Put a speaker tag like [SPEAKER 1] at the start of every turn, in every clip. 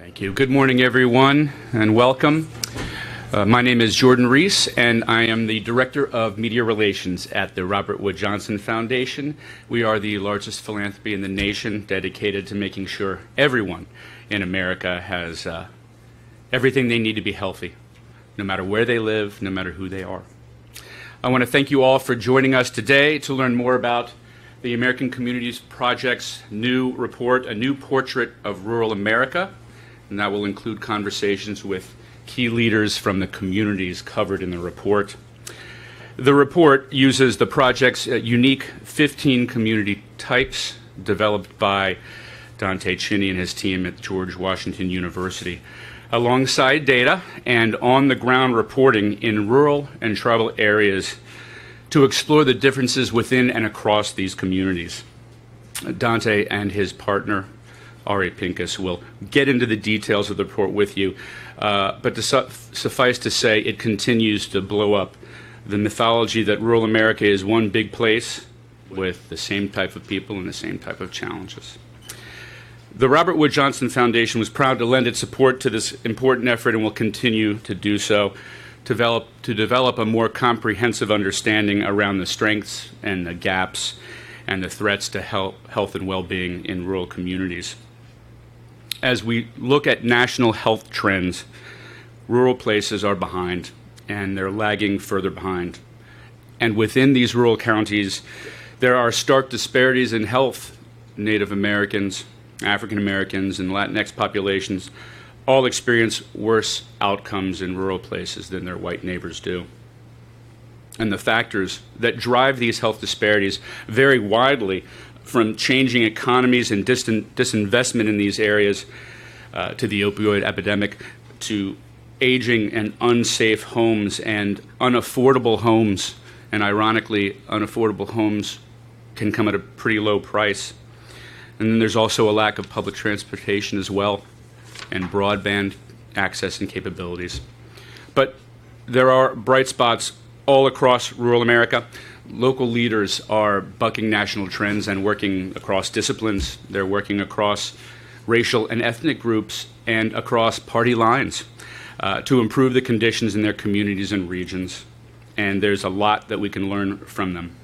[SPEAKER 1] Thank you. Good morning, everyone, and welcome. My name is Jordan Hrsa, and I am the Director of Media Relations at the Robert Wood Johnson Foundation. We are the largest philanthropy in the nation, dedicated to making sure everyone in America has everything they need to be healthy, no matter where they live, no matter who they are. I want to thank you all for joining us today to learn more about the American Communities Project's new report, A New Portrait of Rural America, and that will include conversations with key leaders from the communities covered in the report. The report uses the project's unique 15 community types developed by Dante Chinney and his team at George Washington University, alongside data and on-the-ground reporting in rural and tribal areas to explore the differences within and across these communities. Dante and his partner, Ari Pincus, will get into the details of the report with you, but to suffice to say, it continues to blow up the mythology that rural America is one big place with the same type of people and the same type of challenges. The Robert Wood Johnson Foundation was proud to lend its support to this important effort and will continue to do so, to develop a more comprehensive understanding around the strengths and the gaps and the threats to health and well-being in rural communities. As we look at national health trends, rural places are behind, and they're lagging further behind. And within these rural counties, there are stark disparities in health. Native Americans, African Americans, and Latinx populations all experience worse outcomes in rural places than their white neighbors do. And the factors that drive these health disparities vary widely, from changing economies and disinvestment in these areas to the opioid epidemic, to aging and unsafe homes and unaffordable homes. And ironically, unaffordable homes can come at a pretty low price. And then there's also a lack of public transportation as well, and broadband access and capabilities. But there are bright spots all across rural America. Local leaders are bucking national trends and working across disciplines. They're working across racial and ethnic groups and across party lines to improve the conditions in their communities and regions. And there's a lot that we can learn from them.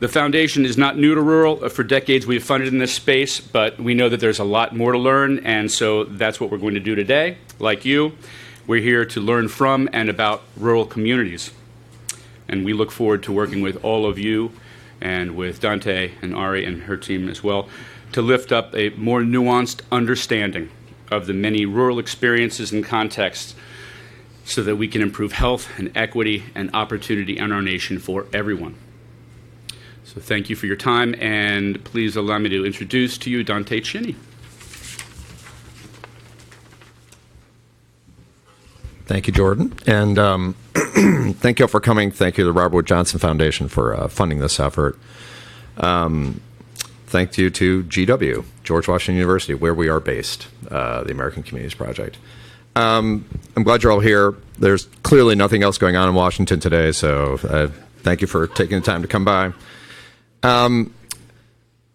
[SPEAKER 1] The foundation is not new to rural. For decades we've funded in this space, but we know that there's a lot more to learn, and so that's what we're going to do today. Like you, we're here to learn from and about rural communities. And we look forward to working with all of you and with Dante and Ari and her team as well to lift up a more nuanced understanding of the many rural experiences and contexts so that we can improve health and equity and opportunity in our nation for everyone. So thank you for your time, and please allow me to introduce to you Dante Chinney.
[SPEAKER 2] Thank you, Jordan. And thank you all for coming. Thank you to the Robert Wood Johnson Foundation for funding this effort. Thank you to GW, George Washington University, where we are based, the American Communities Project. I'm glad you're all here. There's clearly nothing else going on in Washington today, so thank you for taking the time to come by. I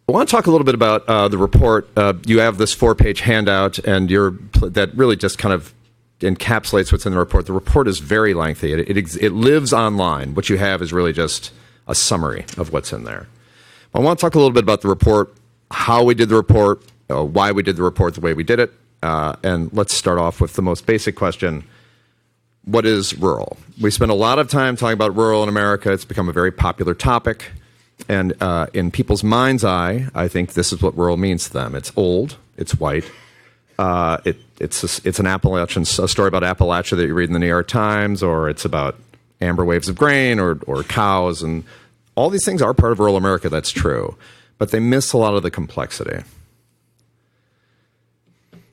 [SPEAKER 2] want to talk a little bit about the report. You have this 4-page handout, and that really just kind of encapsulates what's in the report. The report is very lengthy. It lives online. What you have is really just a summary of what's in there. I want to talk a little bit about the report, how we did the report, why we did the report the way we did it, and let's start off with the most basic question. What is rural? We spend a lot of time talking about rural in America. It's become a very popular topic. And in people's mind's eye, I think this is what rural means to them. It's old. It's white. It's an Appalachian, a story about Appalachia that you read in the New York Times, or it's about amber waves of grain or cows. And all these things are part of rural America. That's true. But they miss a lot of the complexity.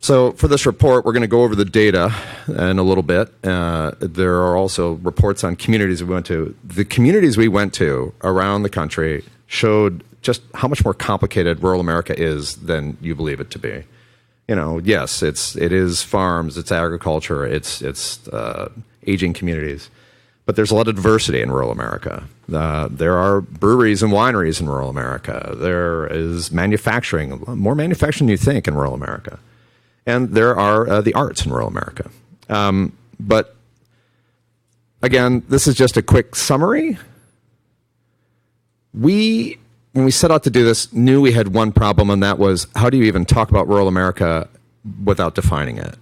[SPEAKER 2] So for this report, we're going to go over the data in a little bit. There are also reports on communities we went to. The communities we went to around the country showed just how much more complicated rural America is than you believe it to be. You know, yes, it is farms, it's agriculture, it's aging communities, but there's a lot of diversity in rural America. There are breweries and wineries in rural America. There is manufacturing, more manufacturing than you think in rural America. And there are the arts in rural America. But again, this is just a quick summary. When we set out to do this, knew we had one problem, and that was, how do you even talk about rural America without defining it?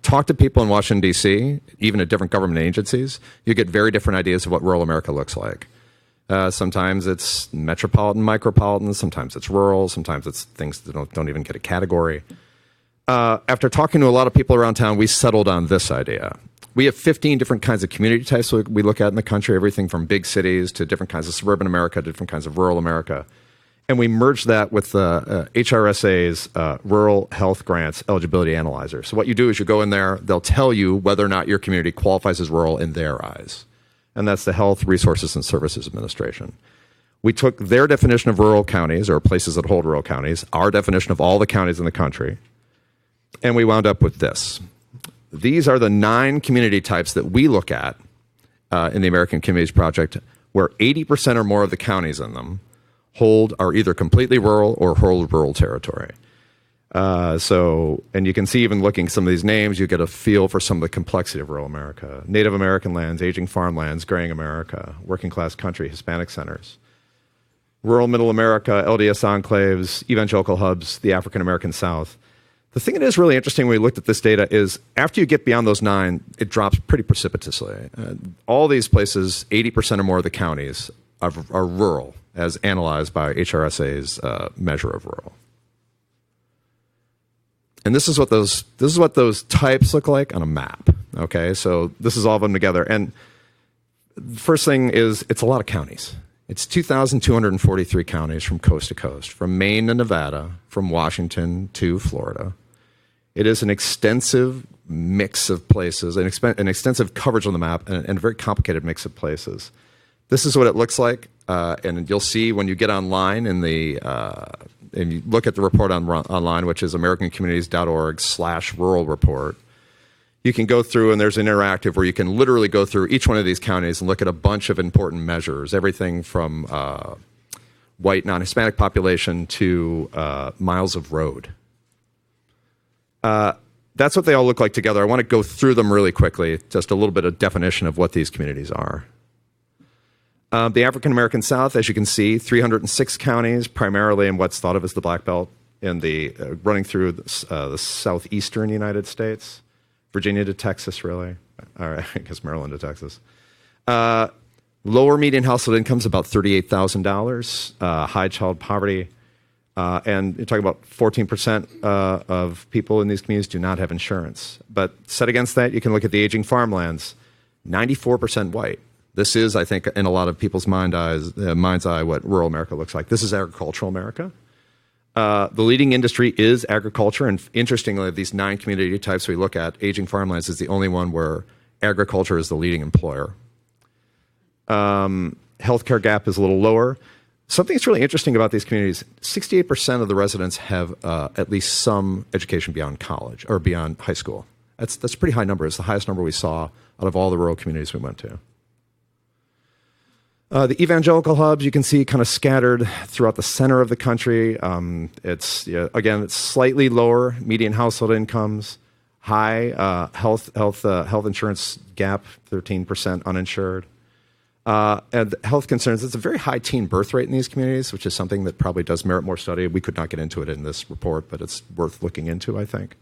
[SPEAKER 2] Talk to people in Washington, D.C., even at different government agencies. You get very different ideas of what rural America looks like. Sometimes it's metropolitan, micropolitan. Sometimes it's rural. Sometimes it's things that don't even get a category. After talking to a lot of people around town, we settled on this idea. We have 15 different kinds of community types we look at in the country, everything from big cities to different kinds of suburban America to different kinds of rural America. And we merged that with Hrsa's Rural Health Grants Eligibility Analyzer. So what you do is you go in there, they'll tell you whether or not your community qualifies as rural in their eyes. And that's the Health Resources and Services Administration. We took their definition of rural counties, or places that hold rural counties, our definition of all the counties in the country, and we wound up with this. These are the 9 community types that we look at in the American Communities Project, where 80% or more of the counties in them are either completely rural or hold rural territory. And you can see, even looking at some of these names, you get a feel for some of the complexity of rural America. Native American lands, aging farmlands, graying America, working class country, Hispanic centers. Rural middle America, LDS enclaves, evangelical hubs, the African American South. The thing that is really interesting when we looked at this data is, after you get beyond those 9, it drops pretty precipitously. All these places, 80% or more of the counties are rural, as analyzed by Hrsa's measure of rural. And this is what those types look like on a map. Okay, so this is all of them together. And the first thing is, it's a lot of counties. It's 2,243 counties from coast to coast, from Maine to Nevada, from Washington to Florida. It is an extensive mix of places, an extensive coverage on the map, and a very complicated mix of places. This is what it looks like, and you'll see when you get online and you look at the report online, which is americancommunities.org/rural report. You can go through, and there's an interactive where you can literally go through each one of these counties and look at a bunch of important measures, everything from white non-Hispanic population to miles of road. That's what they all look like together. I want to go through them really quickly, just a little bit of definition of what these communities are. The African American South, as you can see, 306 counties, primarily in what's thought of as the Black Belt, in running through the southeastern United States, Virginia to Texas, really, or I guess Maryland to Texas. Lower median household incomes, about $38,000. High child poverty, and you're talking about 14% of people in these communities do not have insurance. But set against that, you can look at the aging farmlands, 94% white. This is, I think, in a lot of people's mind's eye, what rural America looks like. This is agricultural America. The leading industry is agriculture, and interestingly, of these 9 community types we look at, aging farmlands is the only one where agriculture is the leading employer. Healthcare gap is a little lower. Something that's really interesting about these communities, 68% of the residents have at least some education beyond college or beyond high school. That's a pretty high number. It's the highest number we saw out of all the rural communities we went to. The evangelical hubs, you can see kind of scattered throughout the center of the country. It's slightly lower median household incomes, high health insurance gap, 13% uninsured. And health concerns, it's a very high teen birth rate in these communities, which is something that probably does merit more study. We could not get into it in this report, but it's worth looking into, I think.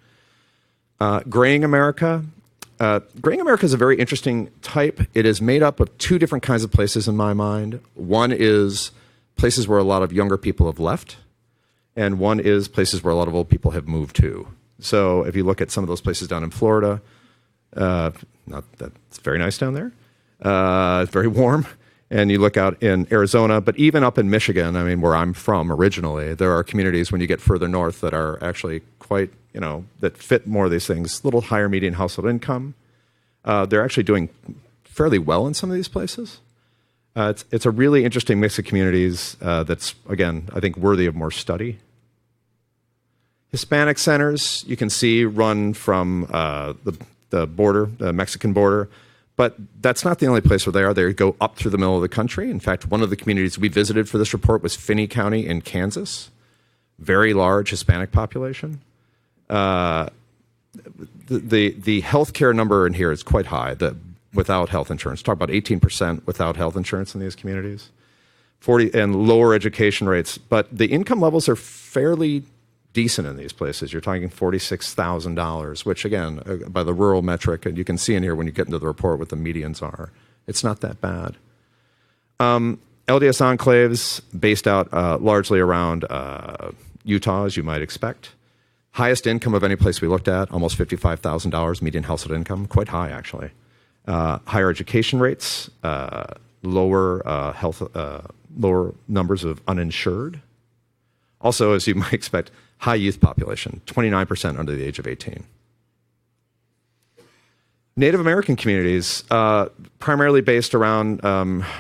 [SPEAKER 2] Graying America. Graying America is a very interesting type. It is made up of 2 different kinds of places in my mind. One is places where a lot of younger people have left, and one is places where a lot of old people have moved to. So if you look at some of those places down in Florida, it's very nice down there. It's very warm. And you look out in Arizona, but even up in Michigan, I mean, where I'm from originally, there are communities when you get further north that are actually quite, that fit more of these things. Little higher median household income. They're actually doing fairly well in some of these places. It's a really interesting mix of communities that's, again, I think worthy of more study. Hispanic centers, you can see, run from the border, the Mexican border. But that's not the only place where they are. They go up through the middle of the country. In fact, one of the communities we visited for this report was Finney County in Kansas. Very large Hispanic population. The healthcare number in here is quite high. Without health insurance, talk about 18% without health insurance in these communities, 40 and lower education rates. But the income levels are fairly decent in these places. You're talking $46,000, which again, by the rural metric, and you can see in here when you get into the report what the medians are. It's not that bad. LDS enclaves based out largely around Utah, as you might expect. Highest income of any place we looked at, almost $55,000 median household income, quite high actually. Higher education rates, lower numbers of uninsured. Also, as you might expect, high youth population, 29% under the age of 18. Native American communities, primarily based around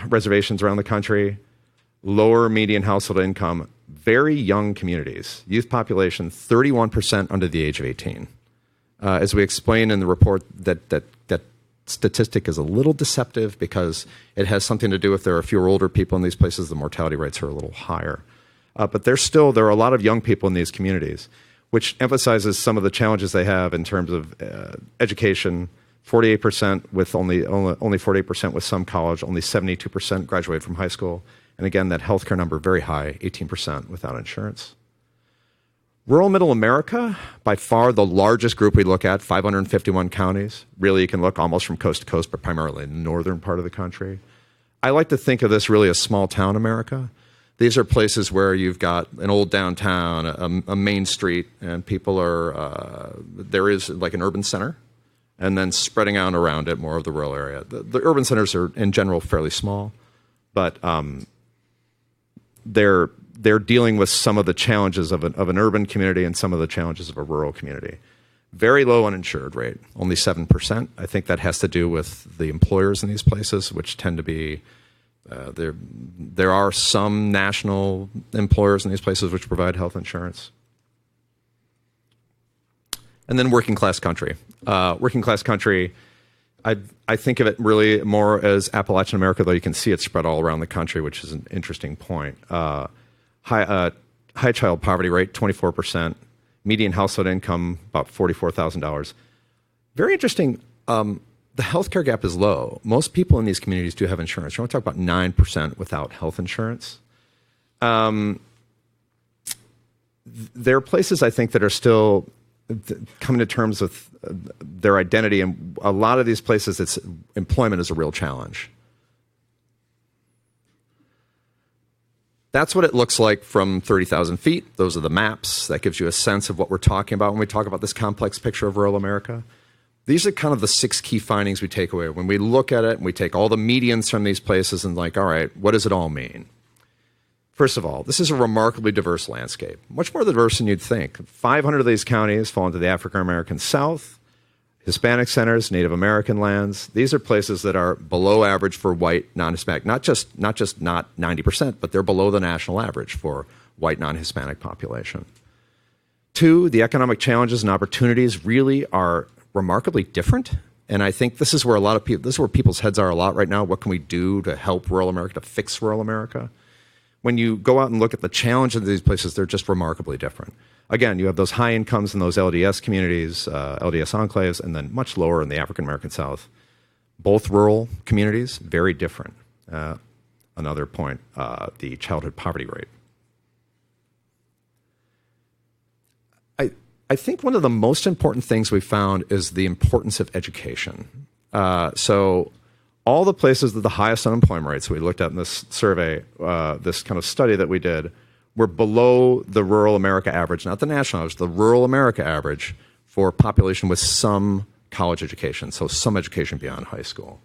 [SPEAKER 2] reservations around the country, lower median household income, very young communities, youth population, 31% under the age of 18. As we explain in the report, that statistic is a little deceptive because it has something to do with there are fewer older people in these places, the mortality rates are a little higher. But there are a lot of young people in these communities, which emphasizes some of the challenges they have in terms of education. 48% with only 48% with some college, only 72% graduated from high school. And again, that healthcare number very high, 18% without insurance. Rural Middle America, by far the largest group we look at, 551 counties. Really, you can look almost from coast to coast, but primarily in the northern part of the country. I like to think of this really as small town America. These are places where you've got an old downtown, a main street, and people there is like an urban center, and then spreading out around it more of the rural area. The urban centers are in general fairly small, but they're dealing with some of the challenges of an urban community and some of the challenges of a rural community. Very low uninsured rate, only 7%. I think that has to do with the employers in these places, which tend to be, there are some national employers in these places which provide health insurance. And then working class country. Working class country, I think of it really more as Appalachian America, though you can see it spread all around the country, which is an interesting point. High child poverty rate, 24%. Median household income, about $44,000. Very interesting. The healthcare gap is low. Most people in these communities do have insurance. We're going to talk about 9% without health insurance. There are places, I think, that are still coming to terms with their identity. And a lot of these places, employment is a real challenge. That's what it looks like from 30,000 feet. Those are the maps. That gives you a sense of what we're talking about when we talk about this complex picture of rural America. These are kind of the 6 key findings we take away. When we look at it and we take all the medians from these places and like, all right, what does it all mean? First of all, this is a remarkably diverse landscape, much more diverse than you'd think. 500 of these counties fall into the African American South, Hispanic centers, Native American lands. These are places that are below average for white non-Hispanic, not just not 90%, but they're below the national average for white non-Hispanic population. 2, the economic challenges and opportunities really are remarkably different. And I think this is where this is where people's heads are a lot right now. What can we do to help rural America, to fix rural America? When you go out and look at the challenges of these places, they're just remarkably different. Again, you have those high incomes in those LDS communities, LDS enclaves, and then much lower in the African American South. Both rural communities, very different. Another point, the childhood poverty rate. I think one of the most important things we found is the importance of education. So all the places with the highest unemployment rates we looked at in this survey, this kind of study that we did, were below the rural America average, not the national average, the rural America average for population with some college education, so some education beyond high school.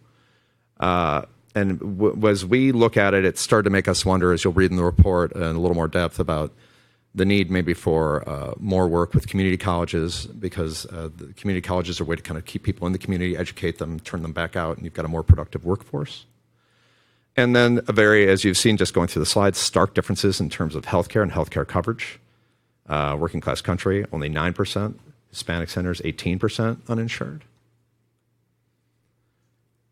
[SPEAKER 2] And as we look at it, it started to make us wonder, as you'll read in the report in a little more depth, about the need maybe for more work with community colleges, because the community colleges are a way to kind of keep people in the community, educate them, turn them back out, and you've got a more productive workforce. And then as you've seen just going through the slides, stark differences in terms of healthcare and healthcare coverage. Working class country, only 9%. Hispanic centers, 18% uninsured.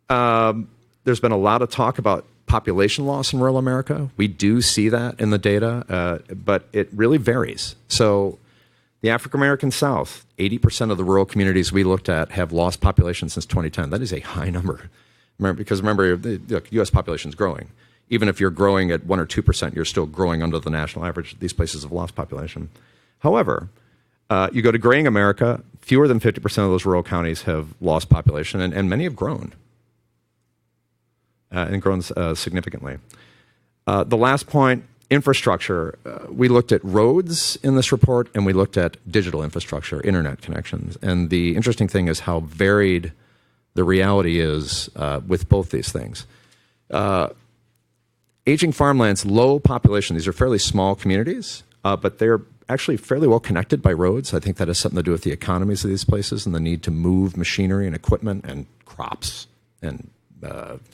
[SPEAKER 2] There's been a lot of talk about population loss in rural America. We do see that in the data, but it really varies. So The African American South, 80% of the rural communities we looked at have lost population since 2010. That is a high number. Remember, the U.S. population is growing. Even if you're growing at 1 or 2%, you're still growing under the national average. These places have lost population. However, you go to graying America, fewer than 50% of those rural counties have lost population, and many have grown, and grown significantly. The last point, infrastructure. We looked at roads in this report, and we looked at digital infrastructure, internet connections. And the interesting thing is how varied the reality is with both these things. Aging farmlands, low population. These are fairly small communities, but they're actually fairly well connected by roads. I think that has something to do with the economies of these places and the need to move machinery and equipment and crops and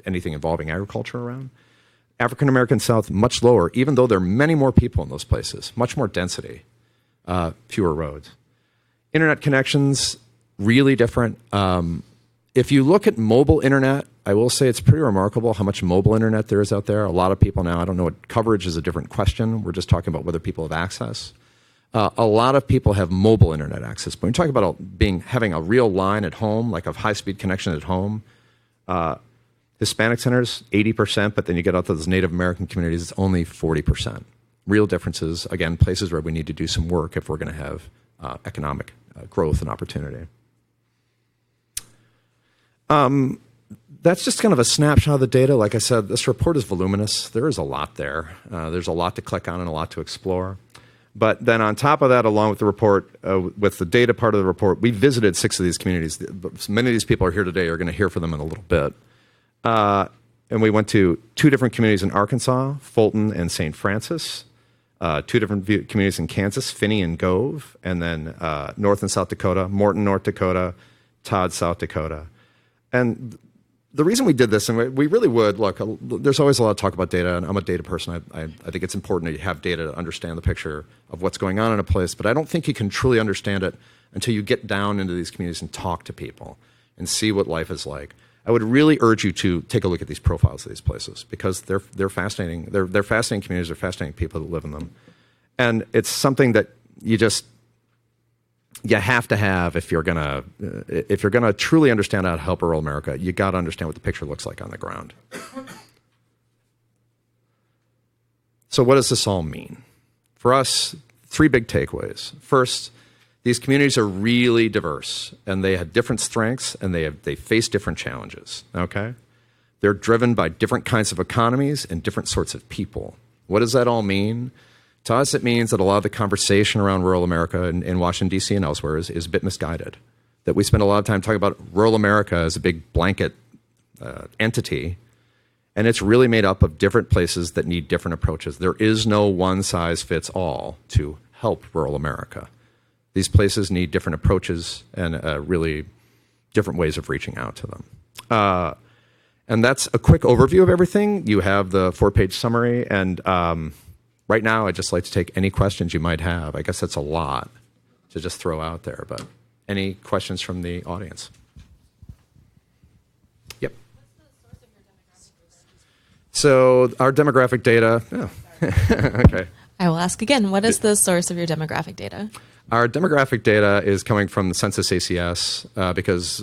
[SPEAKER 2] anything involving agriculture around. African American South, much lower, even though there are many more people in those places, much more density, fewer roads. Internet connections, really different. If you look at mobile internet, I will say it's pretty remarkable how much mobile internet there is out there. A lot of people now, I don't know what coverage is a different question. We're just talking about whether people have access. A lot of people have mobile internet access. But when you talk about having a real line at home, like a high-speed connection at home, Hispanic centers, 80%, but then you get out to those Native American communities, it's only 40%. Real differences, again, places where we need to do some work if we're going to have economic growth and opportunity. That's just kind of a snapshot of the data. Like I said, this report is voluminous. There is a lot there. There's a lot to click on and a lot to explore. But then on top of that, along with the report, with the data part of the report, we visited 6 of these communities. Many of these people are here today. You're going to hear from them in a little bit. And we went to 2 different communities in Arkansas, Fulton and St. Francis, 2 different communities in Kansas, Finney and Gove, and then North and South Dakota, Morton, North Dakota, Todd, South Dakota. And the reason we did this, and we really would, look, there's always a lot of talk about data, and I'm a data person. I think it's important to have data to understand the picture of what's going on in a place, but I don't think you can truly understand it until you get down into these communities and talk to people and see what life is like. I would really urge you to take a look at these profiles of these places because they're fascinating. They're fascinating communities. They're fascinating people that live in them. And it's something that you have to have if you're gonna truly understand how to help rural America. You got to understand what the picture looks like on the ground. So what does this all mean? For us, 3 big takeaways. First, these communities are really diverse, and they have different strengths, and they face different challenges. Okay, they're driven by different kinds of economies and different sorts of people. What does that all mean? To us, it means that a lot of the conversation around rural America in Washington, D.C. and elsewhere is a bit misguided. That we spend a lot of time talking about rural America as a big blanket entity, and it's really made up of different places that need different approaches. There is no one-size-fits-all to help rural America. These places need different approaches and really different ways of reaching out to them. And that's a quick overview of everything. You have the 4-page summary, and right now, I'd just like to take any questions you might have. I guess that's a lot to just throw out there, but any questions from the audience? Yep.
[SPEAKER 3] What's the source of your demographic data?
[SPEAKER 2] So our demographic data, okay.
[SPEAKER 3] I will ask again, what is the source of your demographic data?
[SPEAKER 2] Our demographic data is coming from the Census ACS because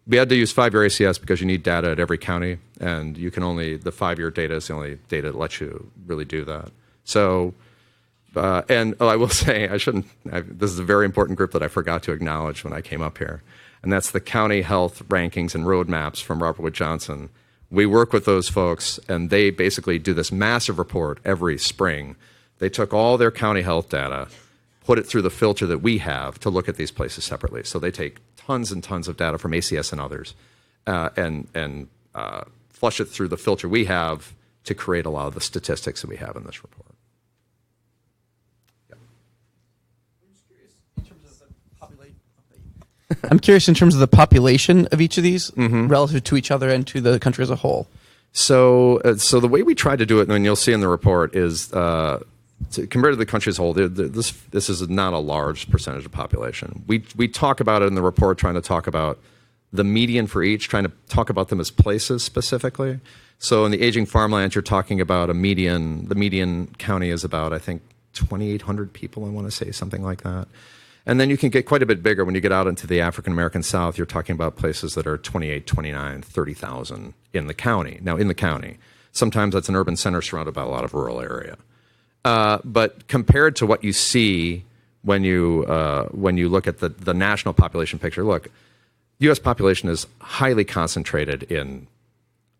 [SPEAKER 2] we had to use 5-year ACS because you need data at every county, and the 5-year data is the only data that lets you really do that. So, I will say, this is a very important group that I forgot to acknowledge when I came up here, and that's the county health rankings and roadmaps from Robert Wood Johnson. We work with those folks, and they basically do this massive report every spring. They took all their county health data, put it through the filter that we have to look at these places separately. So they take tons and tons of data from ACS and others and flush it through the filter we have to create a lot of the statistics that we have in this report. Yeah.
[SPEAKER 4] I'm curious in terms of the population of each of these relative to each other and to the country as a whole.
[SPEAKER 2] So the way we try to do it, and you'll see in the report, is compared to the country as a whole, this is not a large percentage of population. We talk about it in the report, trying to talk about the median for each, trying to talk about them as places specifically. So in the aging farmlands, you're talking about a median. The median county is about, I think, 2,800 people, I want to say, something like that. And then you can get quite a bit bigger when you get out into the African-American South. You're talking about places that are 28, 29, 30,000 in the county. Now, in the county, sometimes that's an urban center surrounded by a lot of rural area. But compared to what you see when you look at the national population picture, look, the U.S. population is highly concentrated in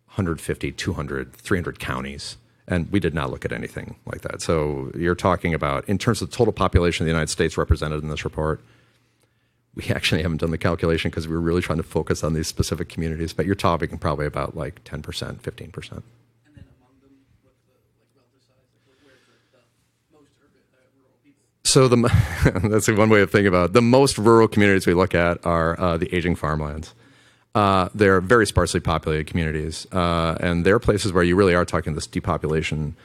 [SPEAKER 2] 150, 200, 300 counties. And we did not look at anything like that. So you're talking about, in terms of the total population of the United States represented in this report, we actually haven't done the calculation because we were really trying to focus on these specific communities. But you're talking probably about like 10%, 15%.
[SPEAKER 4] And then among them, what's the relative size? Where's the most rural people?
[SPEAKER 2] So that's one way of thinking about it. The most rural communities we look at are the aging farmlands. They're very sparsely populated communities, and they're places where you really are talking this depopulation.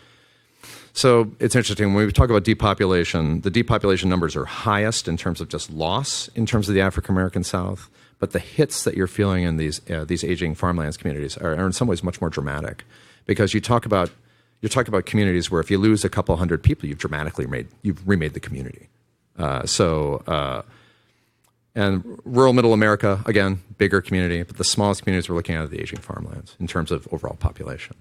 [SPEAKER 2] So it's interesting, when we talk about depopulation, the depopulation numbers are highest in terms of just loss in terms of the African-American South, but the hits that you're feeling in these aging farmlands communities are in some ways much more dramatic, because you're talking about communities where if you lose a couple hundred people, you've remade the community. And rural middle America, again, bigger community, but the smallest communities we're looking at are the aging farmlands in terms of overall population.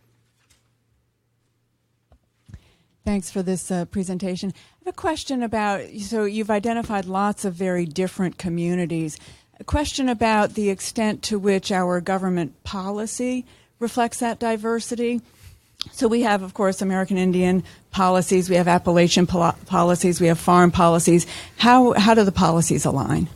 [SPEAKER 5] Thanks for this presentation. I have a question about, so you've identified lots of very different communities. A question about the extent to which our government policy reflects that diversity. So we have, of course, American Indian policies, we have Appalachian policies, we have farm policies. How do the policies align?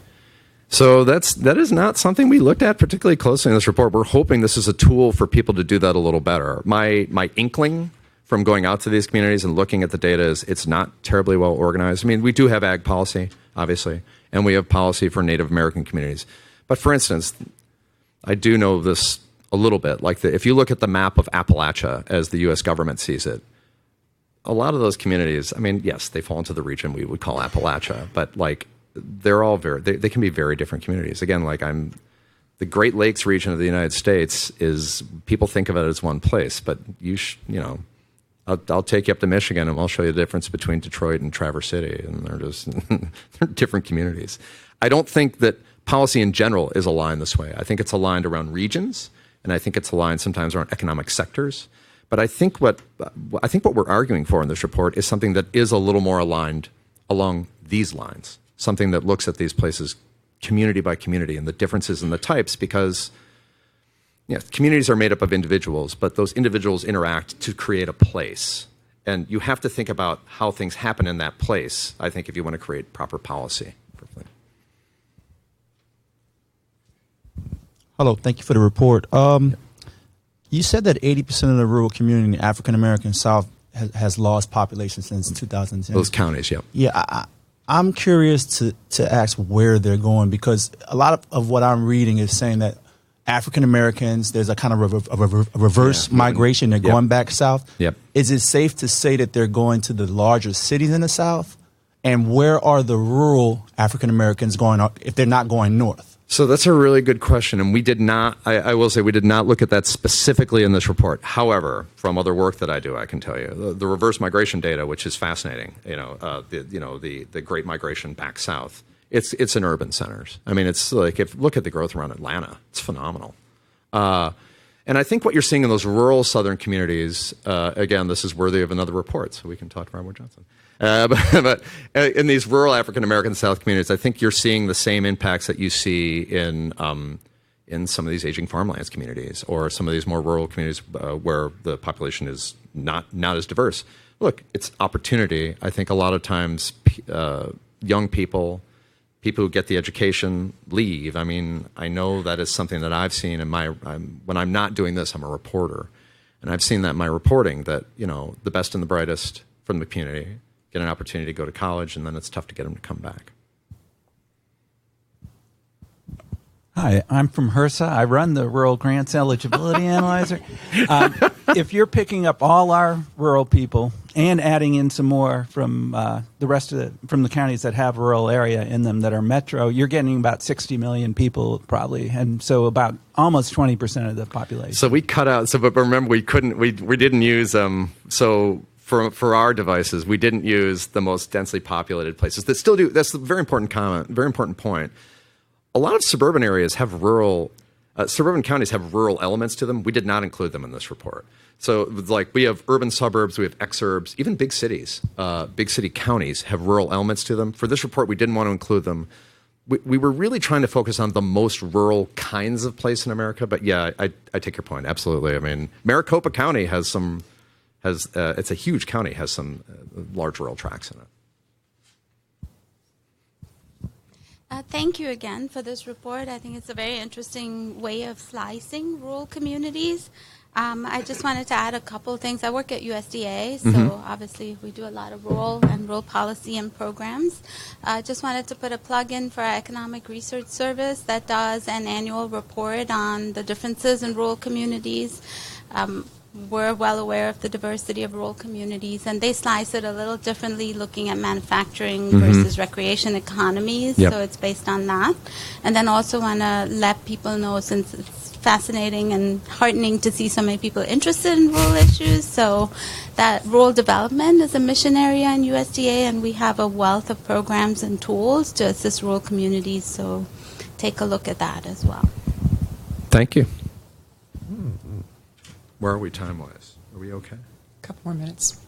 [SPEAKER 2] So that is not something we looked at particularly closely in this report. We're hoping this is a tool for people to do that a little better. My inkling from going out to these communities and looking at the data is it's not terribly well organized. I mean, we do have ag policy, obviously, and we have policy for Native American communities. But for instance, I do know this a little bit. Like if you look at the map of Appalachia as the U.S. government sees it, a lot of those communities, I mean, yes, they fall into the region we would call Appalachia, but like, they're all they can be very different communities. Again, like the Great Lakes region of the United States is, people think of it as one place, but I'll take you up to Michigan and I'll show you the difference between Detroit and Traverse City, and they're different communities. I don't think that policy in general is aligned this way. I think it's aligned around regions, and I think it's aligned sometimes around economic sectors. But I think what we're arguing for in this report is something that is a little more aligned along these lines. Something that looks at these places community by community and the differences in the types, because communities are made up of individuals, but those individuals interact to create a place. And you have to think about how things happen in that place, I think, if you want to create proper policy.
[SPEAKER 6] Hello, thank you for the report. You said that 80% of the rural community in the African-American South has lost population since 2010.
[SPEAKER 2] Those counties, yeah.
[SPEAKER 6] Yeah, I'm curious to ask where they're going, because a lot of what I'm reading is saying that African Americans, there's a kind of reverse migration. They're going back south.
[SPEAKER 2] Yep.
[SPEAKER 6] Is it safe to say that they're going to the larger cities in the South? And where are the rural African Americans going if they're not going north?
[SPEAKER 2] So that's a really good question, and we did not. I will say we did not look at that specifically in this report. However, from other work that I do, I can tell you the reverse migration data, which is fascinating. The Great Migration back south. It's in urban centers. I mean, it's like look at the growth around Atlanta. It's phenomenal. And I think what you're seeing in those rural southern communities, again, this is worthy of another report, so we can talk to Robert Johnson. But in these rural African-American South communities, I think you're seeing the same impacts that you see in some of these aging farmlands communities or some of these more rural communities where the population is not as diverse. Look, it's opportunity. I think a lot of times young people who get the education leave. I mean, I know that is something that I've seen in when I'm not doing this, I'm a reporter. And I've seen that in my reporting that, the best and the brightest from the community get an opportunity to go to college, and then it's tough to get them to come back.
[SPEAKER 7] Hi, I'm from Hrsa. I run the Rural Grants Eligibility Analyzer. If you're picking up all our rural people and adding in some more from the rest of from the counties that have rural area in them that are metro, you're getting about 60 million people probably, and so about almost 20% of the population.
[SPEAKER 2] So we cut out. But remember, we didn't use. So for our devices, we didn't use the most densely populated places that still do. That's a very important comment, very important point. A lot of suburban areas have suburban counties have rural elements to them. We did not include them in this report. So like we have urban suburbs, we have exurbs, even big cities, big city counties have rural elements to them. For this report, we didn't want to include them. We were really trying to focus on the most rural kinds of place in America. But yeah, I take your point. Absolutely. I mean, Maricopa County it's a huge county, has some large rural tracts in it.
[SPEAKER 8] Thank you again for this report. I think it's a very interesting way of slicing rural communities. I just wanted to add a couple of things. I work at USDA, so obviously we do a lot of rural policy and programs. I just wanted to put a plug in for our Economic Research Service that does an annual report on the differences in rural communities. We're well aware of the diversity of rural communities, and they slice it a little differently, looking at manufacturing versus recreation economies.
[SPEAKER 2] Yep.
[SPEAKER 8] So it's based on that. And then also want to let people know, since it's fascinating and heartening to see so many people interested in rural issues, so that rural development is a mission area in USDA, and we have a wealth of programs and tools to assist rural communities. So take a look at that as well.
[SPEAKER 2] Thank you. Where are we time-wise? Are we okay?
[SPEAKER 9] A couple more minutes.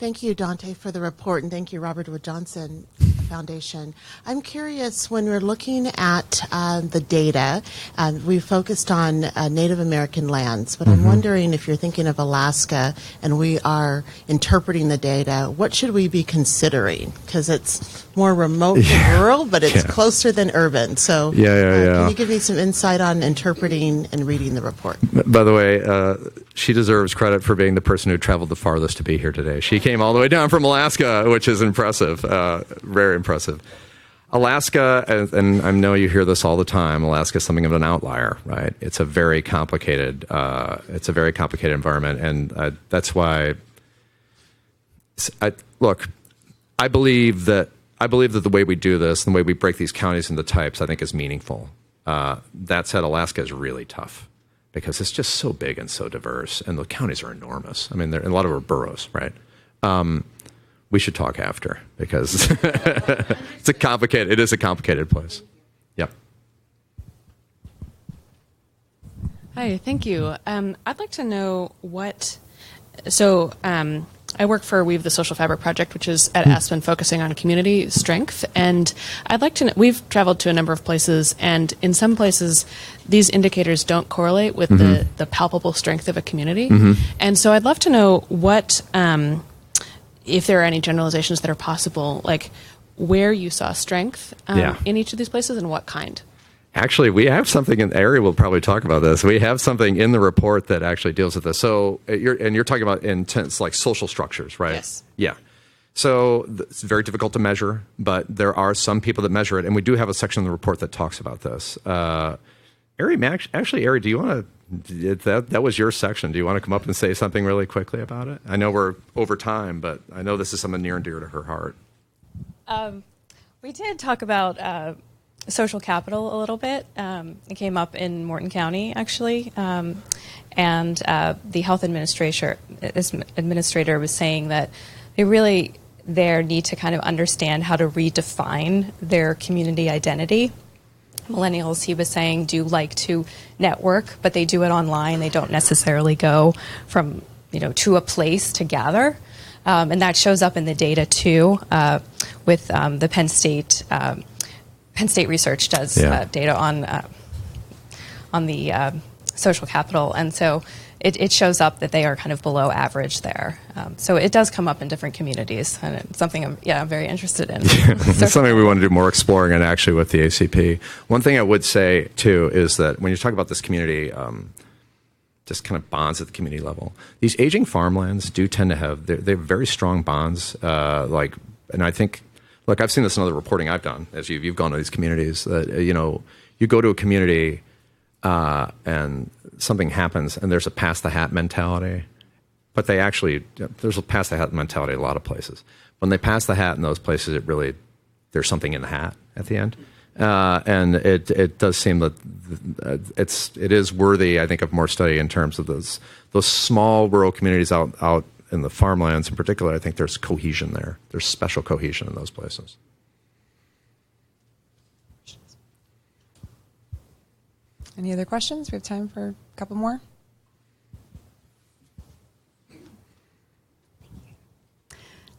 [SPEAKER 10] Thank you, Dante, for the report, and thank you, Robert Wood Johnson Foundation. I'm curious, when we're looking at the data, we focused on Native American lands, but I'm wondering if you're thinking of Alaska and we are interpreting the data, what should we be considering? Because it's more remote than rural, but it's closer than urban. So can you give me some insight on interpreting and reading the report?
[SPEAKER 2] By the way, she deserves credit for being the person who traveled the farthest to be here today. She came all the way down from Alaska, which is impressive, very impressive. Alaska, and I know you hear this all the time, Alaska is something of an outlier, right? It's a very complicated, environment, and that's why. I believe that the way we do this, and the way we break these counties into types, I think is meaningful. That said, Alaska is really tough because it's just so big and so diverse, and the counties are enormous. I mean, a lot of them are boroughs, right? We should talk after because it is a complicated place. Yep.
[SPEAKER 9] Hi, thank you. I'd like to know I work for Weave the Social Fabric Project, which is at Aspen focusing on community strength. And I'd like to know, we've traveled to a number of places, and in some places, these indicators don't correlate with the palpable strength of a community. And so I'd love to know if there are any generalizations that are possible, like where you saw strength in each of these places and what kind.
[SPEAKER 2] Actually, we have something in Ari will probably talk about this. We have something in the report that actually deals with this. So you're talking about intense, like social structures, right?
[SPEAKER 9] Yes.
[SPEAKER 2] Yeah. So it's very difficult to measure, but there are some people that measure it, and we do have a section in the report that talks about this. Ari, do you want to? That was your section. Do you want to come up and say something really quickly about it? I know we're over time, but I know this is something near and dear to her heart.
[SPEAKER 11] We did talk about social capital a little bit. It came up in Morton County, actually, and the health administrator was saying that they really need to kind of understand how to redefine their community identity. Millennials, he was saying, do like to network, but they do it online. They don't necessarily go from to a place to gather, and that shows up in the data too. With the Penn State Research does data on the social capital, and so it shows up that they are kind of below average there. So it does come up in different communities, and it's something I'm very interested in.
[SPEAKER 2] It's something we want to do more exploring, and actually with the ACP. One thing I would say too is that when you talk about this community, just kind of bonds at the community level, these aging farmlands do tend to have they have very strong bonds. And I think. Look, I've seen this in other reporting I've done, as you've gone to these communities, that, you go to a community and something happens and there's a pass-the-hat mentality. But there's a pass-the-hat mentality in a lot of places. When they pass the hat in those places, there's something in the hat at the end. And it does seem that it is worthy, I think, of more study in terms of those small rural communities out in the farmlands in particular. I think there's cohesion there. There's special cohesion in those places.
[SPEAKER 12] Any other questions? We have time for a couple more.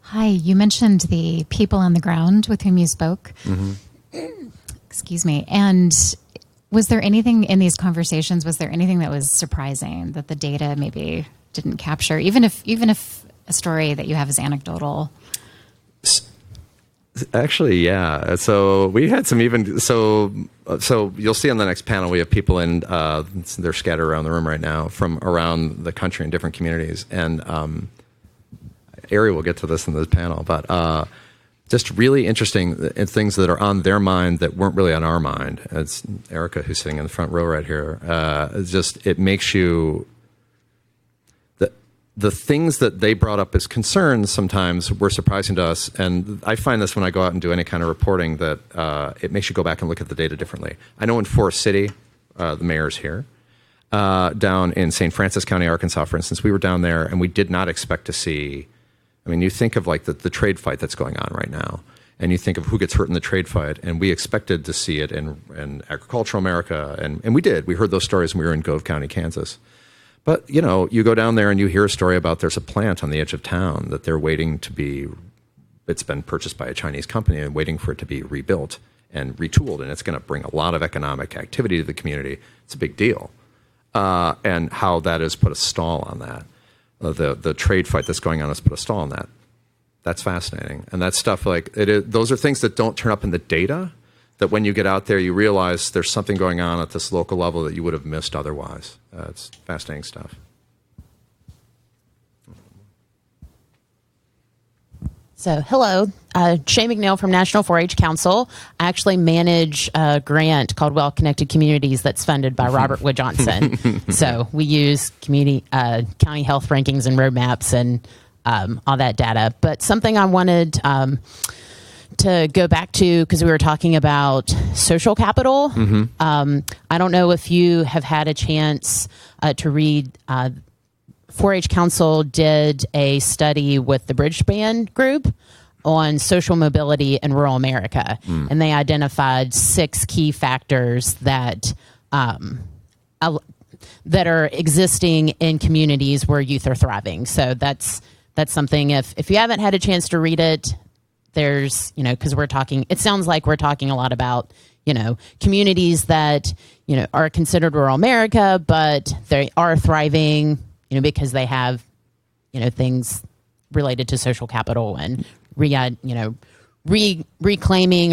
[SPEAKER 13] Hi, you mentioned the people on the ground with whom you spoke. Excuse me. And was there anything in these conversations, was there anything that was surprising that the data maybe didn't capture, even if a story that you have is anecdotal?
[SPEAKER 2] Actually, yeah. So we had some so you'll see on the next panel, we have people in, they're scattered around the room right now from around the country in different communities. And Ari will get to this in this panel, but just really interesting things that are on their mind that weren't really on our mind. It's Erica, who's sitting in the front row right here. It makes you, the things that they brought up as concerns sometimes were surprising to us. And I find this when I go out and do any kind of reporting, that it makes you go back and look at the data differently. I know in Forest City, the mayor's here, down in St. Francis County, Arkansas, for instance, we were down there and we did not expect to see, I mean, you think of like the trade fight that's going on right now, and you think of who gets hurt in the trade fight, and we expected to see it in agricultural America, and we did. We heard those stories when we were in Gove County, Kansas. But, you know, you go down there and you hear a story about there's a plant on the edge of town that they're waiting to be, it's been purchased by a Chinese company and waiting for it to be rebuilt and retooled, and it's going to bring a lot of economic activity to the community. It's a big deal. And how that has put a stall on that. The trade fight that's going on has put a stall on that. That's fascinating. And that stuff, like, those are things that don't turn up in the data, that when you get out there, you realize there's something going on at this local level that you would have missed otherwise. It's fascinating stuff.
[SPEAKER 14] So, hello, Shay McNeil from National 4-H Council. I actually manage a grant called Well Connected Communities that's funded by Robert Wood Johnson. So we use county health rankings and roadmaps and all that data. But something I wanted to go back to, because we were talking about social capital. I don't know if you have had a chance to read 4-H Council did a study with the Bridgespan Group on social mobility in rural America, and they identified 6 key factors that that are existing in communities where youth are thriving. So that's something. If you haven't had a chance to read it, there's, you know, because we're talking. It sounds like we're talking a lot about, you know, communities that, you know, are considered rural America, but they are thriving, you know, because they have, you know, things related to social capital and reclaiming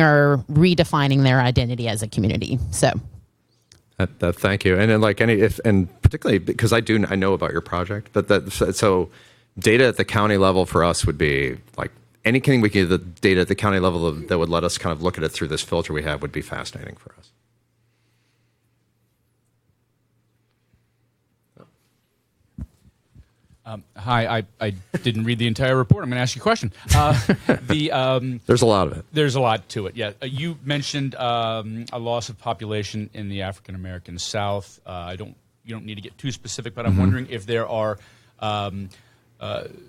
[SPEAKER 14] or redefining their identity as a community. So,
[SPEAKER 2] thank you. And then, like, and particularly because I know about your project, but so data at the county level for us would be like anything we can. The data at the county level that would let us kind of look at it through this filter we have would be fascinating for us.
[SPEAKER 1] Hi, I didn't read the entire report. I'm going to ask you a question.
[SPEAKER 2] There's a lot of it.
[SPEAKER 1] There's a lot to it, yeah. You mentioned a loss of population in the African American South. You don't need to get too specific, but I'm wondering if there are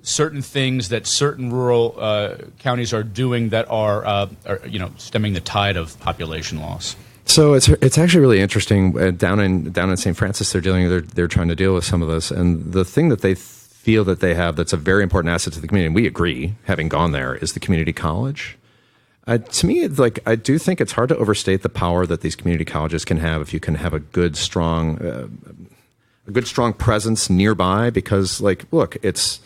[SPEAKER 1] certain things that certain rural counties are doing that are stemming the tide of population loss.
[SPEAKER 2] So it's actually really interesting. Down in St. Francis, they're trying to deal with some of this, and the thing that they feel that they have that's a very important asset to the community, and we agree, having gone there, is the community college. To me, I do think it's hard to overstate the power that these community colleges can have if you can have a good, strong presence nearby. Because, like, look, it's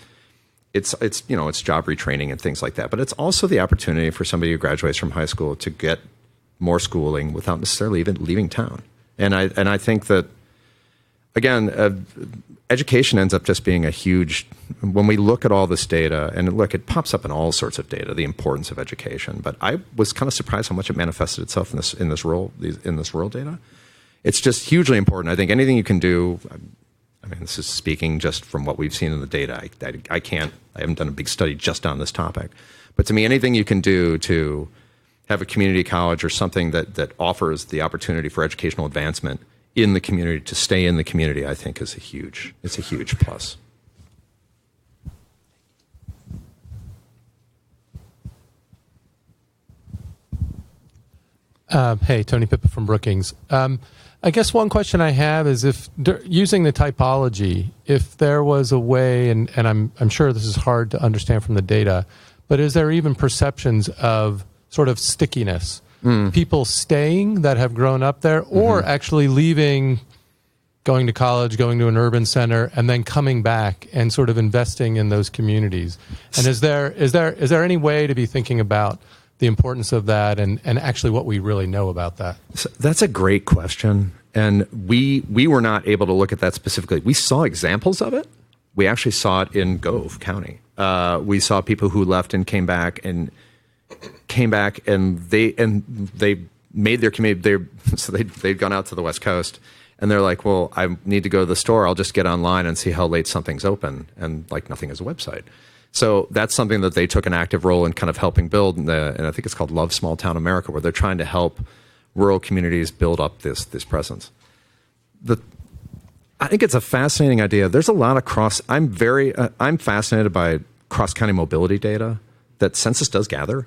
[SPEAKER 2] job retraining and things like that, but it's also the opportunity for somebody who graduates from high school to get more schooling without necessarily even leaving town. And I think that, again, education ends up just being a huge, when we look at all this data, and look, it pops up in all sorts of data, the importance of education. But I was kind of surprised how much it manifested itself in this rural data. It's just hugely important. I think anything you can do, I mean, this is speaking just from what we've seen in the data. I haven't done a big study just on this topic. But to me, anything you can do to have a community college or something that offers the opportunity for educational advancement in the community to stay in the community, I think it's a huge plus.
[SPEAKER 15] Hey, Tony Pippa from Brookings. I guess one question I have is if using the typology, if there was a way, and I'm sure this is hard to understand from the data, but is there even perceptions of sort of stickiness? People staying that have grown up there, or actually leaving, going to college, going to an urban center, and then coming back and sort of investing in those communities? And is there any way to be thinking about the importance of that and actually what we really know about that?
[SPEAKER 2] So that's a great question. And we were not able to look at that specifically. We saw examples of it. We actually saw it in Gove County. We saw people who left and came back and they made their community. They'd gone out to the West Coast and they're like, well, I need to go to the store. I'll just get online and see how late something's open. And like nothing is a website. So that's something that they took an active role in kind of helping build, and I think it's called Love Small Town America, where they're trying to help rural communities build up this presence. I think it's a fascinating idea. There's a lot of I'm fascinated by cross-county mobility data that census does gather,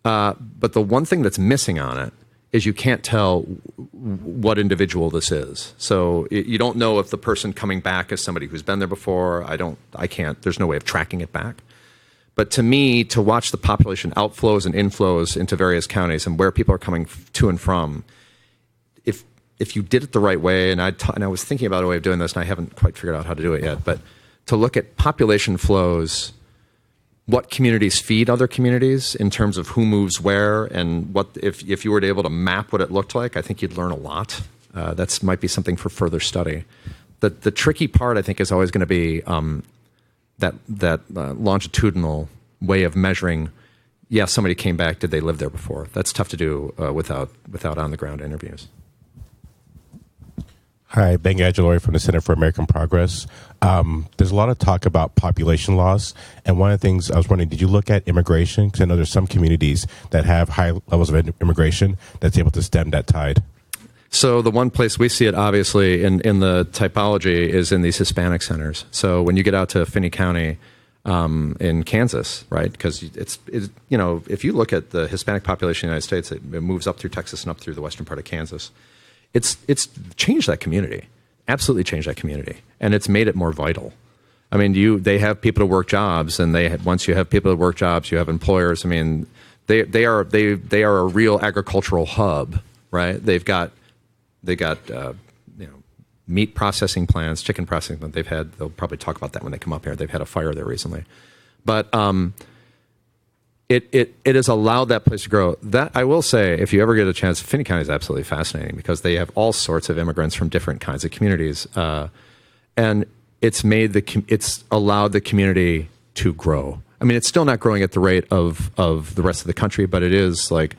[SPEAKER 2] but the one thing that's missing on it is you can't tell what individual this is. So you don't know if the person coming back is somebody who's been there before. There's no way of tracking it back. But to me, to watch the population outflows and inflows into various counties and where people are coming to and from, if you did it the right way, and I was thinking about a way of doing this, and I haven't quite figured out how to do it yet, but to look at population flows, what communities feed other communities in terms of who moves where, and what if you were able to map what it looked like, I think you'd learn a lot. That might be something for further study. The tricky part, I think, is always going to be that longitudinal way of measuring. Yeah, somebody came back. Did they live there before? That's tough to do without on the ground interviews.
[SPEAKER 16] Hi, Ben Gadjalori from the Center for American Progress. There's a lot of talk about population loss, and one of the things I was wondering, did you look at immigration? Because I know there's some communities that have high levels of immigration that's able to stem that tide.
[SPEAKER 2] So the one place we see it, obviously, in the typology is in these Hispanic centers. So when you get out to Finney County in Kansas, right? Because if you look at the Hispanic population in the United States, it moves up through Texas and up through the western part of Kansas. It's changed that community, absolutely changed that community, and it's made it more vital. I mean, they have people to work jobs, and once you have people to work jobs, you have employers. I mean, they are a real agricultural hub, right? They've got meat processing plants, chicken processing plants. They'll probably talk about that when they come up here. They've had a fire there recently, but It has allowed that place to grow. That I will say, if you ever get a chance, Finney County is absolutely fascinating because they have all sorts of immigrants from different kinds of communities, and it's allowed the community to grow. I mean, it's still not growing at the rate of the rest of the country, but it is like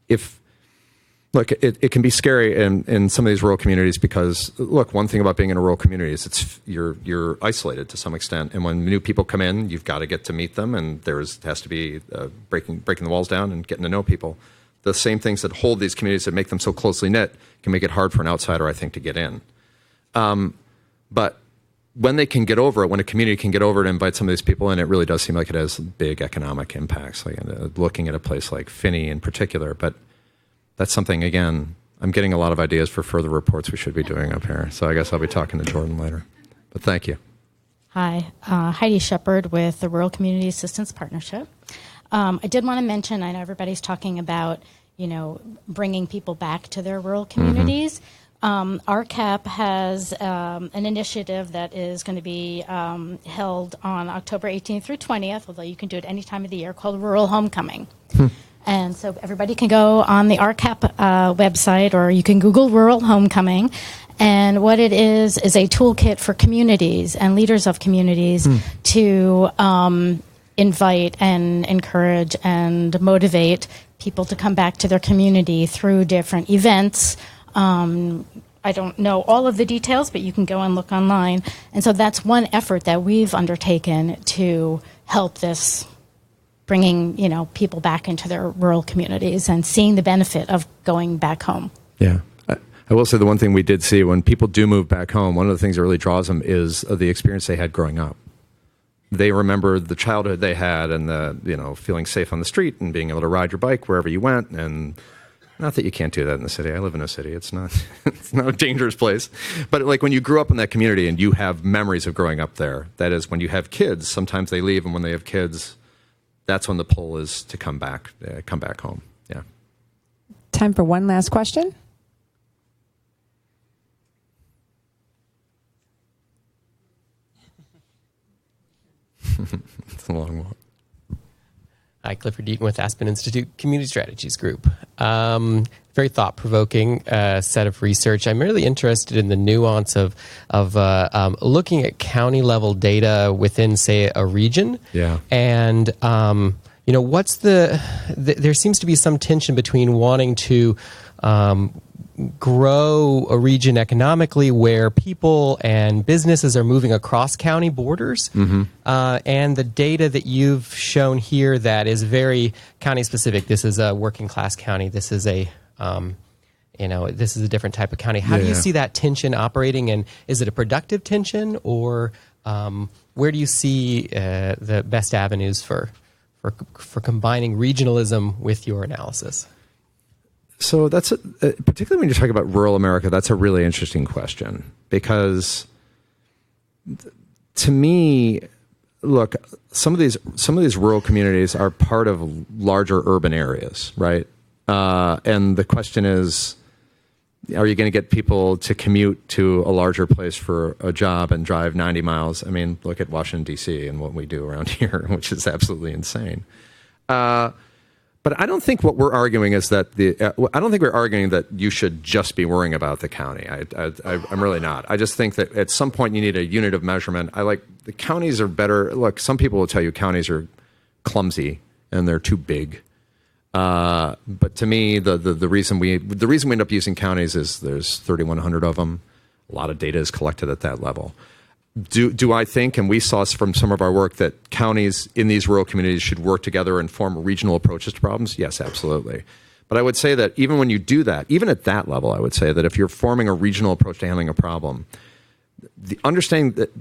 [SPEAKER 2] it can be scary in some of these rural communities because, look, one thing about being in a rural community is you're isolated to some extent. And when new people come in, you've got to get to meet them, and has to be breaking the walls down and getting to know people. The same things that hold these communities that make them so closely knit can make it hard for an outsider, I think, to get in. But when they can get over it, when a community can get over it and invite some of these people in, it really does seem like it has big economic impacts, like looking at a place like Finney in particular. But that's something, again, I'm getting a lot of ideas for further reports we should be doing up here. So I guess I'll be talking to Jordan later. But thank you.
[SPEAKER 17] Hi, Heidi Shepard with the Rural Community Assistance Partnership. I did want to mention, I know everybody's talking about, bringing people back to their rural communities. RCAP has an initiative that is going to be held on October 18th through 20th, although you can do it any time of the year, called Rural Homecoming. And so everybody can go on the RCAP website, or you can Google Rural Homecoming. And what it is a toolkit for communities and leaders of communities to invite and encourage and motivate people to come back to their community through different events. I don't know all of the details, but you can go and look online. And so that's one effort that we've undertaken to help this bringing, people back into their rural communities and seeing the benefit of going back home.
[SPEAKER 2] Yeah. I will say the one thing we did see when people do move back home, one of the things that really draws them is the experience they had growing up. They remember the childhood they had and the, feeling safe on the street and being able to ride your bike wherever you went. And not that you can't do that in the city. I live in a city. It's not a dangerous place. But like when you grew up in that community and you have memories of growing up there, that is when you have kids, sometimes they leave. And when they have kids, that's when the pull is to come back home. Yeah.
[SPEAKER 12] Time for one last question.
[SPEAKER 2] It's a long one.
[SPEAKER 18] Hi, Clifford Deaton with Aspen Institute Community Strategies Group. Very thought-provoking set of research. I'm really interested in the nuance of looking at county-level data within, say, a region.
[SPEAKER 2] Yeah.
[SPEAKER 18] And what's there seems to be some tension between wanting to grow a region economically where people and businesses are moving across county borders.
[SPEAKER 2] Mm-hmm.
[SPEAKER 18] And the data that you've shown here that is very county specific. This is a working class county. This is a this is a different type of county. How do you see that tension operating, and is it a productive tension, or where do you see the best avenues for combining regionalism with your analysis?
[SPEAKER 2] So that's particularly when you're talking about rural America, that's a really interesting question, because to me, look, some of these rural communities are part of larger urban areas, right? And the question is, are you going to get people to commute to a larger place for a job and drive 90 miles? I mean, look at Washington, D.C. and what we do around here, which is absolutely insane. But I don't think what we're arguing is that I don't think we're arguing that you should just be worrying about the county. I'm really not. I just think that at some point you need a unit of measurement. The counties are better. Look, some people will tell you counties are clumsy and they're too big. But to me, the reason we end up using counties is there's 3,100 of them. A lot of data is collected at that level. Do I think, and we saw from some of our work, that counties in these rural communities should work together and form regional approaches to problems? Yes, absolutely. But I would say that even when you do that, even at that level, I would say that if you're forming a regional approach to handling a problem, the understanding that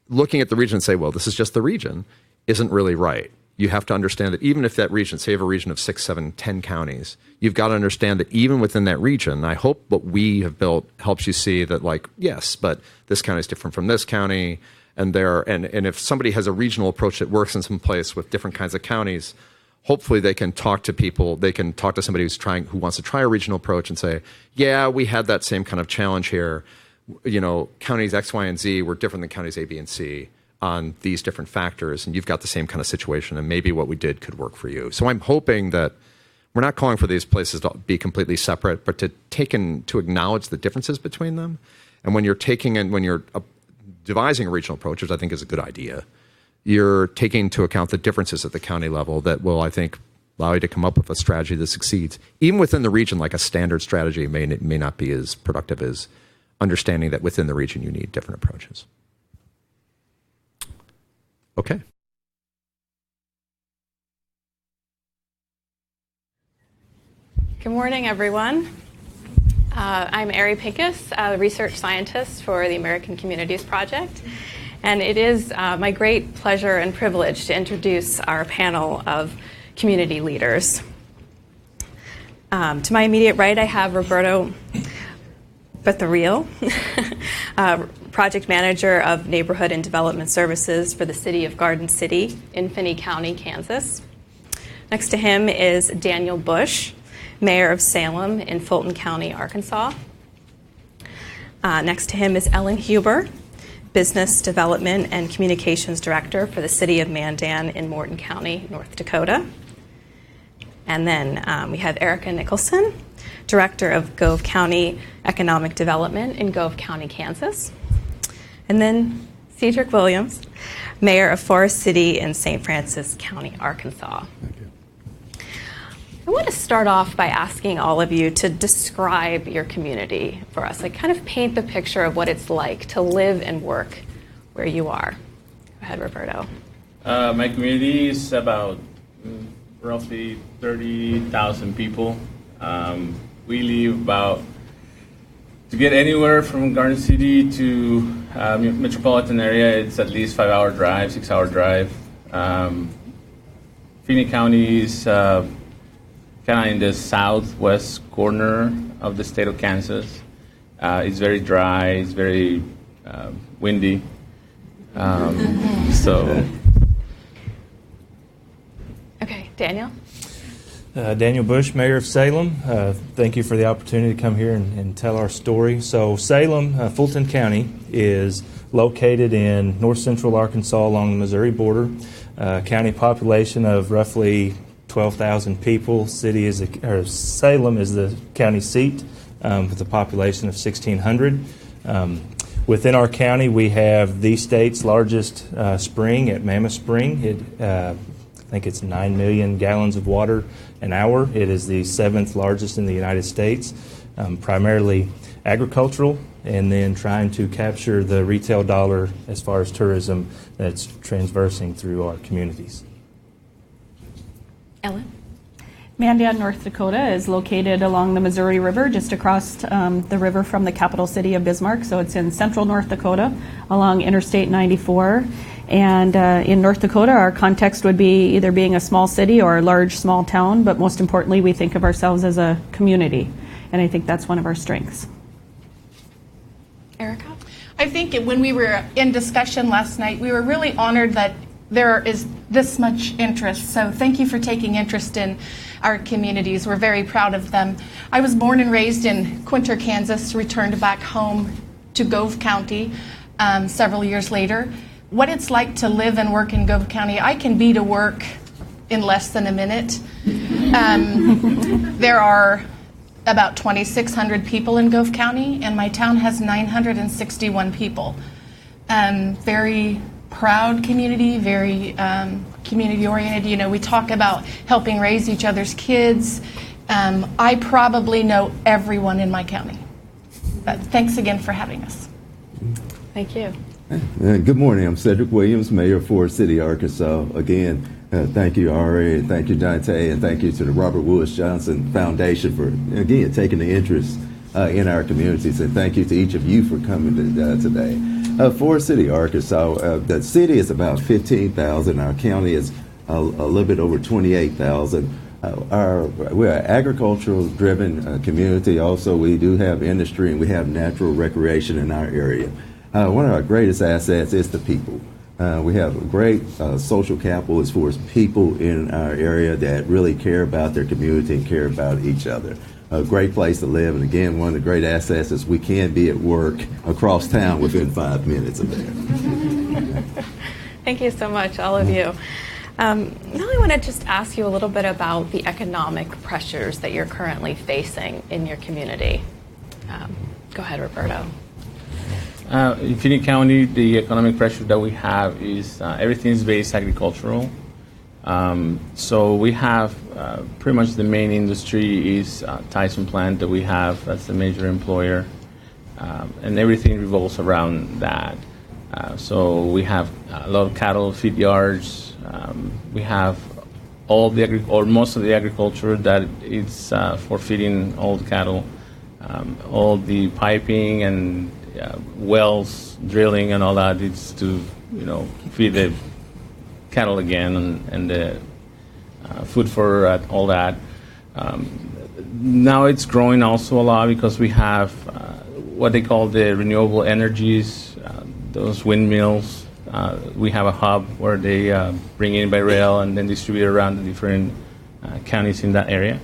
[SPEAKER 2] looking at the region and say, well, this is just the region, isn't really right. You have to understand that even if that region, say you have a region of 6, 7, 10 counties, you've got to understand that even within that region, I hope what we have built helps you see that, like, yes, but this county is different from this county, and if somebody has a regional approach that works in some place with different kinds of counties, hopefully they can talk to people, they can talk to somebody who wants to try a regional approach and say, yeah, we had that same kind of challenge here. Counties X, Y, and Z were different than counties A, B, and C on these different factors, and you've got the same kind of situation, and maybe what we did could work for you. So I'm hoping that we're not calling for these places to be completely separate, but to acknowledge the differences between them. And when you're devising a regional approach, which I think is a good idea, you're taking into account the differences at the county level that will, I think, allow you to come up with a strategy that succeeds. Even within the region, like a standard strategy may not be as productive as understanding that within the region you need different approaches. Okay.
[SPEAKER 11] Good morning, everyone. I'm Ari Pincus, a research scientist for the American Communities Project, and it is my great pleasure and privilege to introduce our panel of community leaders. To my immediate right, I have Roberto Betharil, Project Manager of Neighborhood and Development Services for the City of Garden City in Finney County, Kansas. Next to him is Daniel Bush, Mayor of Salem in Fulton County, Arkansas. Next to him is Ellen Huber, Business Development and Communications Director for the City of Mandan in Morton County, North Dakota. And then we have Erica Nicholson, Director of Gove County Economic Development in Gove County, Kansas. And then Cedric Williams, Mayor of Forest City in St. Francis County, Arkansas. I want to start off by asking all of you to describe your community for us, like kind of paint the picture of what it's like to live and work where you are. Go ahead, Roberto.
[SPEAKER 19] My community is about roughly 30,000 people. We live about, to get anywhere from Garden City to metropolitan area, it's at least 5-hour drive, 6-hour drive. Finney County is kind of in the southwest corner of the state of Kansas. It's very dry, it's very windy.
[SPEAKER 12] Okay, Daniel?
[SPEAKER 20] Daniel Bush, Mayor of Salem. Thank you for the opportunity to come here and tell our story. So Salem, Fulton County, is located in north central Arkansas along the Missouri border. County population of roughly 12,000 people. Salem is the county seat with a population of 1,600. Within our county, we have the state's largest spring at Mammoth Spring. I think it's 9 million gallons of water an hour. It is the 7th largest in the United States, primarily agricultural, and then trying to capture the retail dollar as far as tourism that's transversing through our communities.
[SPEAKER 12] Ellen?
[SPEAKER 21] Mandan, North Dakota is located along the Missouri River, just across the river from the capital city of Bismarck. So it's in central North Dakota along Interstate 94. And in North Dakota, our context would be either being a small city or a large, small town. But most importantly, we think of ourselves as a community. And I think that's one of our strengths.
[SPEAKER 12] Erica?
[SPEAKER 22] I think when we were in discussion last night, we were really honored that there is this much interest. So thank you for taking interest in our communities. We're very proud of them. I was born and raised in Quinter, Kansas, returned back home to Gove County several years later. What it's like to live and work in Gove County, I can be to work in less than a minute. There are about 2,600 people in Gove County, and my town has 961 people. Very proud community, very community-oriented. You know, we talk about helping raise each other's kids. I probably know everyone in my county. But thanks again for having us.
[SPEAKER 12] Thank you.
[SPEAKER 23] Good morning. I'm Cedric Williams, Mayor of Forest City, Arkansas. Again, thank you, Hrsa, and thank you, Dante, and thank you to the Robert Wood Johnson Foundation for, again, taking the interest in our communities. And thank you to each of you for coming today. Forest City, Arkansas, the city is about 15,000. Our county is a little bit over 28,000. We're an agricultural-driven community. Also, we do have industry and we have natural recreation in our area. One of our greatest assets is the people. We have great social capital as far as people in our area that really care about their community and care about each other. A great place to live, and again, one of the great assets is we can be at work across town within 5 minutes of there.
[SPEAKER 12] Thank you so much, all of you. Now I want to just ask you a little bit about the economic pressures that you're currently facing in your community. Go ahead, Roberto.
[SPEAKER 19] In Finney County, the economic pressure that we have is everything is based agricultural. So we have pretty much the main industry is Tyson plant that we have. That's the major employer. And everything revolves around that. So we have a lot of cattle feed yards. We have all the most of the agriculture that is for feeding all the cattle. All the piping and wells, drilling, and all that is to feed the cattle again and the food for all that. Now it's growing also a lot because we have what they call the renewable energies, those windmills. We have a hub where they bring in by rail and then distribute around the different counties in that area.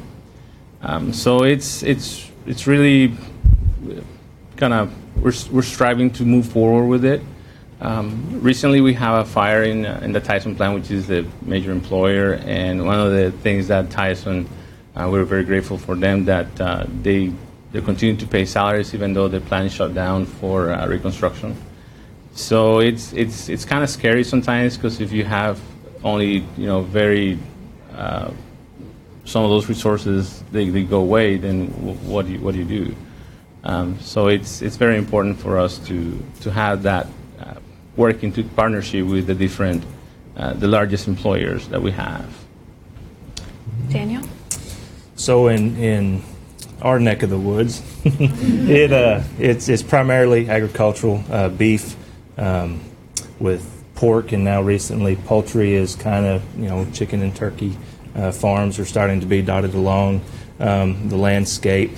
[SPEAKER 19] So it's really kind of we're striving to move forward with it. Recently, we have a fire in the Tyson plant, which is the major employer, and one of the things that Tyson, we're very grateful for them that they continue to pay salaries even though the plant is shut down for reconstruction. So it's kind of scary sometimes because if you have only very some of those resources they go away, then what do you do? So it's very important for us to have that work into partnership with the different, the largest employers that we have.
[SPEAKER 20] So in our neck of the woods, it's primarily agricultural, beef, with pork, and now recently poultry is kind of, chicken and turkey farms are starting to be dotted along the landscape.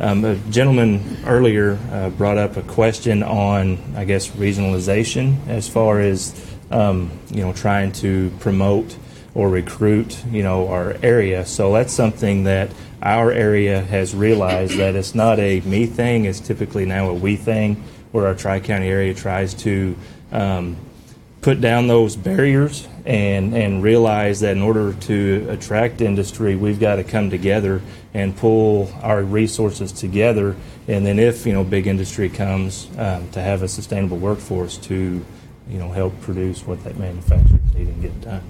[SPEAKER 20] A gentleman earlier brought up a question on, I guess, regionalization as far as, trying to promote or recruit, our area. So that's something that our area has realized, that it's not a me thing, it's typically now a we thing, where our Tri-County area tries to put down those barriers and realize that in order to attract industry, we've got to come together and pull our resources together. And then if, big industry comes, to have a sustainable workforce to, help produce what that manufacturers need and get done.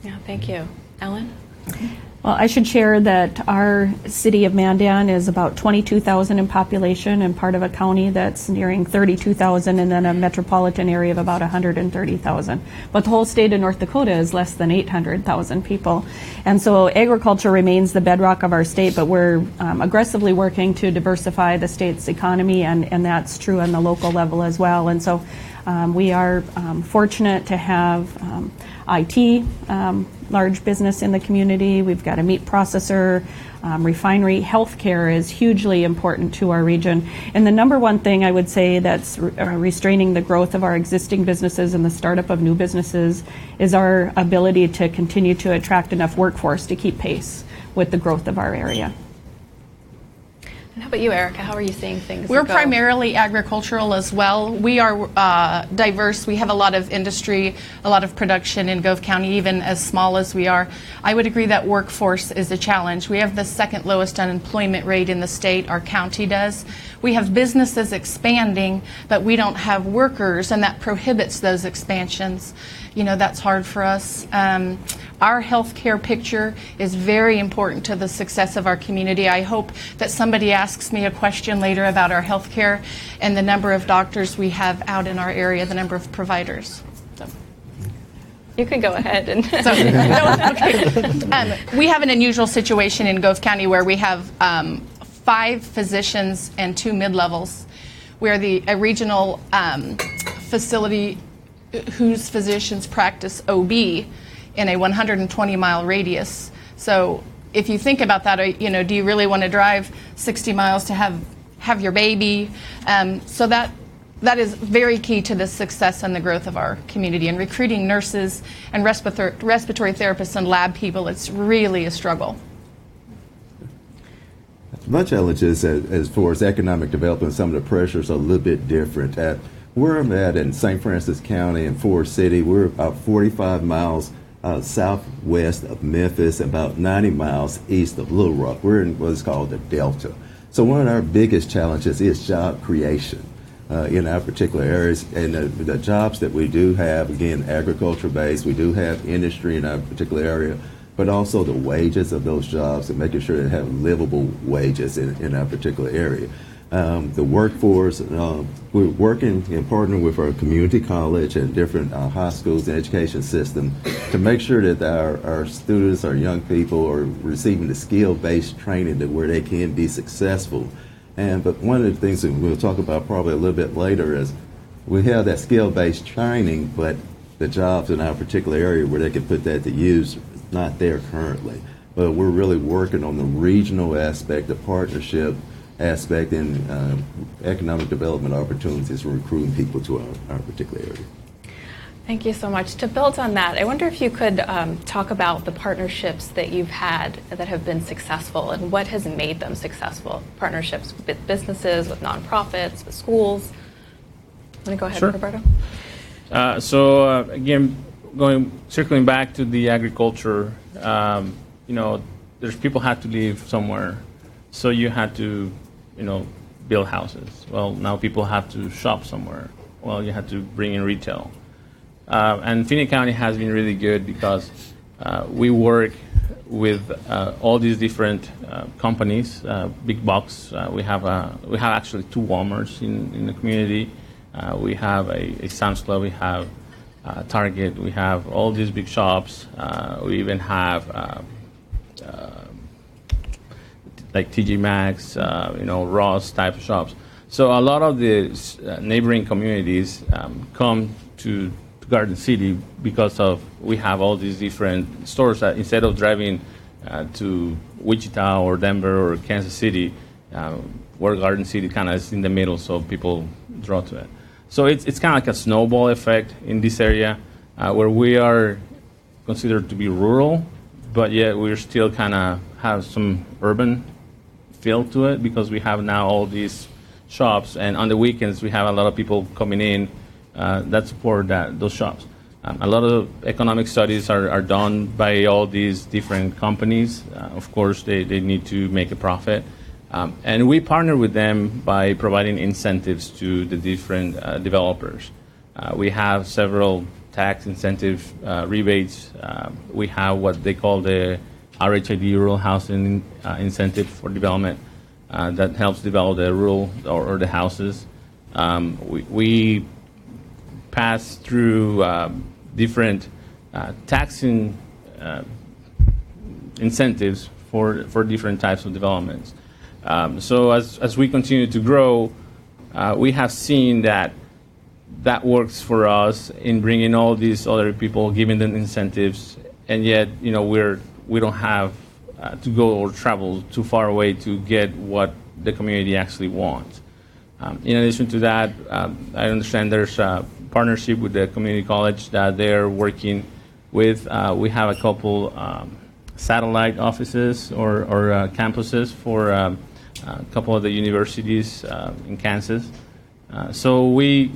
[SPEAKER 12] Yeah, thank you. Ellen?
[SPEAKER 21] Well, I should share that our city of Mandan is about 22,000 in population and part of a county that's nearing 32,000, and then a metropolitan area of about 130,000. But the whole state of North Dakota is less than 800,000 people. And so agriculture remains the bedrock of our state, but we're aggressively working to diversify the state's economy, and that's true on the local level as well. And so we are fortunate to have IT, large business in the community. We've got a meat processor, refinery. Healthcare is hugely important to our region. And the number one thing I would say that's restraining the growth of our existing businesses and the startup of new businesses is our ability to continue to attract enough workforce to keep pace with the growth of our area.
[SPEAKER 12] And how about you, Erica? How are you seeing things
[SPEAKER 22] We're
[SPEAKER 12] go?
[SPEAKER 22] primarily agricultural as well. We are diverse. We have a lot of industry, a lot of production in Gove County, even as small as we are. I would agree that workforce is a challenge. We have the second lowest unemployment rate in the state. Our county does. We have businesses expanding, but we don't have workers, and that prohibits those expansions. That's hard for us. Our healthcare picture is very important to the success of our community. I hope that somebody asks me a question later about our healthcare and the number of doctors we have out in our area, the number of providers. So.
[SPEAKER 12] You can go ahead.
[SPEAKER 22] We have an unusual situation in Gove County where we have 5 physicians and 2 mid-levels. We are a regional facility whose physicians practice OB in a 120-mile radius. So if you think about that, do you really want to drive 60 miles to have your baby? So that is very key to the success and the growth of our community. And recruiting nurses and respiratory therapists and lab people, it's really a struggle.
[SPEAKER 23] My challenges as far as economic development, some of the pressures are a little bit different. At where I'm at in St. Francis County and Forest City, we're about 45 miles southwest of Memphis, about 90 miles east of Little Rock. We're in what's called the Delta. So one of our biggest challenges is job creation in our particular areas. And the jobs that we do have, again, agriculture-based, we do have industry in our particular area, but also the wages of those jobs and making sure they have livable wages in our particular area. The workforce, we're working and partnering with our community college and different high schools and education system to make sure that our students, our young people are receiving the skill-based training that where they can be successful. But one of the things that we'll talk about probably a little bit later is we have that skill-based training, but the jobs in our particular area where they can put that to use is not there currently. But we're really working on the regional aspect, the partnership aspect, and economic development opportunities for recruiting people to our particular area.
[SPEAKER 12] Thank you so much. To build on that, I wonder if you could talk about the partnerships that you've had that have been successful and what has made them successful. Partnerships with businesses, with nonprofits, with schools. Want to go ahead,
[SPEAKER 19] Sure.
[SPEAKER 12] Roberto?
[SPEAKER 19] Again, circling back to the agriculture, there's people had to live somewhere, so you had to, build houses. Well, now people have to shop somewhere. Well, you had to bring in retail. And Finney County has been really good because we work with all these different companies, big box. We have actually 2 Walmarts in the community. We have a Sam's Club. We have Target. We have all these big shops. We even have like TJ Maxx, Ross type of shops. So a lot of the neighboring communities come to Garden City because of we have all these different stores that instead of driving to Wichita or Denver or Kansas City, where Garden City kind of is in the middle, so people draw to it. So it's kind of like a snowball effect in this area where we are considered to be rural, but yet we're still kind of have some urban feel to it because we have now all these shops, and on the weekends we have a lot of people coming in that support those shops. A lot of economic studies are done by all these different companies. Of course, they need to make a profit. And we partner with them by providing incentives to the different developers. We have several tax incentive rebates. We have what they call the RHID, Rural Housing Incentive for Development, that helps develop the rural or the houses. We pass through different taxing incentives for different types of developments. So as we continue to grow, we have seen that works for us in bringing all these other people, giving them incentives, and yet we don't have to go or travel too far away to get what the community actually wants. In addition to that, I understand there's a partnership with the community college that they're working with. We have a couple satellite offices or campuses for a couple of the universities in Kansas. So we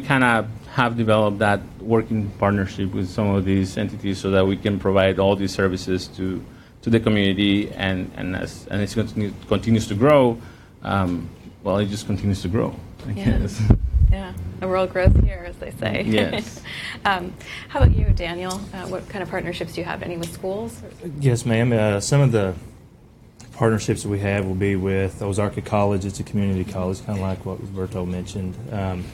[SPEAKER 19] kind of have developed that working partnership with some of these entities so that we can provide all these services to the community, and as it continues to grow, it just continues to grow. I guess.
[SPEAKER 12] Yeah, the world grows here, as they say.
[SPEAKER 19] Yes.
[SPEAKER 12] How about you, Daniel? What kind of partnerships do you have? Any with schools?
[SPEAKER 20] Yes, ma'am. Some of the partnerships that we have will be with Ozarka College. It's a community college, kind of like what Roberto mentioned.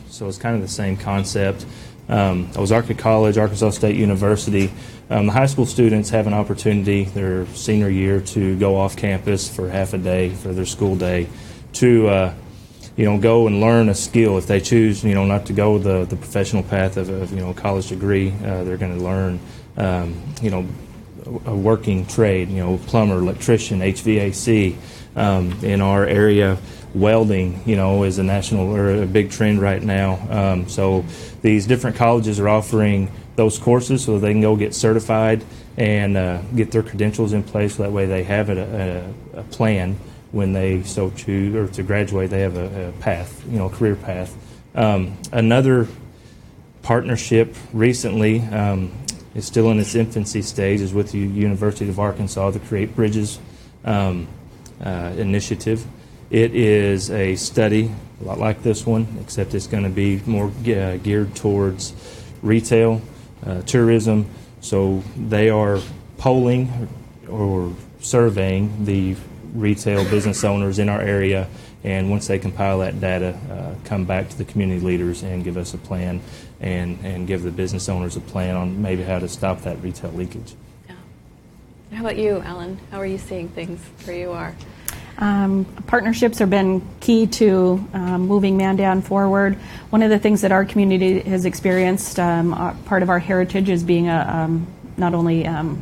[SPEAKER 20] So it's kind of the same concept. Ozarka College, Arkansas State University, the high school students have an opportunity their senior year to go off campus for half a day for their school day to go and learn a skill. If they choose not to go the professional path of a college degree, they're going to learn a working trade, plumber, electrician, HVAC. In our area, welding, is a national or a big trend right now. So these different colleges are offering those courses so they can go get certified and get their credentials in place. So that way they have a plan when they so choose, or to graduate, they have a path, career path. Another partnership recently is still in its infancy stage, is with the University of Arkansas, the Create Bridges initiative. It is a study, a lot like this one, except it's going to be more geared towards retail, tourism. So they are polling or surveying the retail business owners in our area, and once they compile that data, come back to the community leaders and give us a plan and give the business owners a plan on maybe how to stop that retail leakage.
[SPEAKER 12] Yeah. How about you, Ellen? How are you seeing things where you are?
[SPEAKER 21] Partnerships have been key to moving Mandan forward. One of the things that our community has experienced, part of our heritage is being not only a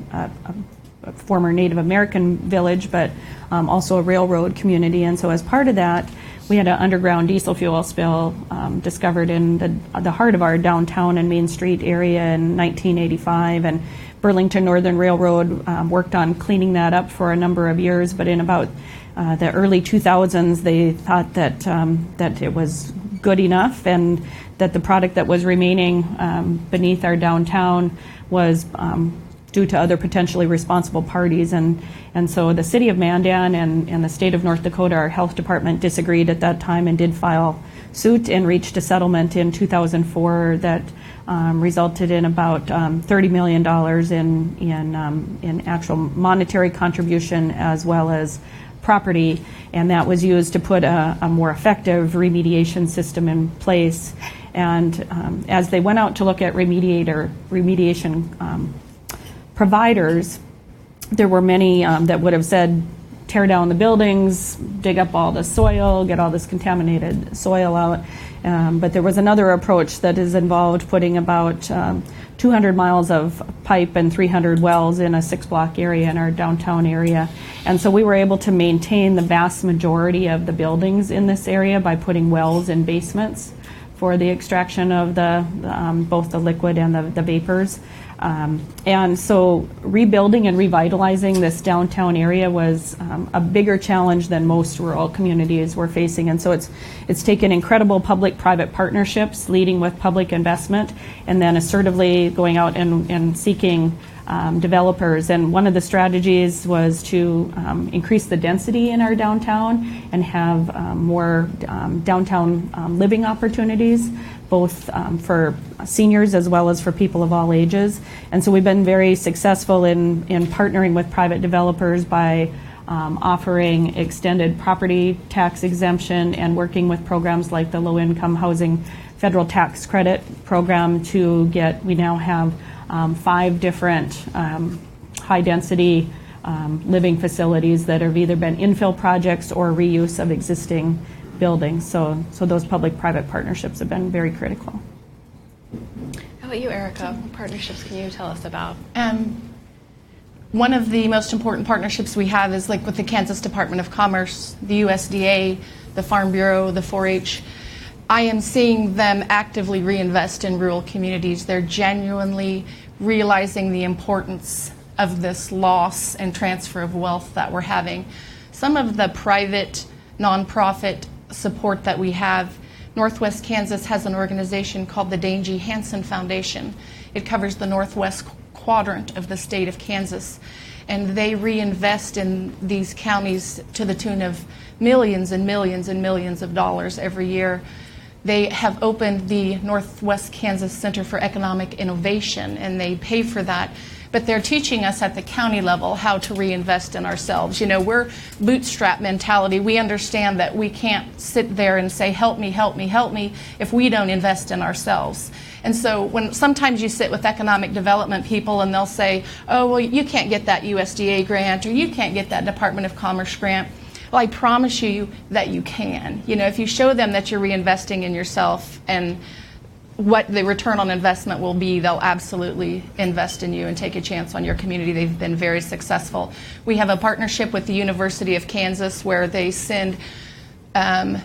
[SPEAKER 21] former Native American village, but also a railroad community. And so as part of that, we had an underground diesel fuel spill discovered in the heart of our downtown and Main Street area in 1985. And Burlington Northern Railroad worked on cleaning that up for a number of years, but in about the early 2000s, they thought that it was good enough, and that the product that was remaining beneath our downtown was due to other potentially responsible parties. And so the city of Mandan and the state of North Dakota, our health department, disagreed at that time and did file suit and reached a settlement in 2004 that resulted in about $30 million in actual monetary contribution as well as property, and that was used to put a more effective remediation system in place. And as they went out to look at remediation providers, there were many that would have said tear down the buildings, dig up all the soil, get all this contaminated soil out. But there was another approach that is involved putting about 200 miles of pipe and 300 wells in a 6-block area in our downtown area. And so we were able to maintain the vast majority of the buildings in this area by putting wells in basements for the extraction of both the liquid and the vapors. And so rebuilding and revitalizing this downtown area was a bigger challenge than most rural communities were facing. And so it's taken incredible public-private partnerships, leading with public investment, and then assertively going out and seeking developers. And one of the strategies was to increase the density in our downtown and have more downtown living opportunities, both for seniors as well as for people of all ages. And so we've been very successful in partnering with private developers by offering extended property tax exemption and working with programs like the Low Income Housing Federal Tax Credit Program we now have 5 different high-density living facilities that have either been infill projects or reuse of existing buildings. So those public-private partnerships have been very critical.
[SPEAKER 12] How about you, Erica? What partnerships can you tell us about?
[SPEAKER 22] One of the most important partnerships we have is like with the Kansas Department of Commerce, the USDA, the Farm Bureau, the 4-H. I am seeing them actively reinvest in rural communities. They're genuinely realizing the importance of this loss and transfer of wealth that we're having. Some of the private nonprofit support that we have, Northwest Kansas has an organization called the Dangy Hansen Foundation. It covers the northwest quadrant of the state of Kansas, and they reinvest in these counties to the tune of millions and millions and millions of dollars every year. They have opened the Northwest Kansas Center for Economic Innovation, and they pay for that. But they're teaching us at the county level how to reinvest in ourselves. You know, we're bootstrap mentality. We understand that we can't sit there and say, help me, help me, help me, if we don't invest in ourselves. And so when sometimes you sit with economic development people and they'll say, oh, well, you can't get that USDA grant or you can't get that Department of Commerce grant. Well, I promise you that you can. You know, if you show them that you're reinvesting in yourself and what the return on investment will be, they'll absolutely invest in you and take a chance on your community. They've been very successful. We have a partnership with the University of Kansas where they send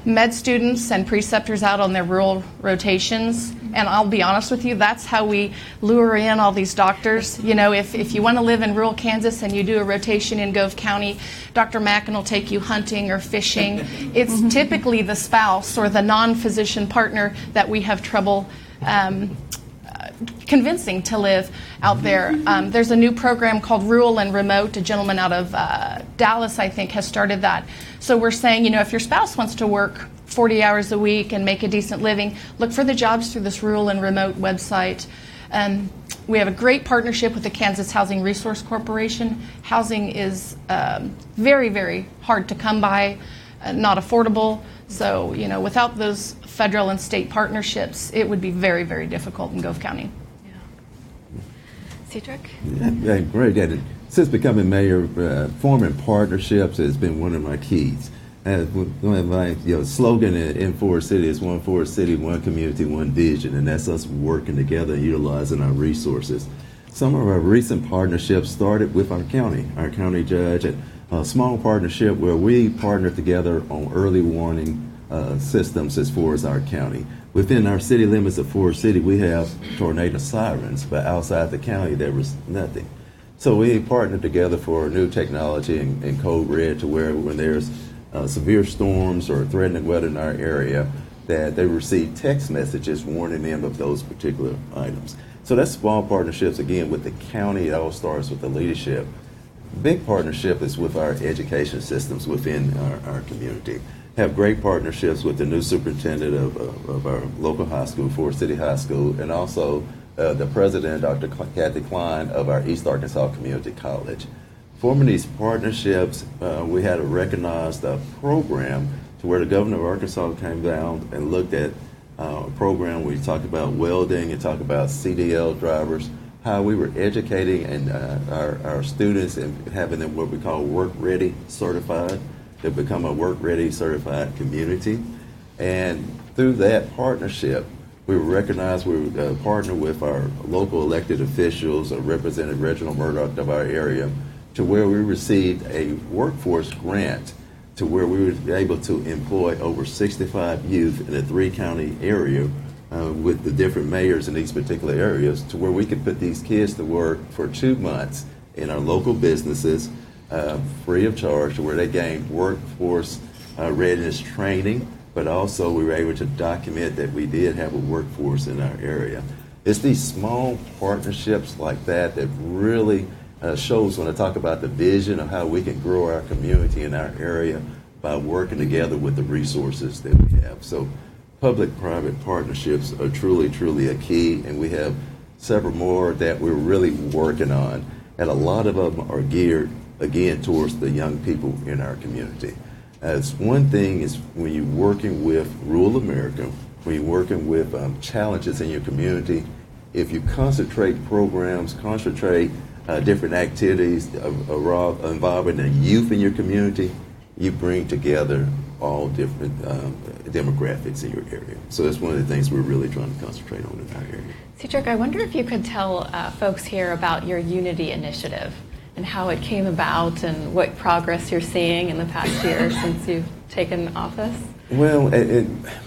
[SPEAKER 22] med students and preceptors out on their rural rotations. And I'll be honest with you, that's how we lure in all these doctors. You know, if you want to live in rural Kansas and you do a rotation in Gove County, Dr. Mackin will take you hunting or fishing. It's typically the spouse or the non-physician partner that we have trouble convincing to live out there. There's a new program called Rural and Remote. A gentleman out of Dallas, I think, has started that. So we're saying, you know, if your spouse wants to work 40 hours a week and make a decent living, look for the jobs through this Rural and Remote website. We have a great partnership with the Kansas Housing Resource Corporation. Housing is very, very hard to come by, not affordable. So, you know, without those federal and state partnerships, it would be very, very difficult in Gove County.
[SPEAKER 12] Cedric?
[SPEAKER 23] Yeah, great. Yeah, since becoming mayor, forming partnerships has been one of my keys. My slogan in Forest City is one Forest City, one community, one vision, and that's us working together and utilizing our resources. Some of our recent partnerships started with our county judge, and a small partnership where we partnered together on early warning systems as far as our county. Within our city limits of Forest City, we have tornado sirens, but outside the county, there was nothing. So we partnered together for new technology and code red to where when there's severe storms or threatening weather in our area, that they receive text messages warning them of those particular items. So that's small partnerships, again, with the county. It all starts with the leadership. Big partnership is with our education systems within our community. Have great partnerships with the new superintendent of our local high school, Forest City High School, and also the president, Dr. Kathy Klein, of our East Arkansas Community College. Forming these partnerships, we had a recognized program to where the governor of Arkansas came down and looked at a program where you talk about welding, you talk about CDL drivers, how we were educating and our students and having them what we call work ready certified to become a work ready certified community. And through that partnership, we were recognized, we were partnered with our local elected officials, Representative Reginald Murdoch of our area, to where we received a workforce grant to where we were able to employ over 65 youth in a 3-county area with the different mayors in these particular areas, to where we could put these kids to work for 2 months in our local businesses free of charge, to where they gained workforce readiness training, but also we were able to document that we did have a workforce in our area. It's these small partnerships like that that really shows when I talk about the vision of how we can grow our community in our area by working together with the resources that we have. So public-private partnerships are truly, truly a key, and we have several more that we're really working on, and a lot of them are geared, again, towards the young people in our community. As one thing is when you're working with rural America, when you're working with challenges in your community, if you concentrate programs, concentrate different activities involving the youth in your community, you bring together all different demographics in your area. So that's one of the things we're really trying to concentrate on in our area.
[SPEAKER 12] Cedric, I wonder if you could tell folks here about your Unity initiative and how it came about and what progress you're seeing in the past year since you've taken office.
[SPEAKER 23] Well,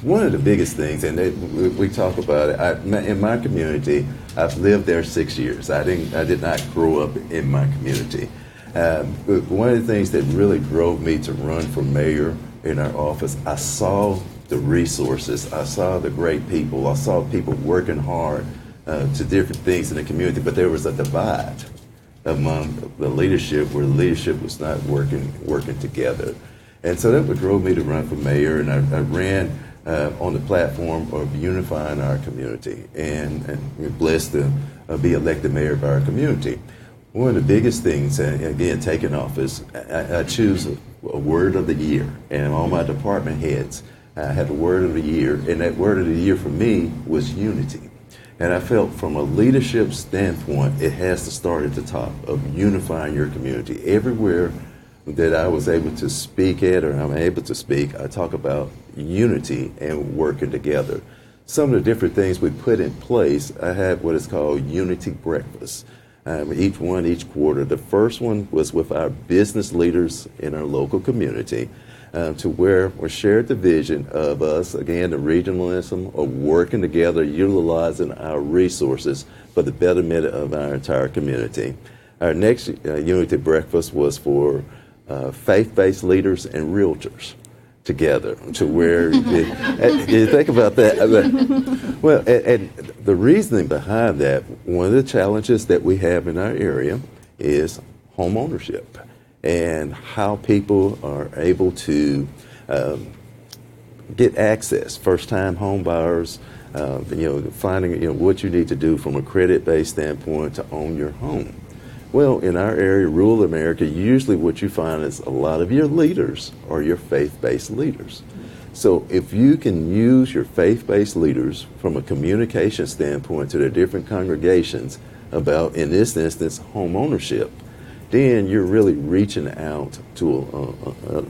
[SPEAKER 23] one of the biggest things, and we talk about it, in my community, I've lived there 6 years. I did not grow up in my community. One of the things that really drove me to run for mayor in our office, I saw the resources, I saw the great people, I saw people working hard to different things in the community, but there was a divide among the leadership where the leadership was not working together. And so that what drove me to run for mayor, and I ran on the platform of unifying our community, and we're blessed to be elected mayor of our community. One of the biggest things, again, taking office, I choose a word of the year, and all my department heads had a word of the year, and that word of the year for me was unity. And I felt from a leadership standpoint, it has to start at the top of unifying your community. Everywhere that I was able to speak at, or I'm able to speak, I talk about unity and working together. Some of the different things we put in place, I had what is called Unity Breakfast. Each quarter. The first one was with our business leaders in our local community, to where we shared the vision of us, again, the regionalism of working together, utilizing our resources for the betterment of our entire community. Our next Unity Breakfast was for faith-based leaders and realtors together, to where you think about that. Well, and the reasoning behind that, one of the challenges that we have in our area is home ownership and how people are able to get access, first-time home buyers, finding what you need to do from a credit-based standpoint to own your home. Well, in our area, rural America, usually what you find is a lot of your leaders are your faith-based leaders. So if you can use your faith-based leaders from a communication standpoint to their different congregations about, in this instance, home ownership, then you're really reaching out to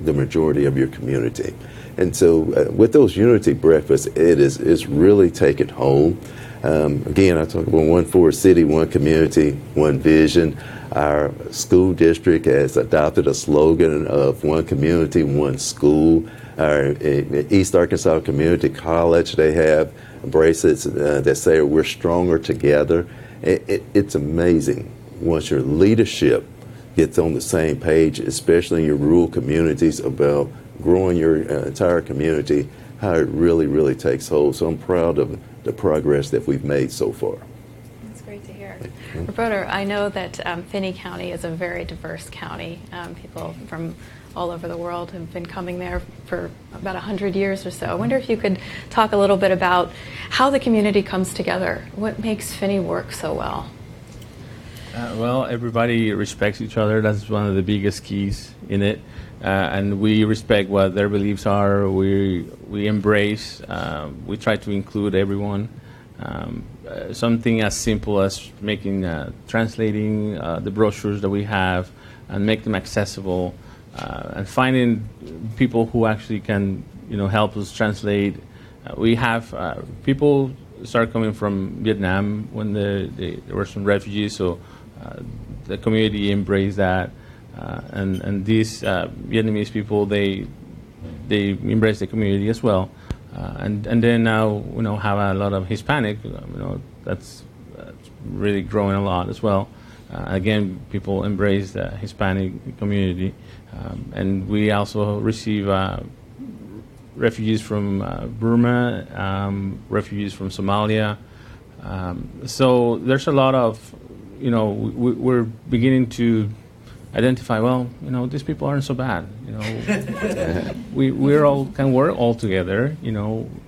[SPEAKER 23] the majority of your community. And so with those Unity Breakfasts, it's really taken hold. Again, I talk about one Forest City, one community, one vision. Our school district has adopted a slogan of one community, one school. Our East Arkansas Community College, they have bracelets that say we're stronger together. It's amazing once your leadership gets on the same page, especially in your rural communities, about growing your entire community, how it really, really takes hold. So I'm proud of the progress that we've made so far.
[SPEAKER 12] That's great to hear. Roberta, I know that Finney County is a very diverse county. People from all over the world have been coming there for about 100 years or so. I wonder if you could talk a little bit about how the community comes together. What makes Finney work so well?
[SPEAKER 19] Well, everybody respects each other. That's one of the biggest keys in it. And we respect what their beliefs are. We embrace. We try to include everyone. something as simple as translating the brochures that we have and make them accessible, and finding people who actually can, help us translate. We have people start coming from Vietnam when there were some refugees, so the community embraced that, and these Vietnamese people, they embrace the community as well, and then now have a lot of Hispanic, that's really growing a lot as well. Again, people embrace the Hispanic community, and we also receive refugees from Burma, refugees from Somalia. So there's a lot of, we're beginning to identify, these people aren't so bad. We're all can work all together.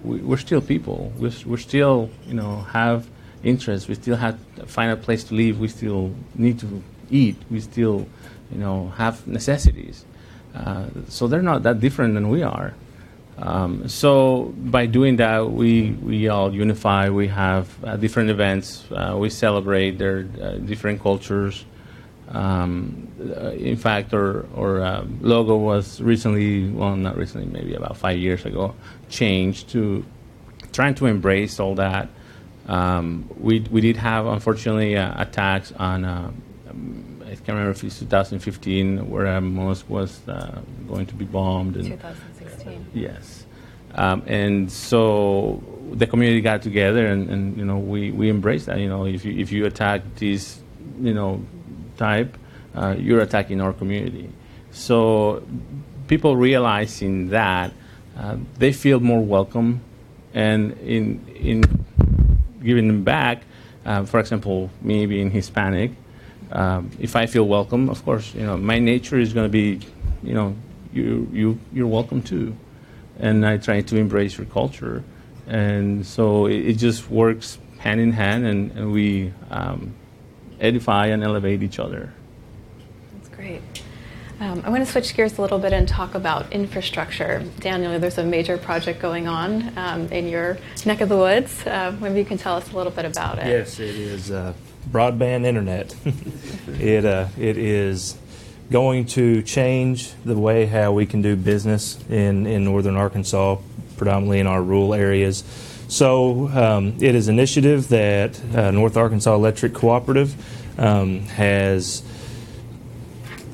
[SPEAKER 19] We're still people. We're still, have interests. We still have to find a place to live. We still need to eat. We still, have necessities. So they're not that different than we are. So by doing that, we all unify. We have different events. We celebrate their different cultures. In fact, our logo was recently, not recently, maybe about 5 years ago, changed to trying to embrace all that. We did have, unfortunately, attacks on, I can't remember if it's 2015, where a mosque was going to be bombed.
[SPEAKER 12] 2016.
[SPEAKER 19] Yes. And so the community got together and we embraced that. If you attack this, type, you're attacking our community. So people realizing that, they feel more welcome, and in giving them back, for example, me being Hispanic, if I feel welcome, of course, my nature is going to be, you're welcome too, and I try to embrace your culture, and so it just works hand in hand, and we edify and elevate each other.
[SPEAKER 12] That's great. I want to switch gears a little bit and talk about infrastructure. Daniel, there's a major project going on in your neck of the woods. Maybe you can tell us a little bit about it.
[SPEAKER 20] Yes, it is broadband internet. It is going to change the way how we can do business in northern Arkansas, predominantly in our rural areas. So it is an initiative that North Arkansas Electric Cooperative has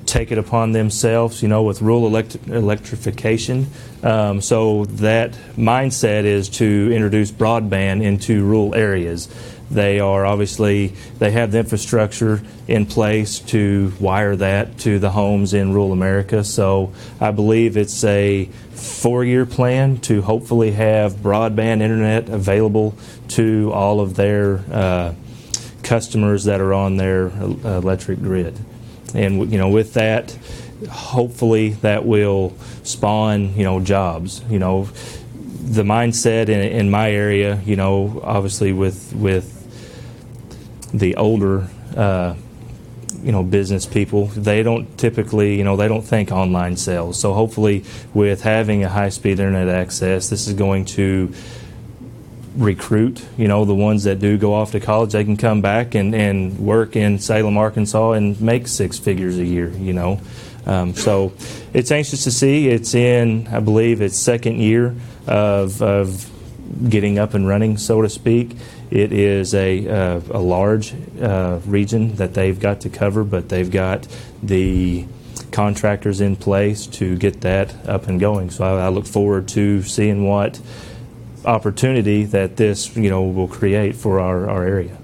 [SPEAKER 20] taken upon themselves, with rural electrification. So that mindset is to introduce broadband into rural areas. They have the infrastructure in place to wire that to the homes in rural America. So I believe it's a 4-year plan to hopefully have broadband internet available to all of their customers that are on their electric grid. And with that, hopefully that will spawn jobs. The mindset in my area, obviously with the older business people, they don't typically, they don't think online sales. So hopefully with having a high-speed internet access, this is going to recruit, the ones that do go off to college. They can come back and work in Salem, Arkansas and make 6 figures a year, So it's anxious to see. It's in, I believe, its 2nd year of getting up and running, so to speak. It is a large region that they've got to cover, but they've got the contractors in place to get that up and going. So I look forward to seeing what opportunity that this will create for our area.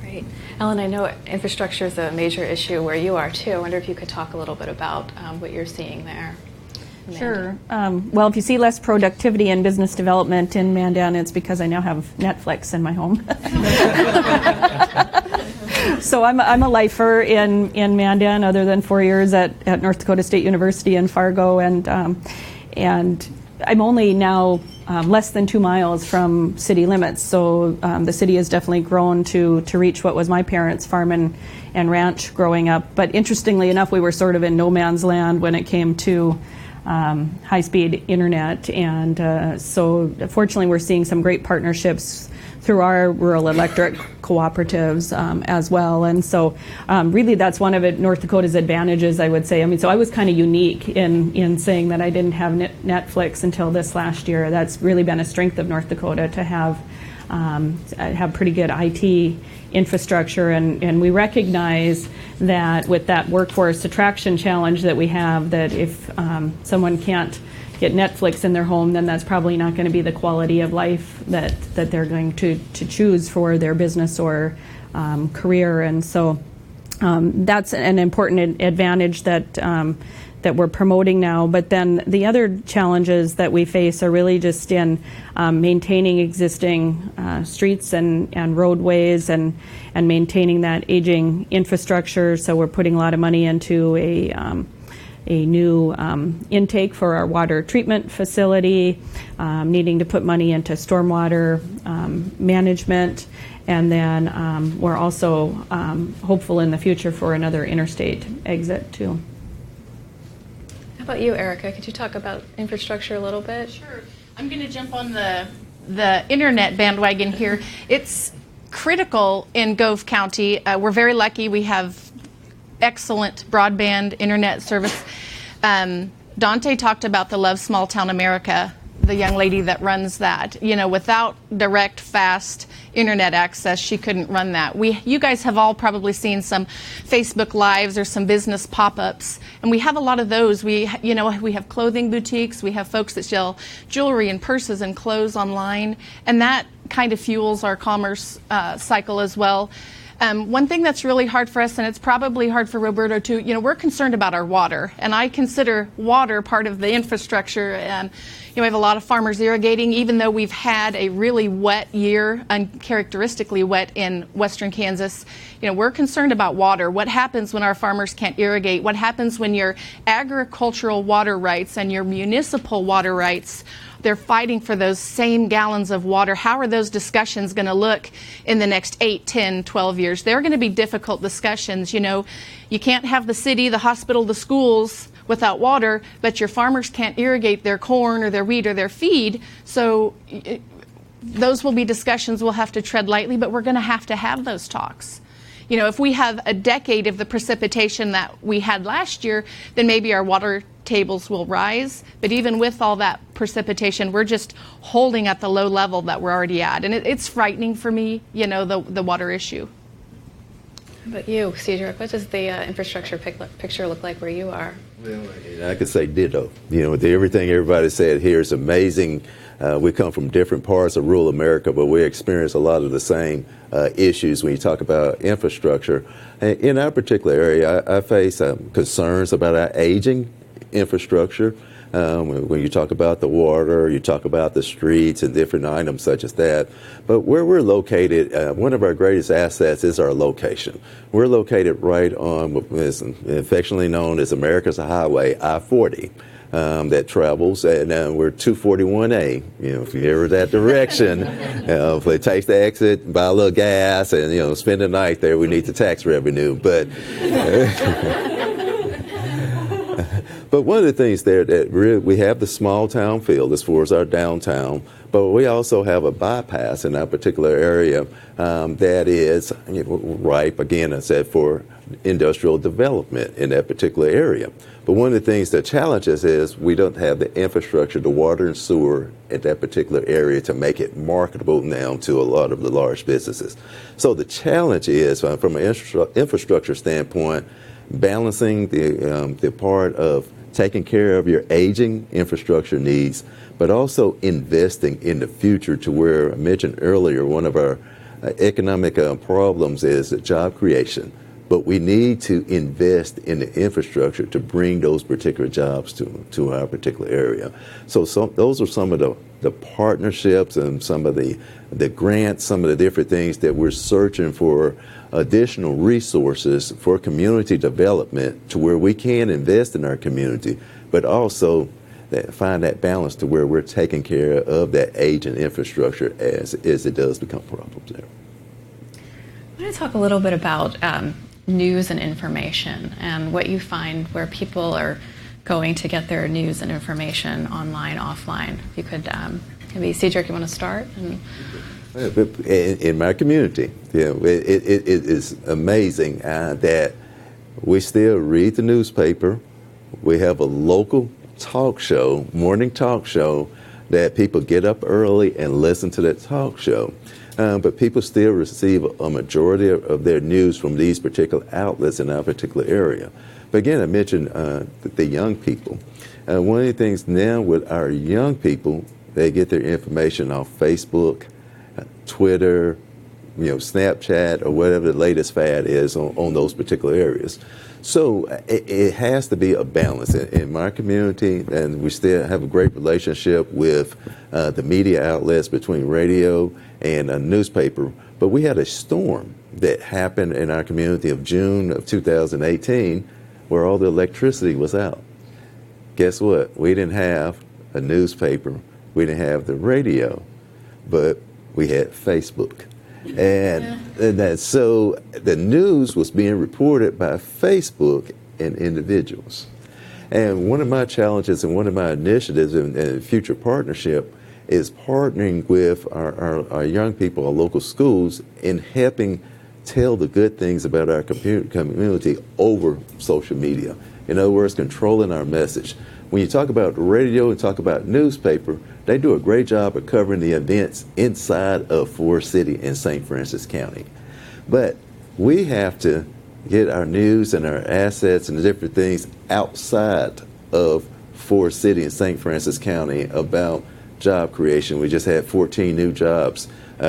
[SPEAKER 12] Great. Ellen, I know infrastructure is a major issue where you are too. I wonder if you could talk a little bit about what you're seeing there.
[SPEAKER 21] Sure. Well, if you see less productivity in business development in Mandan, it's because I now have Netflix in my home. So I'm a lifer in Mandan, other than 4 years at North Dakota State University in Fargo, and I'm only now less than 2 miles from city limits. So the city has definitely grown to reach what was my parents' farm and ranch growing up. But interestingly enough, we were sort of in no man's land when it came to high-speed internet, and so fortunately we're seeing some great partnerships through our rural electric cooperatives as well. And so really that's one of North Dakota's advantages, I would say. I mean, so I was kind of unique in saying that I didn't have Netflix until this last year. That's really been a strength of North Dakota to have pretty good IT infrastructure, and we recognize that with that workforce attraction challenge that we have, that if someone can't get Netflix in their home, then that's probably not going to be the quality of life that they're going to choose for their business or career. And so that's an important advantage that we're promoting now. But then the other challenges that we face are really just in maintaining existing streets and roadways and maintaining that aging infrastructure. So we're putting a lot of money into a new intake for our water treatment facility, needing to put money into stormwater management, and then we're also hopeful in the future for another interstate exit too.
[SPEAKER 12] How about you, Erica? Could you talk about infrastructure a little bit?
[SPEAKER 22] Sure. I'm going to jump on the internet bandwagon here. It's critical in Gove County. We're very lucky. We have excellent broadband internet service. Dante talked about the Love Small Town America, the young lady that runs that. You know, without direct, fast internet access, she couldn't run that. You guys have all probably seen some Facebook Lives or some business pop-ups, and we have a lot of those. We have clothing boutiques, we have folks that sell jewelry and purses and clothes online, and that kind of fuels our commerce cycle as well. One thing that's really hard for us, and it's probably hard for Roberto too, we're concerned about our water, and I consider water part of the infrastructure. We have a lot of farmers irrigating, even though we've had a really wet year, uncharacteristically wet in western Kansas. We're concerned about water. What happens when our farmers can't irrigate? What happens when your agricultural water rights and your municipal water rights, they're fighting for those same gallons of water? How are those discussions going to look in the next 8, 10, 12 years? They're going to be difficult discussions. You can't have the city, the hospital, the schools without water, but your farmers can't irrigate their corn or their wheat or their feed. So those will be discussions we'll have to tread lightly, but we're going to have those talks. If we have a decade of the precipitation that we had last year, then maybe our water tables will rise. But even with all that precipitation, we're just holding at the low level that we're already at. And it's frightening for me, the water issue.
[SPEAKER 12] How about you, Cedric? What does the infrastructure picture look like where you are?
[SPEAKER 23] Well, I could say ditto. Everything everybody said here is amazing. We come from different parts of rural America, but we experience a lot of the same issues when you talk about infrastructure. In our particular area, I face concerns about our aging infrastructure. When you talk about the water, you talk about the streets and different items such as that. But where we're located, one of our greatest assets is our location. We're located right on what is affectionately known as America's Highway, I-40. That travels, and we're 241A. If you're ever that direction, if it takes the exit, buy a little gas, and spend the night there, we need the tax revenue. But but one of the things there that we have the small town feel as far as our downtown, but we also have a bypass in our particular area that is ripe, again, I said, for industrial development in that particular area. But one of the things that challenges is we don't have the infrastructure, the water and sewer at that particular area to make it marketable now to a lot of the large businesses. So the challenge is, from an infrastructure standpoint, balancing the part of taking care of your aging infrastructure needs, but also investing in the future to where I mentioned earlier, one of our economic problems is job creation. But we need to invest in the infrastructure to bring those particular jobs to our particular area. So those are some of the partnerships and some of the grants, some of the different things that we're searching for additional resources for community development to where we can invest in our community, but also find that balance to where we're taking care of that aging infrastructure as it does become problems there.
[SPEAKER 12] I want to talk a little bit about news and information and what you find where people are going to get their news and information online, offline. If you could, maybe Cedric, you want to start?
[SPEAKER 23] In my community, it is amazing that we still read the newspaper. We have a local talk show, morning talk show, that people get up early and listen to that talk show. But people still receive a majority of their news from these particular outlets in our particular area. But again, I mentioned the young people. One of the things now with our young people, they get their information off Facebook, Twitter, Snapchat, or whatever the latest fad is on those particular areas. So it has to be a balance in my community, and we still have a great relationship with the media outlets between radio and a newspaper. But we had a storm that happened in our community of June of 2018 where all the electricity was out. Guess what? We didn't have a newspaper. We didn't have the radio, but we had Facebook. And so the news was being reported by Facebook and individuals. And one of my challenges and one of my initiatives in future partnership is partnering with our young people, our local schools, in helping tell the good things about our community over social media. In other words, controlling our message. When you talk about radio and talk about newspaper, they do a great job of covering the events inside of Forest City and St. Francis County. But we have to get our news and our assets and different things outside of Forest City and St. Francis County about job creation. We just had 14 new jobs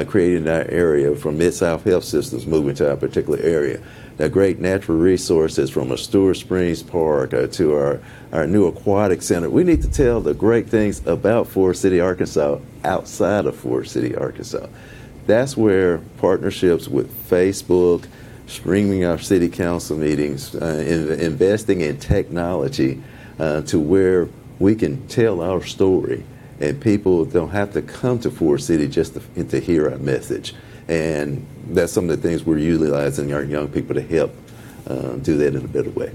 [SPEAKER 23] created in our area from Mid-South Health Systems moving to our particular area. The great natural resources from a Stewart Springs Park to our new aquatic center. We need to tell the great things about Forest City, Arkansas outside of Forest City, Arkansas. That's where partnerships with Facebook, streaming our city council meetings, investing in technology to where we can tell our story and people don't have to come to Forest City just to hear our message. And that's some of the things we're utilizing our young people to help do that in a better way.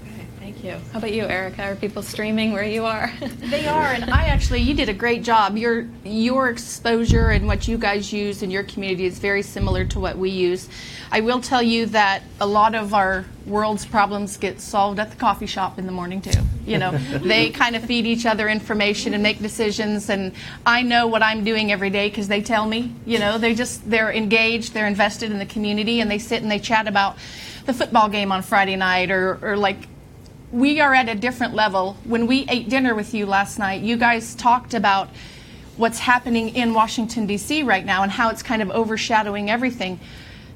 [SPEAKER 12] Okay, thank you. How about you, Erica? Are people streaming where you are?
[SPEAKER 22] They are, and you did a great job. Your exposure and what you guys use in your community is very similar to what we use. I will tell you that a lot of our world's problems get solved at the coffee shop in the morning too. They kind of feed each other information and make decisions, and I know what I'm doing every day because they tell me. They're engaged, they're invested in the community, and they sit and they chat about the football game on Friday night or like. We are at a different level. When we ate dinner with you last night, you guys talked about what's happening in Washington, D.C. right now and how it's kind of overshadowing everything.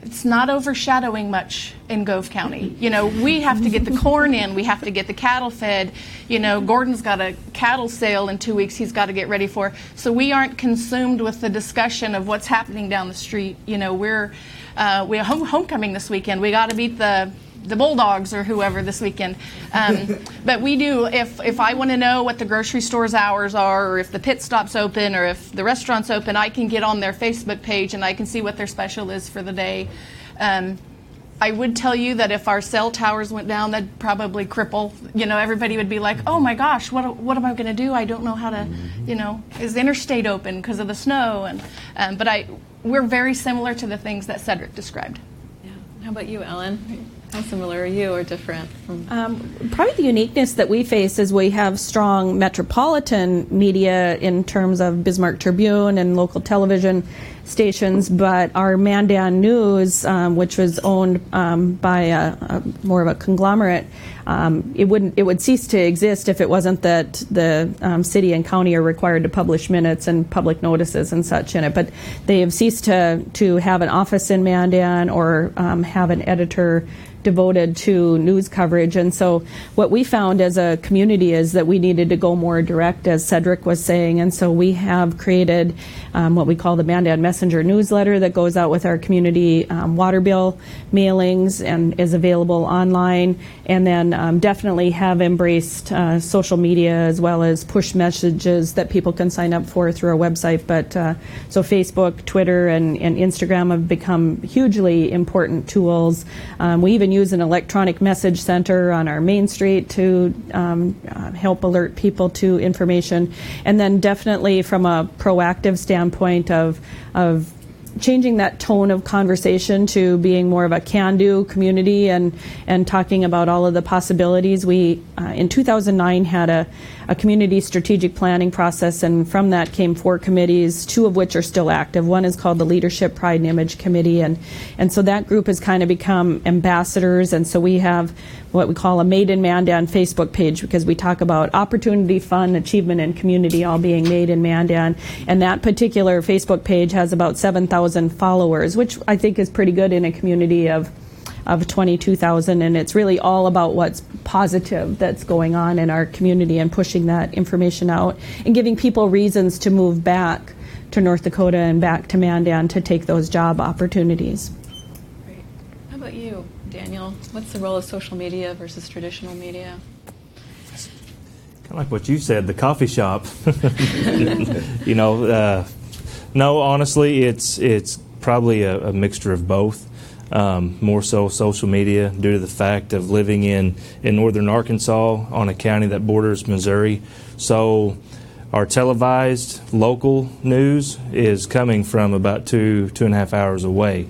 [SPEAKER 22] It's not overshadowing much in Gove County. We have to get the corn in. We have to get the cattle fed. Gordon's got a cattle sale in 2 weeks he's got to get ready for. So we aren't consumed with the discussion of what's happening down the street. We have homecoming this weekend. We got to beat the Bulldogs or whoever this weekend. But we do, if I want to know what the grocery store's hours are, or if the pit stop's open, or if the restaurant's open, I can get on their Facebook page and I can see what their special is for the day. I would tell you that if our cell towers went down, that'd probably cripple. Everybody would be like, oh my gosh, what am I going to do? I don't know how to, is the interstate open because of the snow? But we're very similar to the things that Cedric described.
[SPEAKER 12] Yeah. How about you, Ellen? How similar are you or different?
[SPEAKER 21] Probably the uniqueness that we face is we have strong metropolitan media in terms of Bismarck Tribune and local television stations, but our Mandan News, which was owned by more of a conglomerate, it would cease to exist if it wasn't that the city and county are required to publish minutes and public notices and such in it. But they have ceased to have an office in Mandan or have an editor devoted to news coverage. And so what we found as a community is that we needed to go more direct, as Cedric was saying. And so we have created what we call the Mandan Messenger newsletter that goes out with our community water bill mailings and is available online. And then definitely have embraced social media as well as push messages that people can sign up for through our website. But so Facebook, Twitter, and Instagram have become hugely important tools. We even use an electronic message center on our main street to help alert people to information. And then definitely from a proactive standpoint of changing that tone of conversation to being more of a can-do community and talking about all of the possibilities. We, in 2009, had a community strategic planning process, and from that came 4 committees, 2 of which are still active. One is called the Leadership, Pride, and Image Committee, and so that group has kind of become ambassadors, and so we have what we call a Made in Mandan Facebook page, because we talk about opportunity, fun, achievement, and community all being made in Mandan. And that particular Facebook page has about 7,000 followers, which I think is pretty good in a community of 22,000. And it's really all about what's positive that's going on in our community and pushing that information out and giving people reasons to move back to North Dakota and back to Mandan to take those job opportunities.
[SPEAKER 12] Great. How about you, Daniel? What's the role of social media versus traditional media?
[SPEAKER 20] Kind of like what you said, the coffee shop. No, honestly, it's probably a mixture of both. More so social media due to the fact of living in northern Arkansas on a county that borders Missouri. So our televised local news is coming from about 2.5 hours away.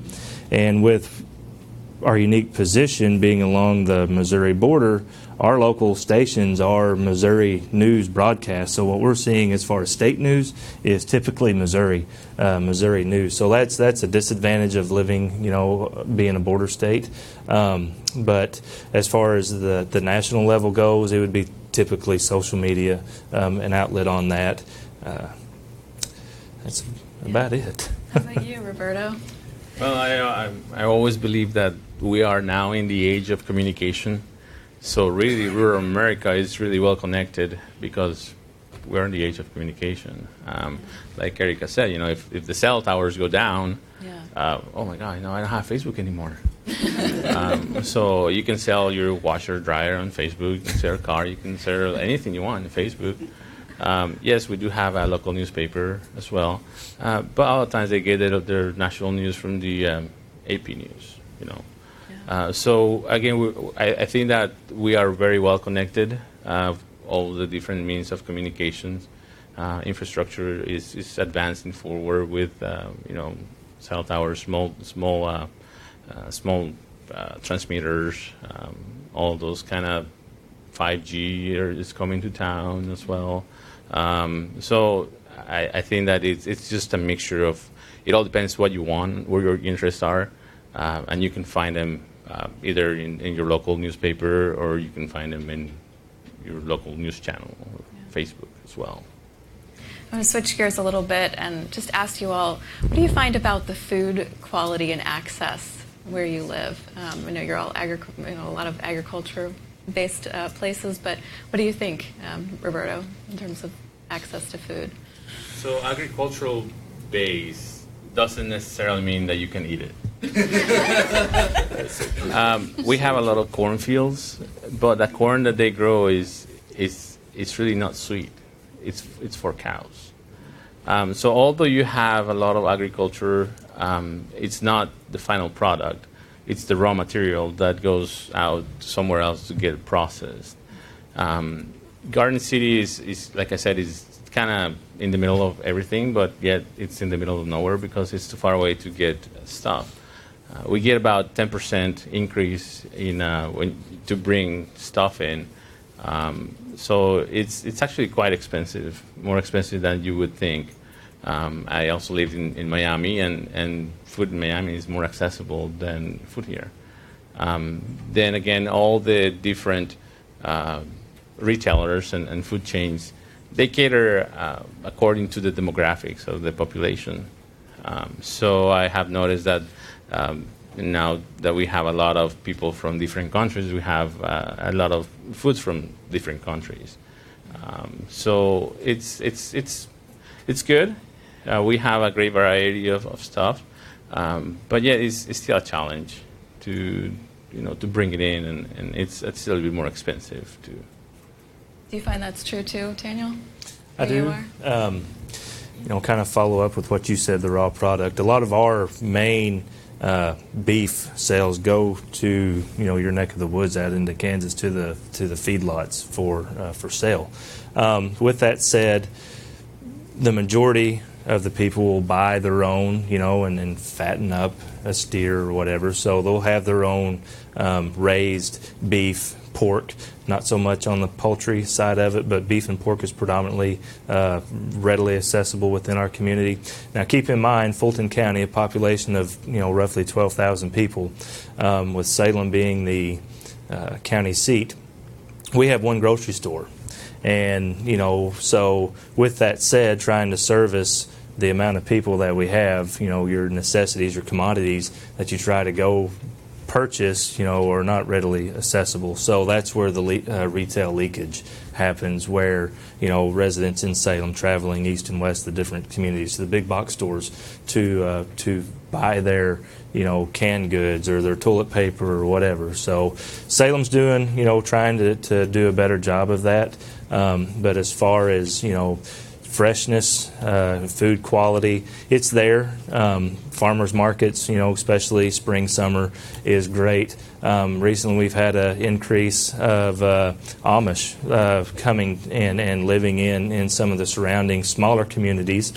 [SPEAKER 20] And with our unique position being along the Missouri border, our local stations are Missouri news broadcasts. So what we're seeing as far as state news is typically Missouri news. So that's a disadvantage of living, being a border state. But as far as the national level goes, it would be typically social media, an outlet on that. That's about it.
[SPEAKER 12] How about you, Roberto?
[SPEAKER 3] Well, I always believe that we are now in the age of communication. So really, rural America is really well connected because we're in the age of communication. Like Erica said, if the cell towers go down, oh my God, I don't have Facebook anymore. So you can sell your washer, dryer on Facebook. You can sell a car. You can sell anything you want on Facebook. Yes, we do have a local newspaper as well, but a lot of times they get their national news from the AP News. So again, I think that we are very well connected. All the different means of communications, infrastructure is advancing forward with cell towers, small transmitters, all those kind of 5G is coming to town as well. So I think that it's just a mixture of, it all depends what you want, where your interests are, and you can find them either in your local newspaper or you can find them in your local news channel, Facebook as well.
[SPEAKER 12] I want to switch gears a little bit and just ask you all, what do you find about the food quality and access where you live? I know you're all a lot of agriculture-based places, but what do you think, Roberto, in terms of access to food?
[SPEAKER 3] So agricultural base doesn't necessarily mean that you can eat it. We have a lot of cornfields, but the corn that they grow is really not sweet. It's for cows. So although you have a lot of agriculture, it's not the final product. It's the raw material that goes out somewhere else to get processed. Garden City is like I said, is kind of in the middle of everything, but yet it's in the middle of nowhere because it's too far away to get stuff. We get about 10% increase in to bring stuff in. So it's actually quite expensive, more expensive than you would think. I also lived in Miami, and food in Miami is more accessible than food here. Then again, all the different retailers and food chains, they cater according to the demographics of the population. So I have noticed that now that we have a lot of people from different countries, we have a lot of foods from different countries. So it's good. We have a great variety of stuff, but yeah, it's still a challenge to bring it in, and it's still a bit more expensive to.
[SPEAKER 12] Do you find that's true too, Daniel?
[SPEAKER 20] I do. Kind of follow up with what you said, the raw product. A lot of our main beef sales go to your neck of the woods out into Kansas to the feedlots for sale. With that said, the majority of the people will buy their own, and fatten up a steer or whatever. So they'll have their own raised beef, pork, not so much on the poultry side of it, but beef and pork is predominantly readily accessible within our community. Now, keep in mind, Fulton County, a population of roughly 12,000 people, with Salem being the county seat, we have one grocery store. And, so with that said, trying to service the amount of people that we have, your necessities, your commodities that you try to go purchase, are not readily accessible. So that's where the retail leakage happens, where, residents in Salem traveling east and west, the different communities, to the big box stores to buy their, canned goods or their toilet paper or whatever. So Salem's doing, trying to do a better job of that. But as far as, freshness, food quality, it's there. Farmers markets, especially spring, summer, is great. Recently we've had an increase of Amish coming in and living in some of the surrounding smaller communities.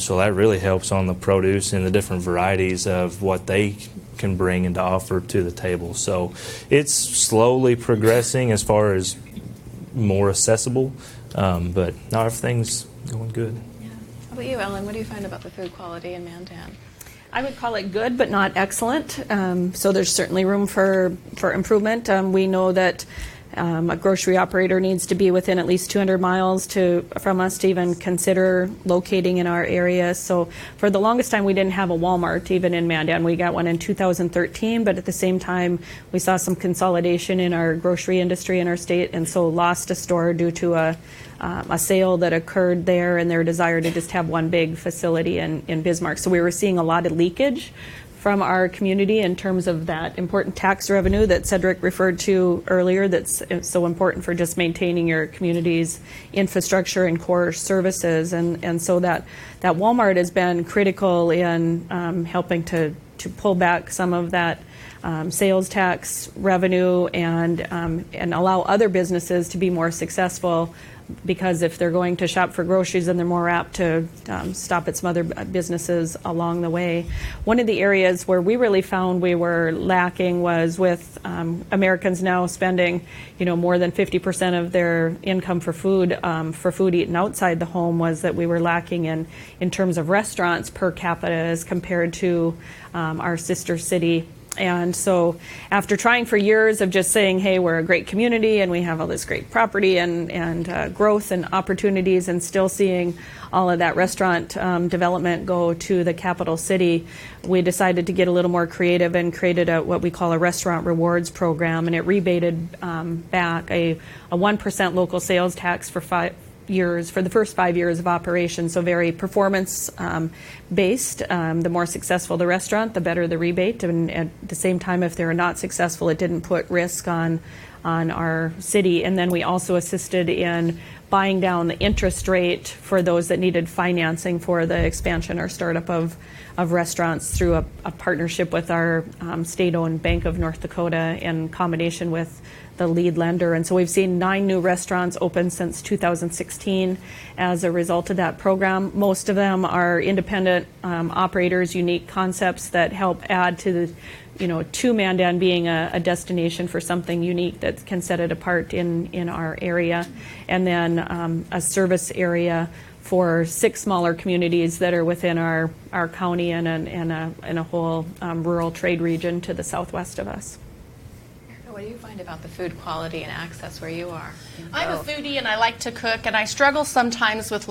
[SPEAKER 20] So that really helps on the produce and the different varieties of what they can bring and to offer to the table. So it's slowly progressing as far as more accessible, but now everything's going good.
[SPEAKER 12] Yeah. How about you, Ellen? What do you find about the food quality in Mandan?
[SPEAKER 21] I would call it good, but not excellent. So there's certainly room for improvement. We know that a grocery operator needs to be within at least 200 miles from us to even consider locating in our area. So for the longest time, we didn't have a Walmart even in Mandan. We got one in 2013, but at the same time, we saw some consolidation in our grocery industry in our state, and so lost a store due to a sale that occurred there and their desire to just have one big facility in Bismarck. So we were seeing a lot of leakage from our community in terms of that important tax revenue that Cedric referred to earlier, that's so important for just maintaining your community's infrastructure and core services. And so that Walmart has been critical in helping to pull back some of that sales tax revenue and allow other businesses to be more successful, because if they're going to shop for groceries, then they're more apt to stop at some other businesses along the way. One of the areas where we really found we were lacking was with Americans now spending, more than 50% of their income for food eaten outside the home, was that we were lacking in terms of restaurants per capita as compared to our sister city. And so after trying for years of just saying, hey, we're a great community and we have all this great property and growth and opportunities, and still seeing all of that restaurant development go to the capital city, we decided to get a little more creative and created what we call a restaurant rewards program. And it rebated back a 1% local sales tax for 5 years, for the first 5 years of operation. So very performance based. The more successful the restaurant, the better the rebate. And at the same time, if they were not successful, it didn't put risk on our city. And then we also assisted in buying down the interest rate for those that needed financing for the expansion or startup of restaurants through a partnership with our state-owned Bank of North Dakota in combination with the lead lender. And so we've seen 9 new restaurants open since 2016 as a result of that program. Most of them are independent operators, unique concepts that help add to to Mandan being a destination for something unique that can set it apart in our area. And then a service area for 6 smaller communities that are within our county and a whole rural trade region to the southwest of us.
[SPEAKER 12] What do you find about the food quality and access where you are?
[SPEAKER 22] I'm a foodie and I like to cook, and I struggle sometimes with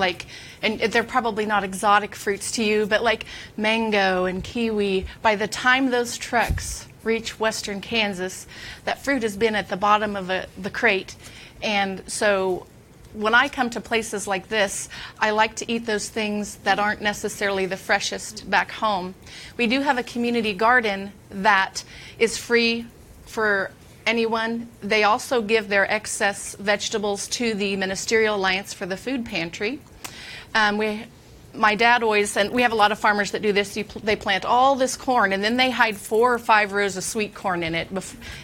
[SPEAKER 22] and they're probably not exotic fruits to you, but like mango and kiwi. By the time those trucks reach western Kansas, that fruit has been at the bottom of the crate. And so when I come to places like this, I like to eat those things that aren't necessarily the freshest back home. We do have a community garden that is free for anyone. They also give their excess vegetables to the Ministerial Alliance for the Food Pantry. my dad always, and we have a lot of farmers that do this, they plant all this corn and then they hide 4 or 5 rows of sweet corn in it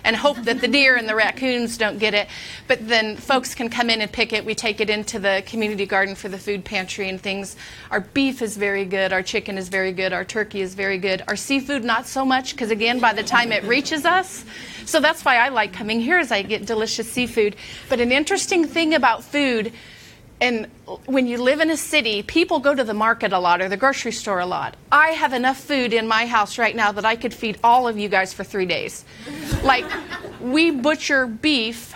[SPEAKER 22] and hope that the deer and the raccoons don't get it. But then folks can come in and pick it. We take it into the community garden for the food pantry and things. Our beef is very good. Our chicken is very good. Our turkey is very good. Our seafood, not so much, because again, by the time it reaches us, so that's why I like coming here, is I get delicious seafood. But an interesting thing about food, and when you live in a city, people go to the market a lot or the grocery store a lot. I have enough food in my house right now that I could feed all of you guys for 3 days. Like, we butcher beef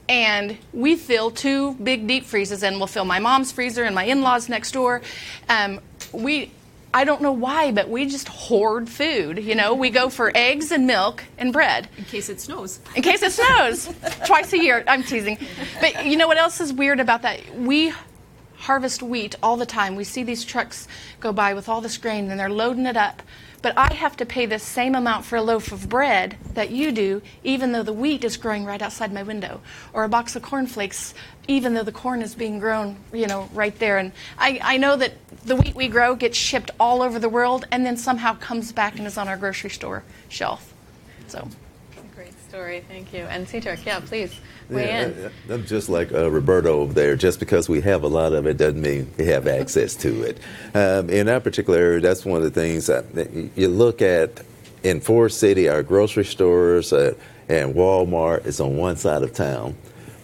[SPEAKER 22] and we fill 2 big deep freezers, and we'll fill my mom's freezer and my in-laws next door. I don't know why, but we just hoard food. You know, we go for eggs and milk and bread.
[SPEAKER 12] In case it snows.
[SPEAKER 22] In case it snows. Twice a year. I'm teasing. But you know what else is weird about that? We harvest wheat all the time. We see these trucks go by with all this grain and they're loading it up. But I have to pay the same amount for a loaf of bread that you do, even though the wheat is growing right outside my window. Or a box of cornflakes, even though the corn is being grown, you know, right there. And I know that the wheat we grow gets shipped all over the world and then somehow comes back and is on our grocery store shelf. So.
[SPEAKER 12] Great story, thank you. And Cedric, yeah, please weigh in.
[SPEAKER 23] I'm just like Roberto over there. Just because we have a lot of it doesn't mean we have access to it. In our particular area, that's one of the things that you look at in Forest City. Our grocery stores and Walmart is on one side of town,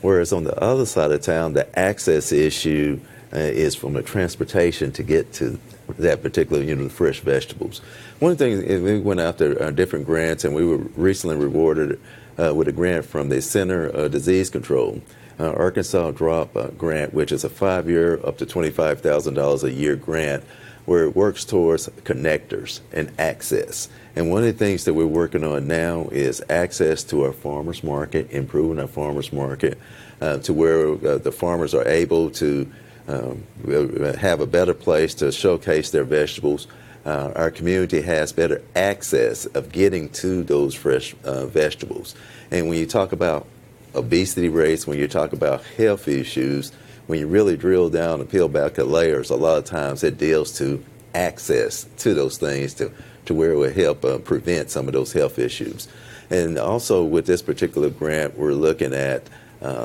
[SPEAKER 23] whereas on the other side of town, the access issue is from the transportation to get to that particular, the fresh vegetables. One thing, we went after different grants, and we were recently rewarded with a grant from the Center of Disease Control, Arkansas Drop grant, which is a 5-year, up to $25,000 a year grant, where it works towards connectors and access. And one of the things that we're working on now is access to our farmers market, improving our farmers market to where the farmers are able to have a better place to showcase their vegetables. Our community has better access of getting to those fresh vegetables. And when you talk about obesity rates, when you talk about health issues, when you really drill down and peel back the layers, a lot of times it deals to access to those things to where it will help prevent some of those health issues. And also with this particular grant, we're looking at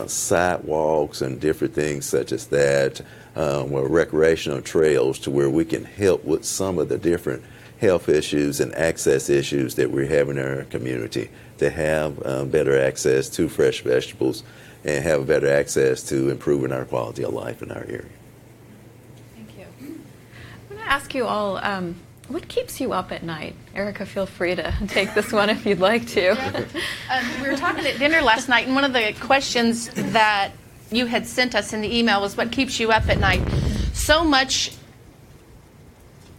[SPEAKER 23] sidewalks and different things such as that, recreational trails, to where we can help with some of the different health issues and access issues that we have in our community, to have better access to fresh vegetables and have better access to improving our quality of life in our area.
[SPEAKER 12] Thank you. I'm going to ask you all, what keeps you up at night? Erica, feel free to take this one if you'd like to.
[SPEAKER 22] We were talking at dinner last night, and one of the questions that you had sent us in the email was, what keeps you up at night? So much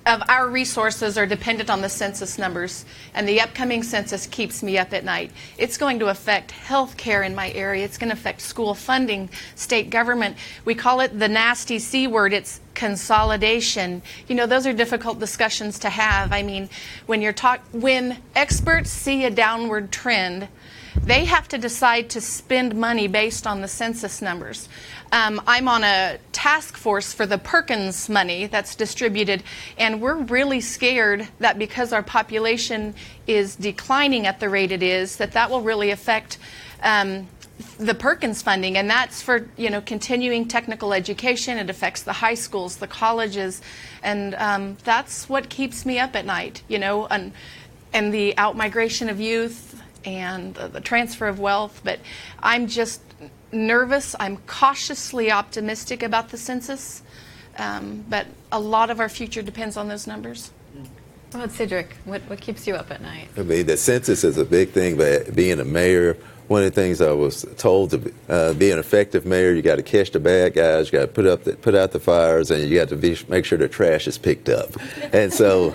[SPEAKER 22] of our resources are dependent on the census numbers, and the upcoming census keeps me up at night. It's going to affect health care in my area. It's going to affect school funding, state government. We call it the nasty C word. It's consolidation. You know, those are difficult discussions to have. I mean, when experts see a downward trend, they have to decide to spend money based on the census numbers. I'm on a task force for the Perkins money that's distributed, and we're really scared that because our population is declining at the rate it is, that will really affect the Perkins funding, and that's for continuing technical education. It affects the high schools, the colleges, and that's what keeps me up at night. And the outmigration of youth and the transfer of wealth. But I'm just nervous. I'm cautiously optimistic about the census, but a lot of our future depends on those numbers.
[SPEAKER 12] Well, Cedric, what keeps you up at night?
[SPEAKER 23] I mean, the census is a big thing, but being a mayor, one of the things I was told to be an effective mayor, you got to catch the bad guys, you got to put out the fires, and you got to make sure the trash is picked up. And so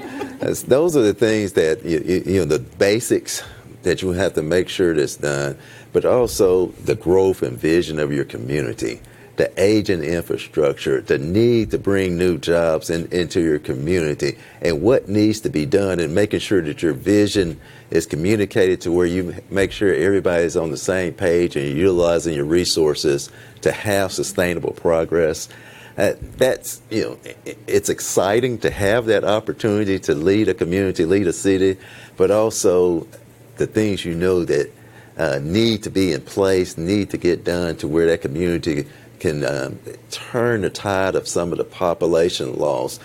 [SPEAKER 23] those are the things that, the basics that you have to make sure that's done, but also the growth and vision of your community, the aging infrastructure, the need to bring new jobs into your community, and what needs to be done, and making sure that your vision is communicated to where you make sure everybody's on the same page and you're utilizing your resources to have sustainable progress. That's, it's exciting to have that opportunity to lead a community, lead a city, but also the things that need to be in place, need to get done to where that community can turn the tide of some of the population loss,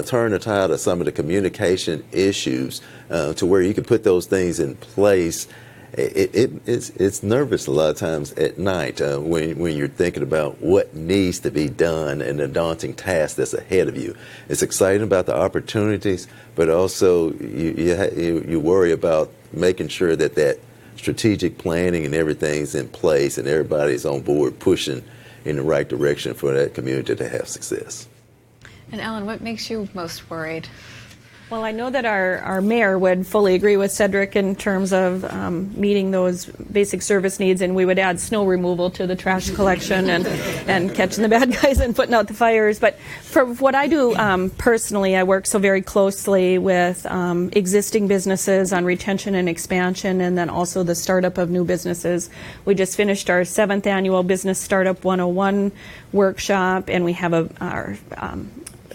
[SPEAKER 23] turn the tide of some of the communication issues, to where you can put those things in place. It's nervous a lot of times at night when you're thinking about what needs to be done and the daunting task that's ahead of you. It's exciting about the opportunities, but also you worry about making sure that strategic planning and everything's in place and everybody's on board pushing in the right direction for that community to have success.
[SPEAKER 12] And Ellen, what makes you most worried?
[SPEAKER 21] Well, I know that our mayor would fully agree with Cedric in terms of meeting those basic service needs, and we would add snow removal to the trash collection and catching the bad guys and putting out the fires. But for what I do personally, I work so very closely with existing businesses on retention and expansion, and then also the startup of new businesses. We just finished our 7th annual Business Startup 101 workshop, and we have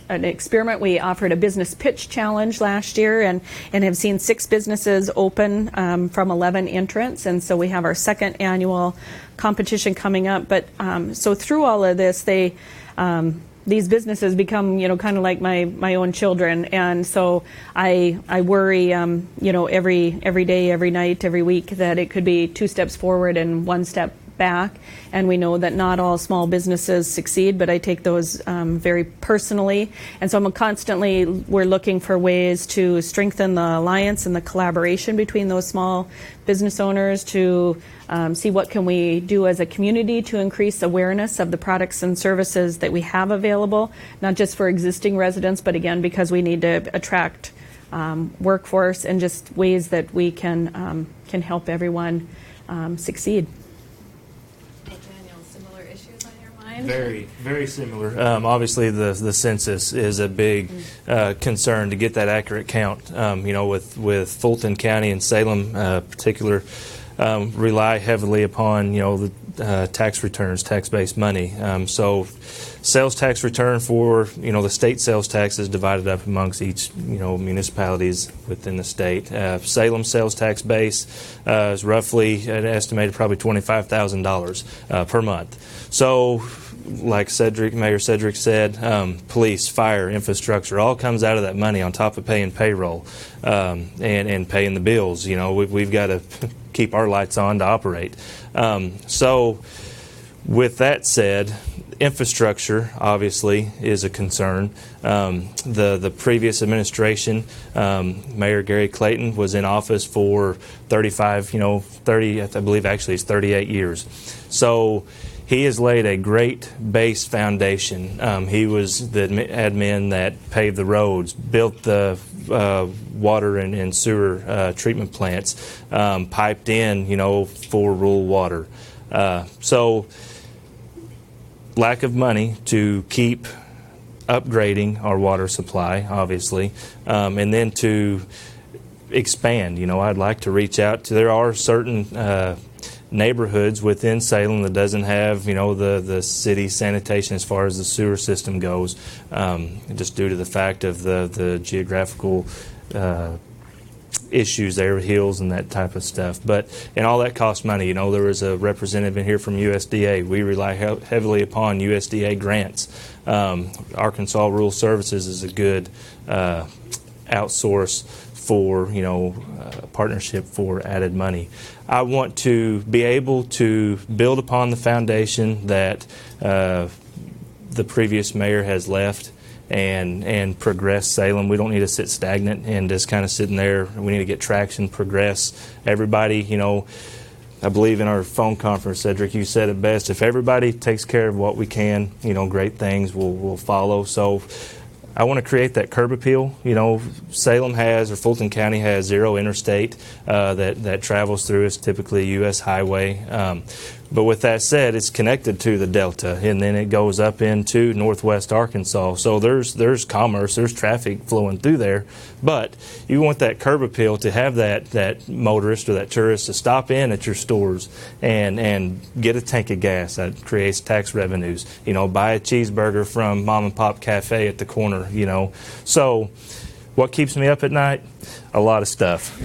[SPEAKER 21] an experiment. We offered a business pitch challenge last year and have seen 6 businesses open from 11 entrants. And so we have our 2nd annual competition coming up. But so through all of this, these businesses become, kind of like my own children. And so I worry, every day, every night, every week that it could be 2 steps forward and 1 step back. And we know that not all small businesses succeed, but I take those very personally. And so we're looking for ways to strengthen the alliance and the collaboration between those small business owners to see what can we do as a community to increase awareness of the products and services that we have available, not just for existing residents, but again, because we need to attract workforce and just ways that we can help everyone succeed.
[SPEAKER 20] Very, very similar. Obviously, the census is a big concern to get that accurate count. With Fulton County and Salem, particular, rely heavily upon the tax returns, tax-based money. So, sales tax return for the state sales tax is divided up amongst each municipalities within the state. Salem sales tax base is roughly an estimated probably $25,000 per month. So, like Mayor Cedric said, police, fire, infrastructure, all comes out of that money on top of paying payroll and paying the bills. We've got to keep our lights on to operate. So with that said, infrastructure obviously is a concern. The previous administration, Mayor Gary Clayton was in office for 30, I believe actually it's 38 years. So he has laid a great base foundation. He was the admin that paved the roads, built the water and sewer treatment plants, piped in, for rural water. So lack of money to keep upgrading our water supply, obviously, and then to expand. I'd like to reach out to, there are certain neighborhoods within Salem that doesn't have, the city sanitation as far as the sewer system goes, just due to the fact of the geographical issues there, hills and that type of stuff. And all that costs money. There was a representative in here from USDA. We rely heavily upon USDA grants. Arkansas Rural Services is a good outsource for, partnership for added money. I want to be able to build upon the foundation that the previous mayor has left and progress Salem. We don't need to sit stagnant and just kind of sitting there. We need to get traction, progress. Everybody, I believe in our phone conference, Cedric, you said it best. If everybody takes care of what we can, great things will follow. So I want to create that curb appeal. Salem has, or Fulton County has, 0 interstate that travels through. It's typically a U.S. highway. But with that said, it's connected to the Delta, and then it goes up into northwest Arkansas. So there's commerce, there's traffic flowing through there. But you want that curb appeal to have that motorist or that tourist to stop in at your stores and get a tank of gas. That creates tax revenues. Buy a cheeseburger from Mom and Pop Cafe at the corner. So what keeps me up at night? A lot of stuff.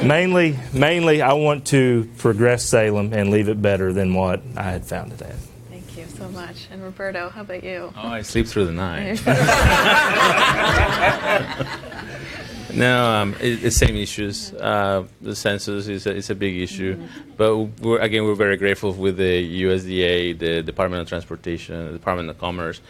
[SPEAKER 20] mainly, I want to progress Salem and leave it better than what I had found it at.
[SPEAKER 12] Thank you so much. And Roberto, how about you?
[SPEAKER 3] Oh, I sleep through the night. No, it's same issues. The census is a big issue, but we're very grateful with the USDA, the Department of Transportation, the Department of Commerce,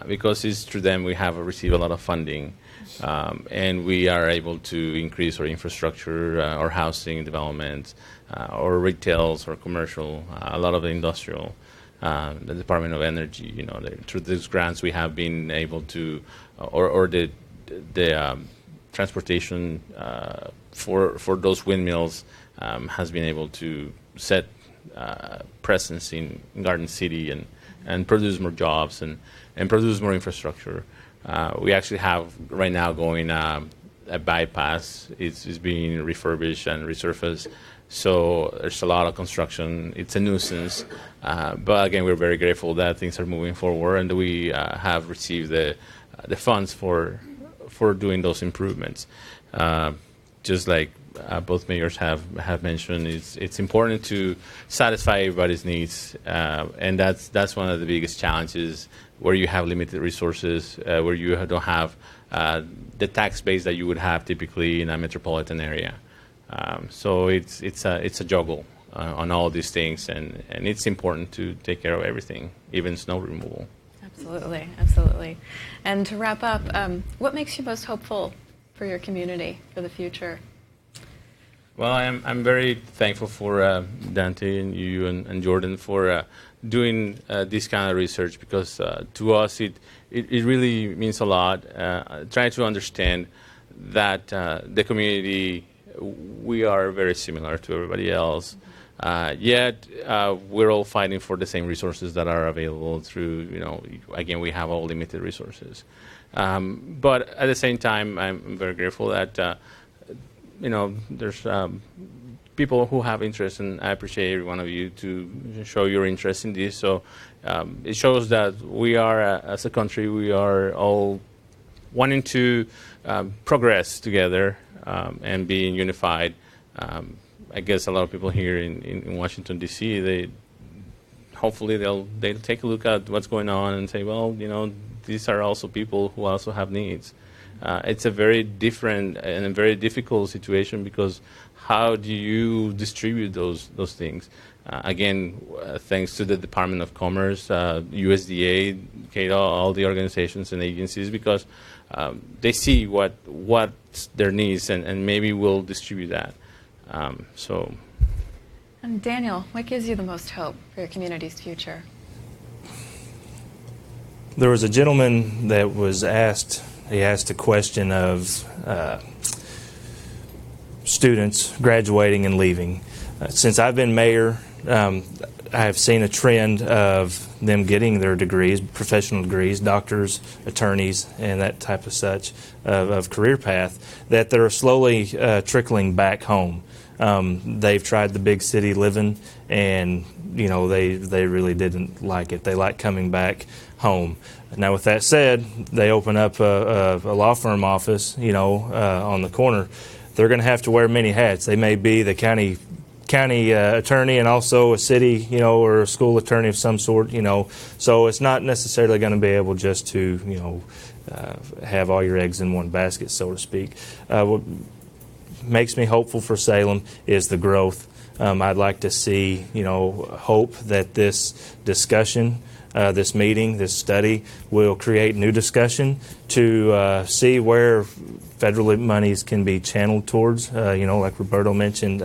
[SPEAKER 3] because it's through them we have received a lot of funding, and we are able to increase our infrastructure, our housing development, or retails or commercial, a lot of the industrial. The Department of Energy, through these grants we have been able to, or the transportation for those windmills has been able to set presence in Garden City and produce more jobs and produce more infrastructure. We actually have right now going a bypass. It's being refurbished and resurfaced. So there's a lot of construction. It's a nuisance. But again, we're very grateful that things are moving forward and we have received the funds for doing those improvements. Just like both mayors have mentioned, it's important to satisfy everybody's needs, and that's one of the biggest challenges where you have limited resources, where you don't have the tax base that you would have typically in a metropolitan area. So it's a juggle on all these things, and it's important to take care of everything, even snow removal.
[SPEAKER 12] Absolutely, absolutely. And to wrap up, what makes you most hopeful for your community for the future?
[SPEAKER 3] Well, I'm very thankful for Dante and you and Jordan for doing this kind of research, because to us it really means a lot. Trying to understand that the community, we are very similar to everybody else. Yet we're all fighting for the same resources that are available through, again, we have all limited resources. But at the same time, I'm very grateful that, there's people who have interest, and I appreciate every one of you to show your interest in this. So it shows that we are, as a country, we are all wanting to progress together and being unified. I guess a lot of people here in Washington, D.C., hopefully they'll take a look at what's going on and say, well, these are also people who also have needs. It's a very different and a very difficult situation, because how do you distribute those things? Again, thanks to the Department of Commerce, USDA, CADA, all the organizations and agencies, because they see what's their needs, and maybe we'll distribute that.
[SPEAKER 12] And Daniel, what gives you the most hope for your community's future?
[SPEAKER 20] There was a gentleman that was asked, he asked a question of students graduating and leaving. Since I've been mayor, I have seen a trend of them getting their degrees, professional degrees, doctors, attorneys, and that type of such of career path, that they're slowly trickling back home. They've tried the big city living, and they really didn't like it. They like coming back home. Now, with that said, they open up a law firm office, on the corner. They're going to have to wear many hats. They may be the county attorney and also a city, or a school attorney of some sort, So it's not necessarily going to be able just to, have all your eggs in one basket, so to speak. What makes me hopeful for Salem is the growth. I'd like to see, hope that this discussion, this meeting, this study will create new discussion to see where federal monies can be channeled towards, like Roberto mentioned,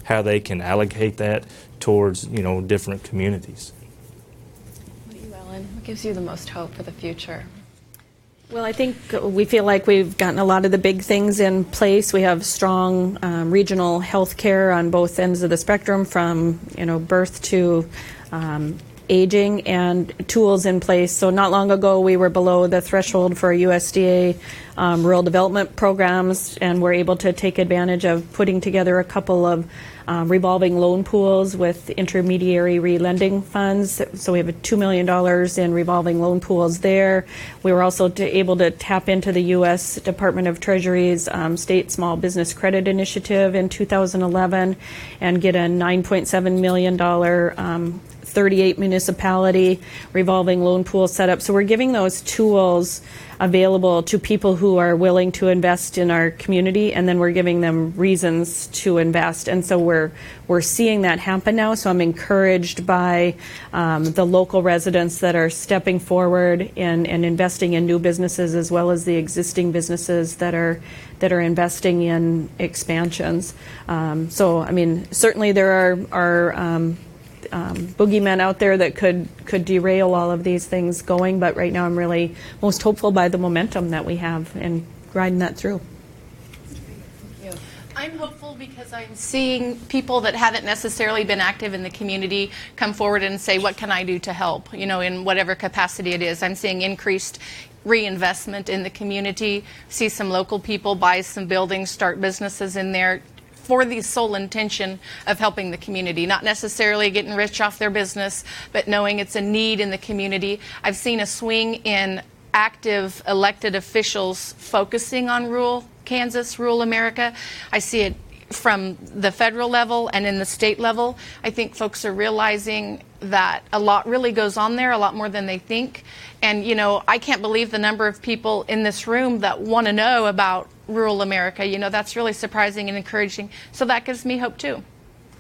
[SPEAKER 20] how they can allocate that towards, different communities.
[SPEAKER 12] What about you, Ellen? What gives you the most hope for the future?
[SPEAKER 21] Well, I think we feel like we've gotten a lot of the big things in place. We have strong regional health care on both ends of the spectrum, from birth to aging, and tools in place. So not long ago, we were below the threshold for USDA rural development programs, and we're able to take advantage of putting together a couple of revolving loan pools with intermediary re-lending funds. So we have $2 million in revolving loan pools there. We were also able to tap into the U.S. Department of Treasury's State Small Business Credit Initiative in 2011 and get a $9.7 million 38 municipality revolving loan pool set up. So we're giving those tools available to people who are willing to invest in our community, and then we're giving them reasons to invest. And so we're seeing that happen now. So I'm encouraged by the local residents that are stepping forward and investing in new businesses, as well as the existing businesses that are investing in expansions. So I mean, certainly there are boogeymen out there that could derail all of these things going, but right now I'm really most hopeful by the momentum that we have and riding that through.
[SPEAKER 22] I'm hopeful because I'm seeing people that haven't necessarily been active in the community come forward and say, what can I do to help, in whatever capacity it is. I'm seeing increased reinvestment in the community, see some local people buy some buildings, start businesses in there, for the sole intention of helping the community, not necessarily getting rich off their business, but knowing it's a need in the community. I've seen a swing in active elected officials focusing on rural Kansas, rural America. I see it from the federal level and in the state level. I think folks are realizing that a lot really goes on there, a lot more than they think. And, I can't believe the number of people in this room that want to know about rural America. That's really surprising and encouraging. So that gives me hope, too.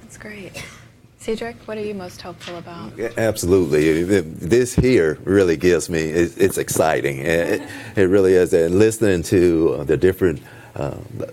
[SPEAKER 12] That's great. Cedric, what are you most hopeful about?
[SPEAKER 23] Yeah, absolutely. This here really gives me, it's exciting. It really is. And listening to the different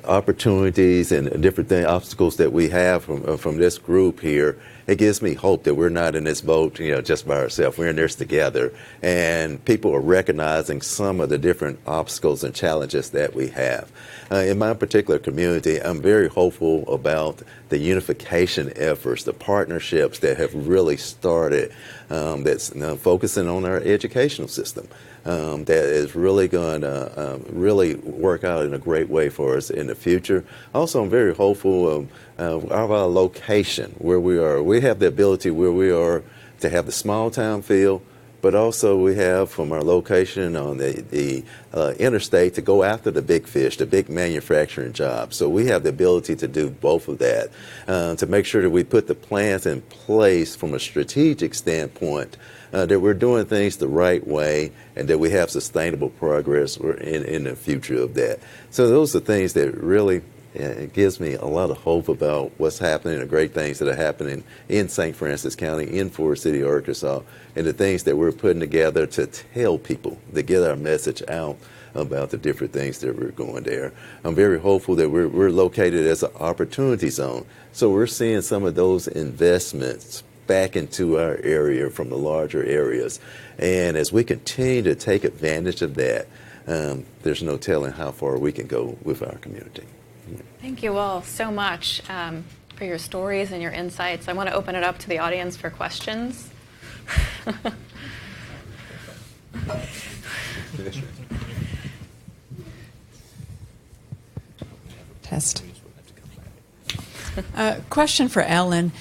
[SPEAKER 23] opportunities and different obstacles that we have from this group here, it gives me hope that we're not in this boat, just by ourselves. We're in this together, and people are recognizing some of the different obstacles and challenges that we have. In my particular community, I'm very hopeful about the unification efforts, the partnerships that have really started, that's focusing on our educational system. That is really going to really work out in a great way for us in the future. Also, I'm very hopeful of our location where we are. We have the ability where we are to have the small town feel, but also we have from our location on the interstate to go after the big fish, the big manufacturing jobs. So we have the ability to do both of that, to make sure that we put the plans in place from a strategic standpoint, that we're doing things the right way and that we have sustainable progress in the future of that. So those are things that really it gives me a lot of hope about what's happening, the great things that are happening in St. Francis County, in Forest City, Arkansas, and the things that we're putting together to tell people, to get our message out about the different things that we're going there. I'm very hopeful that we're located as an opportunity zone. So we're seeing some of those investments back into our area from the larger areas. And as we continue to take advantage of that, there's no telling how far we can go with our community.
[SPEAKER 12] Thank you all so much for your stories and your insights. I want to open it up to the audience for questions.
[SPEAKER 4] Test. Question for Ellen.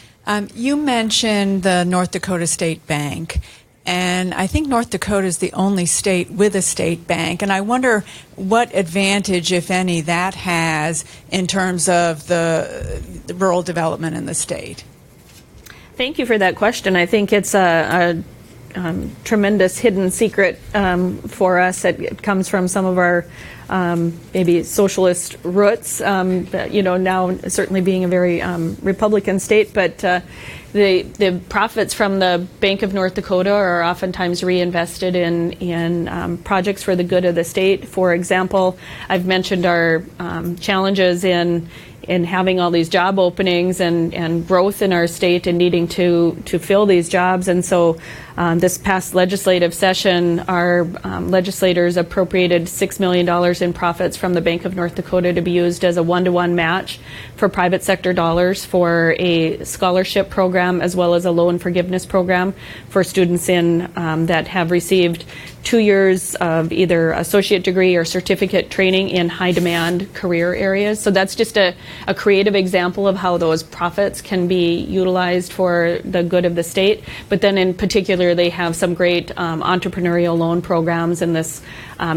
[SPEAKER 4] You mentioned the North Dakota State Bank. And I think North Dakota is the only state with a state bank. And I wonder what advantage, if any, that has in terms of the rural development in the state.
[SPEAKER 21] Thank you for that question. I think it's a tremendous hidden secret for us. It comes from some of our maybe socialist roots, now certainly being a very Republican state, but the profits from the Bank of North Dakota are oftentimes reinvested in projects for the good of the state. For example, I've mentioned our challenges in having all these job openings and growth in our state and needing to fill these jobs. And so
[SPEAKER 11] This past legislative session, our legislators appropriated $6 million in profits from the Bank of North Dakota to be used as a one-to-one match for private sector dollars for a scholarship program as well as a loan forgiveness program for students that have received 2 years of either associate degree or certificate training in high-demand career areas. So that's just a creative example of how those profits can be utilized for the good of the state. But then in particular, they have some great entrepreneurial loan programs in this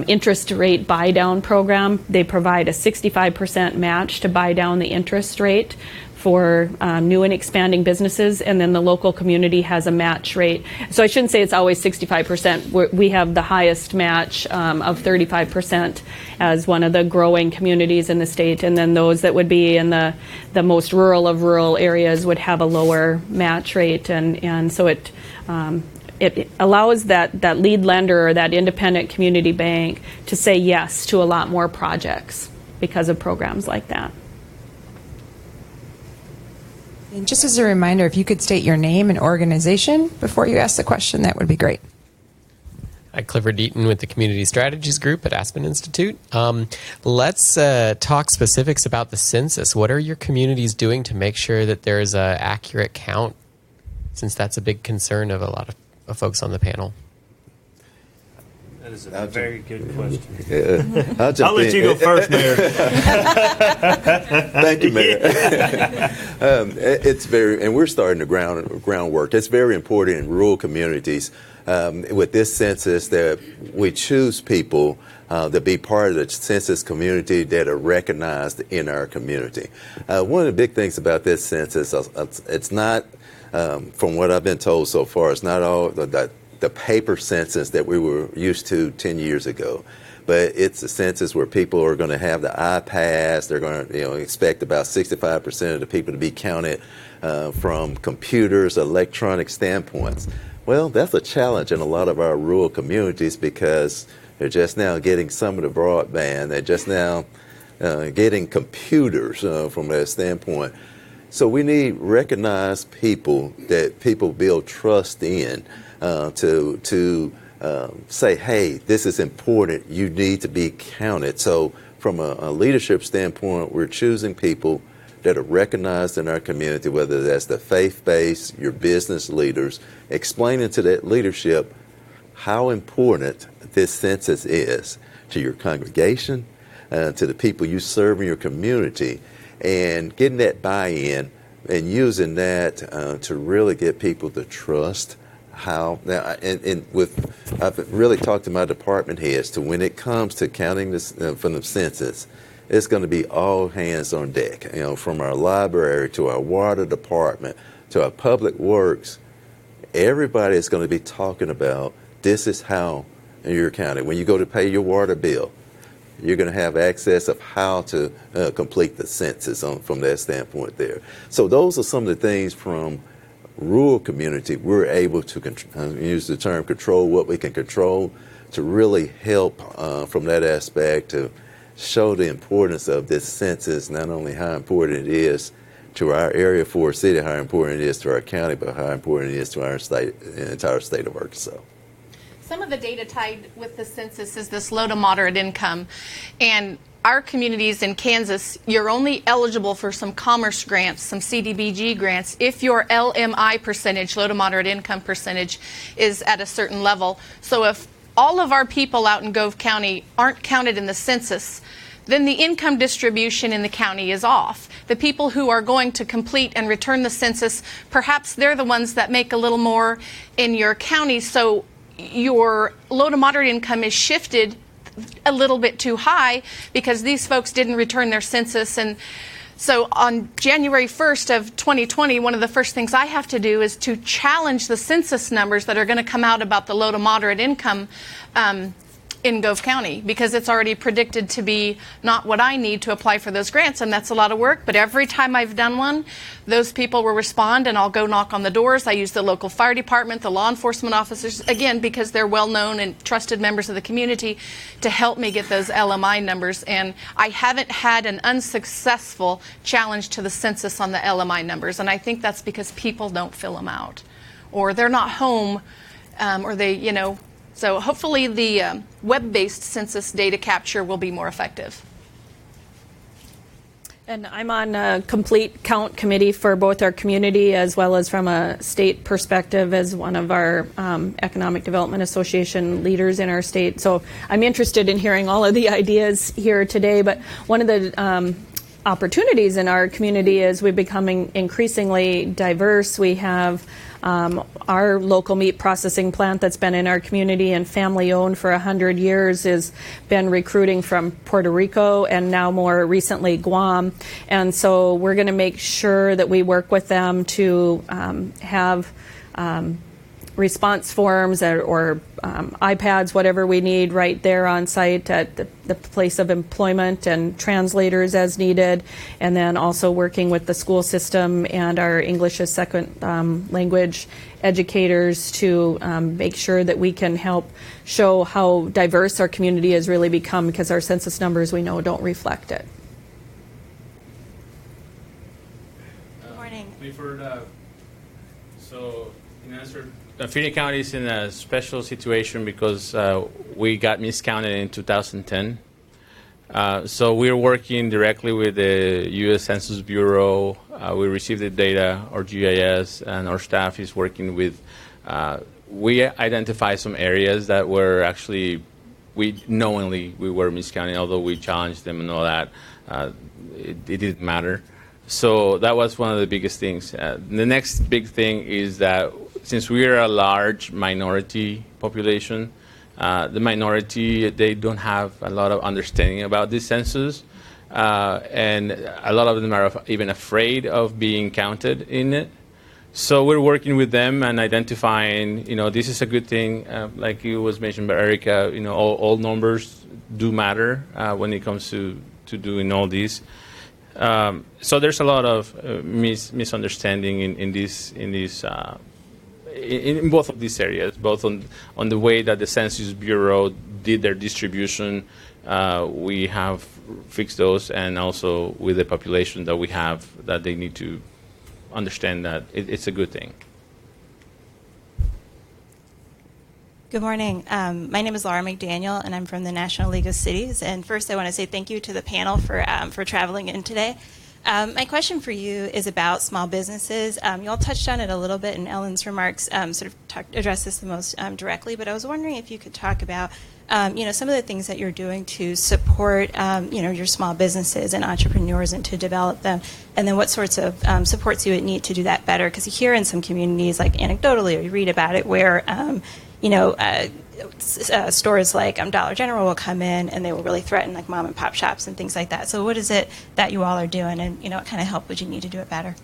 [SPEAKER 11] interest rate buy-down program. They provide a 65% match to buy down the interest rate for new and expanding businesses, and then the local community has a match rate. So I shouldn't say it's always 65%. We have the highest match of 35% as one of the growing communities in the state, and then those that would be in the most rural of rural areas would have a lower match rate, and so it allows that lead lender or that independent community bank to say yes to a lot more projects because of programs like that.
[SPEAKER 5] And just as a reminder, if you could state your name and organization before you ask the question, that would be great.
[SPEAKER 18] Hi, Clifford Deaton with the Community Strategies Group at Aspen Institute. Let's talk specifics about the census. What are your communities doing to make sure that there's an accurate count, since that's a big concern of a lot of folks on the panel?
[SPEAKER 20] That is a very good question.
[SPEAKER 23] I'll
[SPEAKER 20] let you go first, Mayor.
[SPEAKER 23] Thank you, Mayor. And we're starting the groundwork. It's very important in rural communities with this census that we choose people to be part of the census community that are recognized in our community. One of the big things about this census, it's not, from what I've been told so far, it's not all the paper census that we were used to 10 years ago. But it's a census where people are going to have the iPads. They're going to expect about 65% of the people to be counted from computers, electronic standpoints. Well, that's a challenge in a lot of our rural communities because they're just now getting some of the broadband. They're just now getting computers from that standpoint. So we need recognized people that people build trust in. To say, hey, this is important, you need to be counted. So from a leadership standpoint, we're choosing people that are recognized in our community, whether that's the faith-based, your business leaders, explaining to that leadership how important this census is to your congregation, to the people you serve in your community, and getting that buy-in and using that to really get people to trust how now, I've really talked to my department heads to when it comes to counting this from the census, it's going to be all hands on deck. From our library to our water department to our public works, everybody is going to be talking about this is how in your county. When you go to pay your water bill, you're going to have access of how to complete the census from that standpoint there. So those are some of the things from rural community, we're able to use the term control what we can control to really help from that aspect to show the importance of this census, not only how important it is to our area for a city, how important it is to our county, but how important it is to our state, entire state of Arkansas.
[SPEAKER 22] Some of the data tied with the census is this low to moderate income. And our communities in Kansas, you're only eligible for some commerce grants, some CDBG grants, if your LMI percentage, low to moderate income percentage, is at a certain level. So if all of our people out in Gove County aren't counted in the census, then the income distribution in the county is off. The people who are going to complete and return the census, perhaps they're the ones that make a little more in your county, so your low to moderate income is shifted a little bit too high because these folks didn't return their census. And so on January 1st of 2020, one of the first things I have to do is to challenge the census numbers that are going to come out about the low to moderate income in Gove County, because it's already predicted to be not what I need to apply for those grants, and that's a lot of work. But every time I've done one, those people will respond, and I'll go knock on the doors. I use the local fire department, the law enforcement officers, again, because they're well-known and trusted members of the community, to help me get those LMI numbers. And I haven't had an unsuccessful challenge to the census on the LMI numbers, and I think that's because people don't fill them out, or they're not home or so hopefully the web-based census data capture will be more effective.
[SPEAKER 21] And I'm on a complete count committee for both our community as well as from a state perspective as one of our Economic Development Association leaders in our state. So I'm interested in hearing all of the ideas here today. But one of the opportunities in our community is we're becoming increasingly diverse. We have our local meat processing plant that's been in our community and family owned for 100 years has been recruiting from Puerto Rico and now more recently Guam. And so we're going to make sure that we work with them to have response forms or iPads, whatever we need right there on site at the place of employment, and translators as needed, and then also working with the school system and our English as second language educators to make sure that we can help show how diverse our community has really become, because our census numbers, we know, don't reflect it.
[SPEAKER 12] Good morning.
[SPEAKER 3] So in answer, Finney County is in a special situation because we got miscounted in 2010. So we're working directly with the U.S. Census Bureau. We received the data, our GIS, and our staff is working with. We identified some areas that were actually, we were miscounting, although we challenged them and all that. It didn't matter. So that was one of the biggest things. The next big thing is that since we are a large minority population, the minority, they don't have a lot of understanding about this census, and a lot of them are even afraid of being counted in it. So we're working with them and identifying, this is a good thing. Like it was mentioned by Erica, all numbers do matter when it comes to doing all these. So there's a lot of misunderstanding in both of these areas, both on the way that the Census Bureau did their distribution. We have fixed those, and also with the population that we have, that they need to understand that it's a good thing.
[SPEAKER 6] Good morning. My name is Laura McDaniel, and I'm from the National League of Cities. And first, I want to say thank you to the panel for traveling in today. My question for you is about small businesses. You all touched on it a little bit in Ellen's remarks, addressed this the most directly, but I was wondering if you could talk about some of the things that you're doing to support your small businesses and entrepreneurs and to develop them, and then what sorts of supports you would need to do that better. Because you hear in some communities, like anecdotally, or you read about it, where stores like Dollar General will come in and they will really threaten like mom and pop shops and things like that. So what is it that you all are doing, and what kind of help would you need to do it better?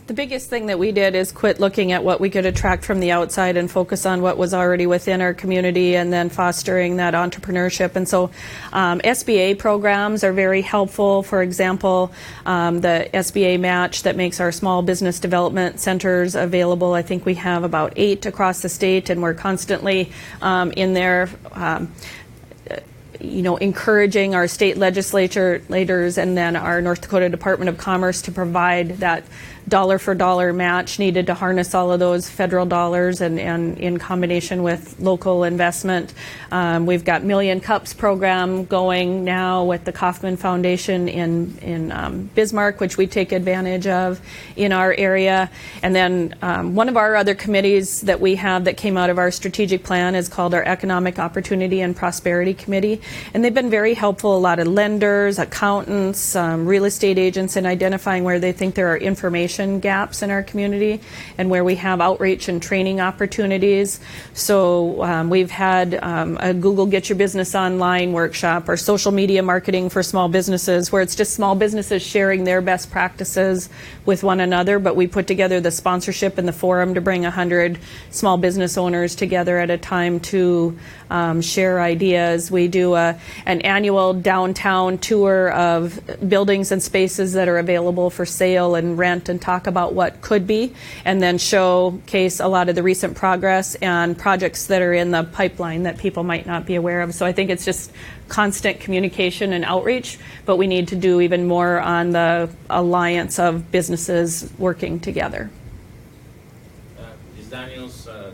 [SPEAKER 21] The biggest thing that we did is quit looking at what we could attract from the outside and focus on what was already within our community, and then fostering that entrepreneurship. And so SBA programs are very helpful. For example, the SBA match that makes our small business development centers available. I think we have about 8 across the state, and we're constantly in there encouraging our state legislators and then our North Dakota Department of Commerce to provide that dollar-for-dollar match needed to harness all of those federal dollars, and in combination with local investment. We've got Million Cups program going now with the Kauffman Foundation in Bismarck, which we take advantage of in our area. And then one of our other committees that we have that came out of our strategic plan is called our Economic Opportunity and Prosperity Committee. And they've been very helpful. A lot of lenders, accountants, real estate agents in identifying where they think there are information gaps in our community and where we have outreach and training opportunities. So we've had a Google Get Your Business Online workshop, or social media marketing for small businesses, where it's just small businesses sharing their best practices with one another, but we put together the sponsorship and the forum to bring 100 small business owners together at a time to share ideas. We do an annual downtown tour of buildings and spaces that are available for sale and rent, and talk about what could be, and then showcase a lot of the recent progress and projects that are in the pipeline that people might not be aware of. So I think it's just constant communication and outreach, but we need to do even more on the alliance of businesses working together.
[SPEAKER 3] Is Daniel's to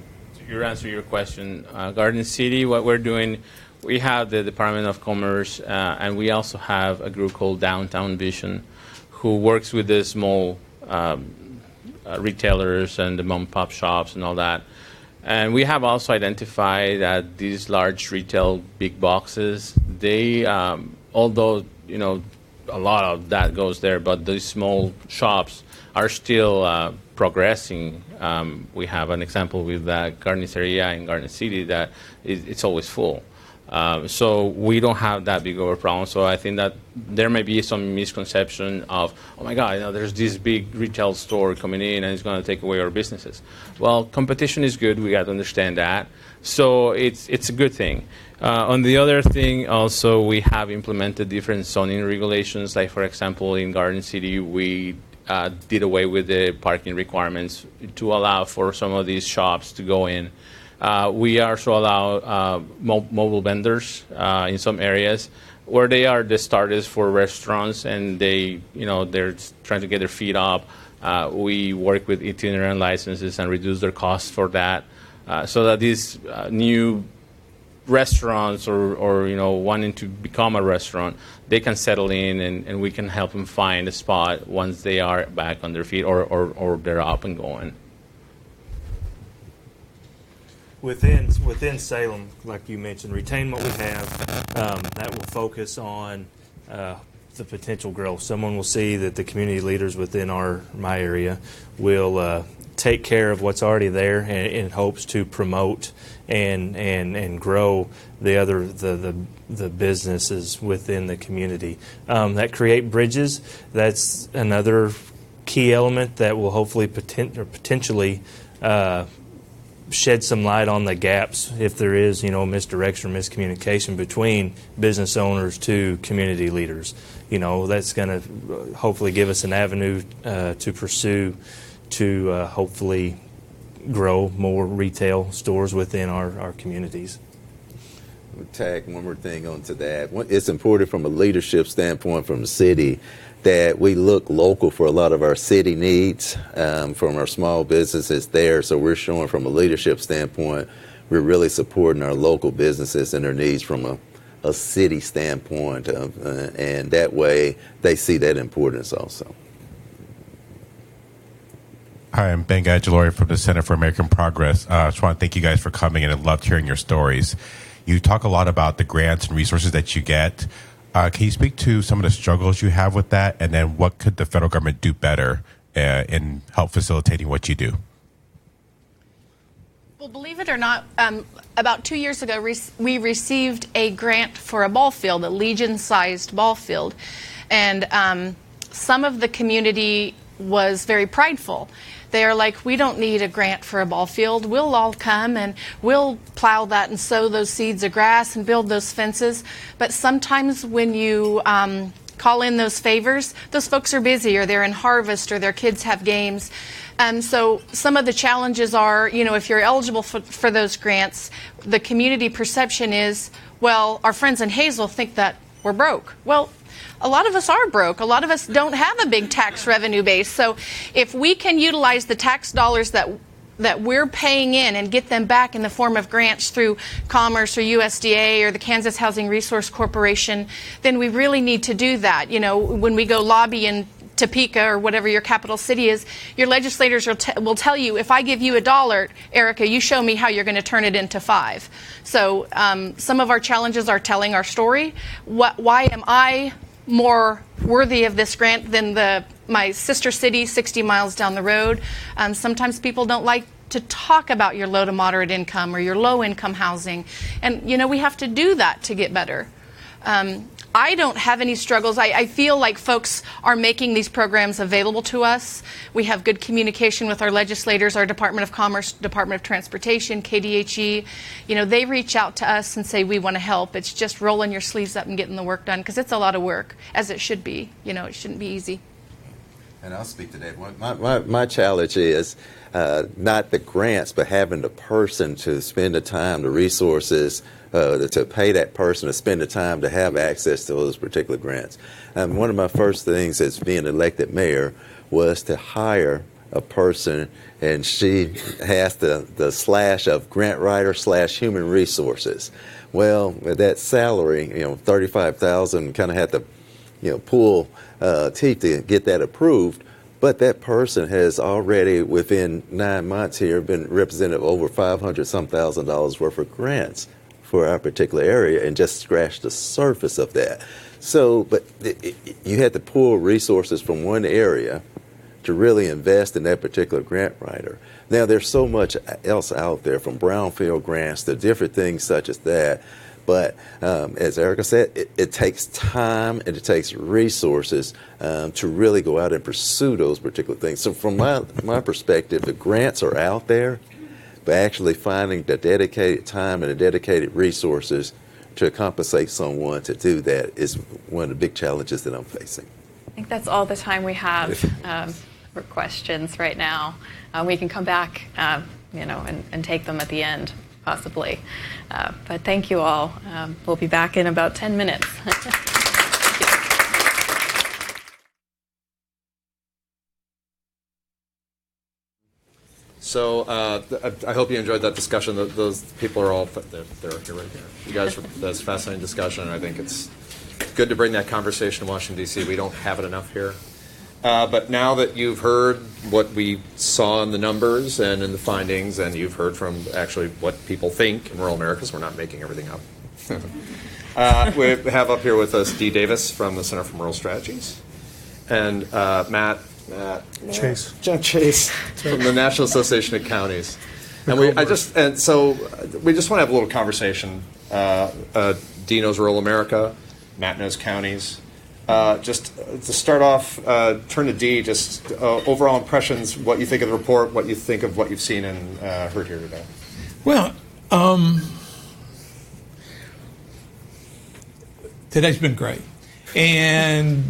[SPEAKER 3] you answer your question, Garden City, what we're doing, we have the Department of Commerce, and we also have a group called Downtown Vision, who works with the small retailers and the mom-and-pop shops and all that. And we have also identified that these large retail big boxes, they, although, you know, a lot of that goes there, but these small shops are still progressing. We have an example with that Carniceria in Garden City that it's always full. So we don't have that big of a problem. So I think that there may be some misconception of, oh my God, you know, there's this big retail store coming in and it's going to take away our businesses. Well, competition is good. We got to understand that. So it's a good thing. On the other thing, also, we have implemented different zoning regulations. Like, for example, in Garden City, we did away with the parking requirements to allow for some of these shops to go in. We also allow mobile vendors in some areas where they are the starters for restaurants and they, you know, they're trying to get their feet up. We work with itinerant licenses and reduce their costs for that, so that these new restaurants or you know, wanting to become a restaurant, they can settle in and we can help them find a spot once they are back on their feet or they're up and going.
[SPEAKER 20] Within Salem, like you mentioned, retain what we have. That will focus on the potential growth. Someone will see that the community leaders within my area will take care of what's already there in hopes to promote and grow the businesses within the community. That create bridges. That's another key element that will hopefully potentially shed some light on the gaps if there is, you know, misdirection or miscommunication between business owners to community leaders. You know, that's going to hopefully give us an avenue to pursue to hopefully grow more retail stores within our communities.
[SPEAKER 23] I'll tag one more thing onto that. It's important from a leadership standpoint from the city that we look local for a lot of our city needs from our small businesses there. So we're showing from a leadership standpoint, we're really supporting our local businesses and their needs from a city standpoint. And that way they see that importance also.
[SPEAKER 16] Hi, I'm Ben Gadjalori from the Center for American Progress. I just want to thank you guys for coming and I loved hearing your stories. You talk a lot about the grants and resources that you get. Can you speak to some of the struggles you have with that, and then what could the federal government do better in help facilitating what you do?
[SPEAKER 22] Well, believe it or not, about 2 years ago, we received a grant for a ball field, a Legion-sized ball field. And some of the community was very prideful. They are like, we don't need a grant for a ball field. We'll all come and we'll plow that and sow those seeds of grass and build those fences. But sometimes when you call in those favors, those folks are busy or they're in harvest or their kids have games. So some of the challenges are, you know, if you're eligible for those grants, the community perception is, well, our friends in Hazel think that we're broke. Well, a lot of us are broke. A lot of us don't have a big tax revenue base. So if we can utilize the tax dollars that we're paying in and get them back in the form of grants through Commerce or USDA or the Kansas Housing Resource Corporation, then we really need to do that. You know, when we go lobby in Topeka or whatever your capital city is, your legislators will tell you, if I give you $1, Erica, you show me how you're going to turn it into $5. So some of our challenges are telling our story. Why am I more worthy of this grant than my sister city 60 miles down the road? Sometimes people don't like to talk about your low to moderate income or your low income housing. And, you know, we have to do that to get better. I don't have any struggles. I feel like folks are making these programs available to us. We have good communication with our legislators, our Department of Commerce, Department of Transportation, KDHE. You know, they reach out to us and say, we want to help. It's just rolling your sleeves up and getting the work done, because it's a lot of work, as it should be. You know, it shouldn't be easy.
[SPEAKER 23] And I'll speak to that. My challenge is not the grants, but having the person to spend the time, the resources, to pay that person to spend the time to have access to those particular grants. One of my first things as being elected mayor was to hire a person, and she has the slash of grant writer / human resources. Well, with that salary, $35,000, kind of had to, pull teeth to get that approved. But that person has already, within 9 months here, been representative of over $500,000 worth of grants for our particular area, and just scratched the surface of that. So, but you had to pull resources from one area to really invest in that particular grant writer. Now, there's so much else out there, from brownfield grants to different things such as that. But as Erica said, it takes time and it takes resources to really go out and pursue those particular things. So from my perspective, the grants are out there, but actually finding the dedicated time and the dedicated resources to compensate someone to do that is one of the big challenges that I'm facing.
[SPEAKER 12] I think that's all the time we have for questions right now. We can come back, and take them at the end, possibly. But thank you all. We'll be back in about 10 minutes.
[SPEAKER 2] So I hope you enjoyed that discussion. Those people are all they're here right here. You guys, that's a fascinating discussion, and I think it's good to bring that conversation to Washington, D.C. We don't have it enough here. But now that you've heard what we saw in the numbers and in the findings, and you've heard from actually what people think in rural America, so we're not making everything up. We have up here with us Dee Davis from the Center for Rural Strategies, and Matt Chase from the National Association of Counties. And so we just want to have a little conversation. Dee knows rural America, Matt knows counties. Just to start off, turn to Dee, just overall impressions, what you think of the report, what you think of what you've seen and heard here today.
[SPEAKER 7] Well, today's been great. And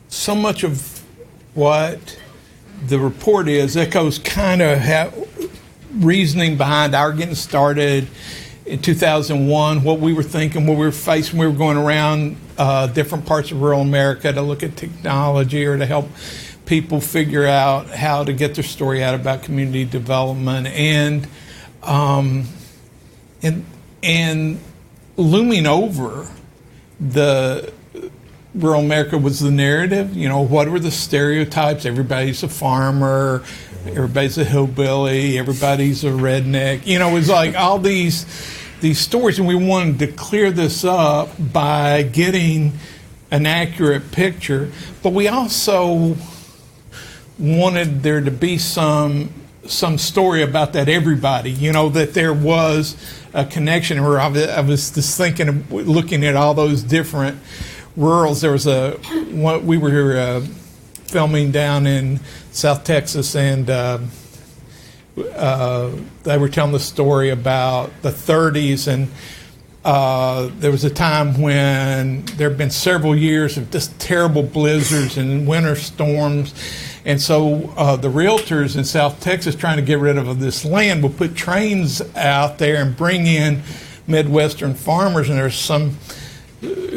[SPEAKER 7] so much of what the report is echoes kind of reasoning behind our getting started in 2001, what we were thinking, what we were facing. We were going around different parts of rural America to look at technology or to help people figure out how to get their story out about community development. And looming over the rural America was the narrative. What were the stereotypes? Everybody's a farmer, everybody's a hillbilly, everybody's a redneck. It was like all these stories, and we wanted to clear this up by getting an accurate picture. But we also wanted there to be some story about that everybody, that there was a connection. Where I was just thinking of looking at all those different rurals. There was we were filming down in South Texas, and they were telling the story about the 30s, and there was a time when there had been several years of just terrible blizzards and winter storms. And so the realtors in South Texas, trying to get rid of this land, would put trains out there and bring in Midwestern farmers. And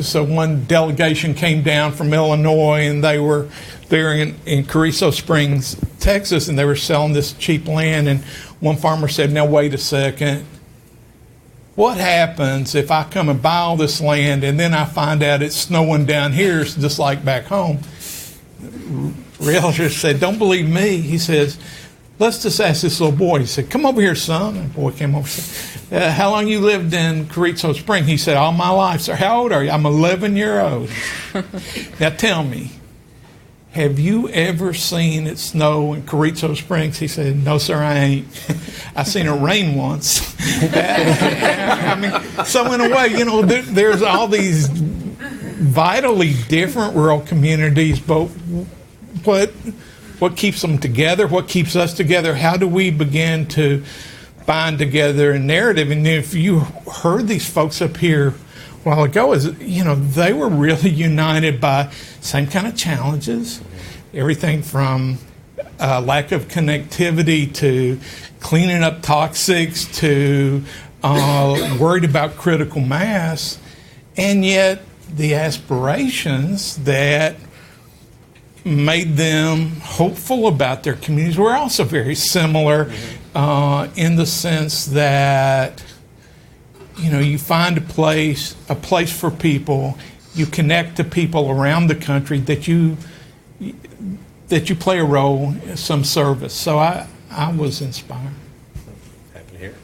[SPEAKER 7] so one delegation came down from Illinois, and they were there in Carrizo Springs, Texas, and they were selling this cheap land. And one farmer said, "Now wait a second. What happens if I come and buy all this land and then I find out it's snowing down here just like back home?" Realtor said, "Don't believe me." He says, "Let's just ask this little boy." He said, "Come over here, son." And the boy came over and said, "How long you lived in Carrizo Springs?" He said, "All my life, sir." "How old are you?" "I'm 11-year-old. Now tell me, have you ever seen it snow in Carrizo Springs?" He said, "No, sir, I ain't. I seen it rain once." So in a way, there's all these vitally different rural communities, but what keeps them together? What keeps us together? How do we begin to bind together a narrative? And if you heard these folks up here a while ago, they were really united by same kind of challenges, everything from lack of connectivity to cleaning up toxics to worried about critical mass. And yet the aspirations that made them hopeful about their communities. We're also very similar in the sense that, you know, you find a place for people, you connect to people around the country that you play a role in some service. So I was inspired.
[SPEAKER 8] Happy to hear.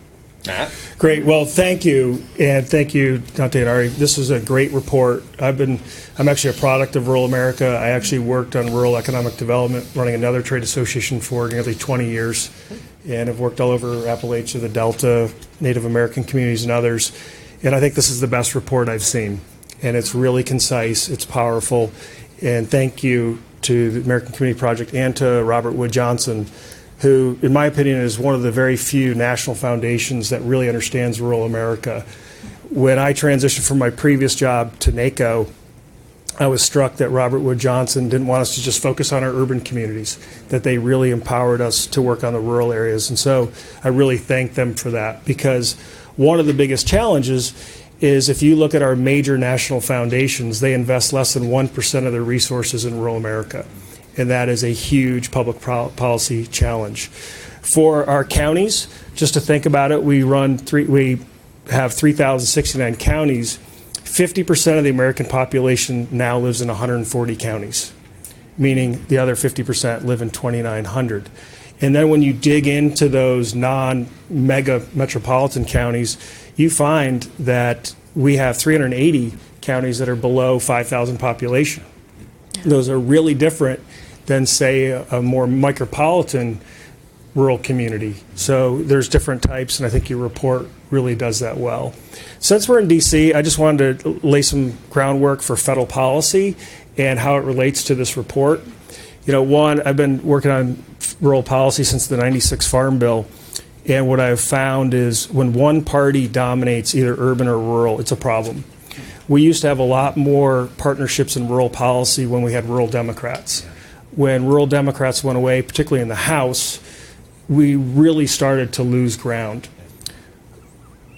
[SPEAKER 8] Matt?
[SPEAKER 9] Great. Well, thank you. And thank you, Dante and Ari. This is a great report. I'm actually a product of rural America. I actually worked on rural economic development, running another trade association for nearly 20 years. And I've worked all over Appalachia, the Delta, Native American communities, and others. And I think this is the best report I've seen. And it's really concise. It's powerful. And thank you to the American Community Project and to Robert Wood Johnson, who, in my opinion, is one of the very few national foundations that really understands rural America. When I transitioned from my previous job to NACO, I was struck that Robert Wood Johnson didn't want us to just focus on our urban communities, that they really empowered us to work on the rural areas. And so I really thank them for that, because one of the biggest challenges is if you look at our major national foundations, they invest less than 1% of their resources in rural America. And that is a huge public policy challenge. For our counties, just to think about it, we have 3,069 counties. 50% of the American population now lives in 140 counties, meaning the other 50% live in 2,900. And then when you dig into those non-mega metropolitan counties, you find that we have 380 counties that are below 5,000 population. Those are really different than, say, a more micropolitan rural community. So there's different types, and I think your report really does that well. Since we're in D.C., I just wanted to lay some groundwork for federal policy and how it relates to this report. You know, one, I've been working on rural policy since the '96 Farm Bill, and what I've found is when one party dominates either urban or rural, it's a problem. We used to have a lot more partnerships in rural policy when we had rural Democrats. When rural Democrats went away, particularly in the House, we really started to lose ground.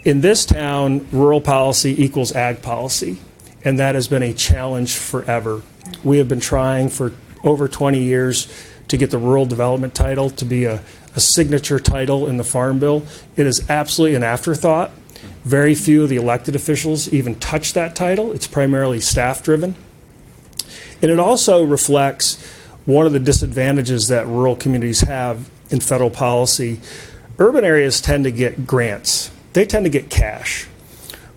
[SPEAKER 9] In this town, rural policy equals ag policy, and that has been a challenge forever. We have been trying for over 20 years to get the rural development title to be a signature title in the Farm Bill. It is absolutely an afterthought. Very few of the elected officials even touch that title. It's primarily staff-driven. And it also reflects one of the disadvantages that rural communities have in federal policy. Urban areas tend to get grants. They tend to get cash.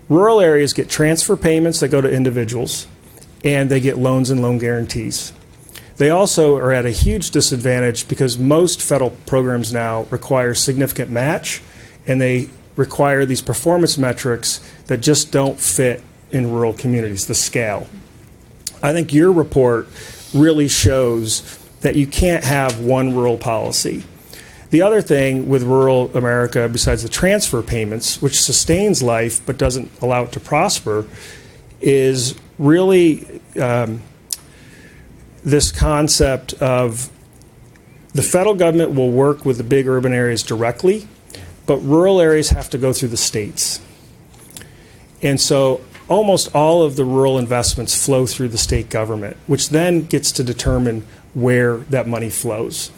[SPEAKER 9] Rural areas get transfer payments that go to individuals, and they get loans and loan guarantees. They also are at a huge disadvantage because most federal programs now require significant match, and they require these performance metrics that just don't fit in rural communities, the scale. I think your report really shows that you can't have one rural policy. The other thing with rural America, besides the transfer payments, which sustains life but doesn't allow it to prosper, is really this concept of the federal government will work with the big urban areas directly, but rural areas have to go through the states. And so almost all of the rural investments flow through the state government, which then gets to determine where that money flows.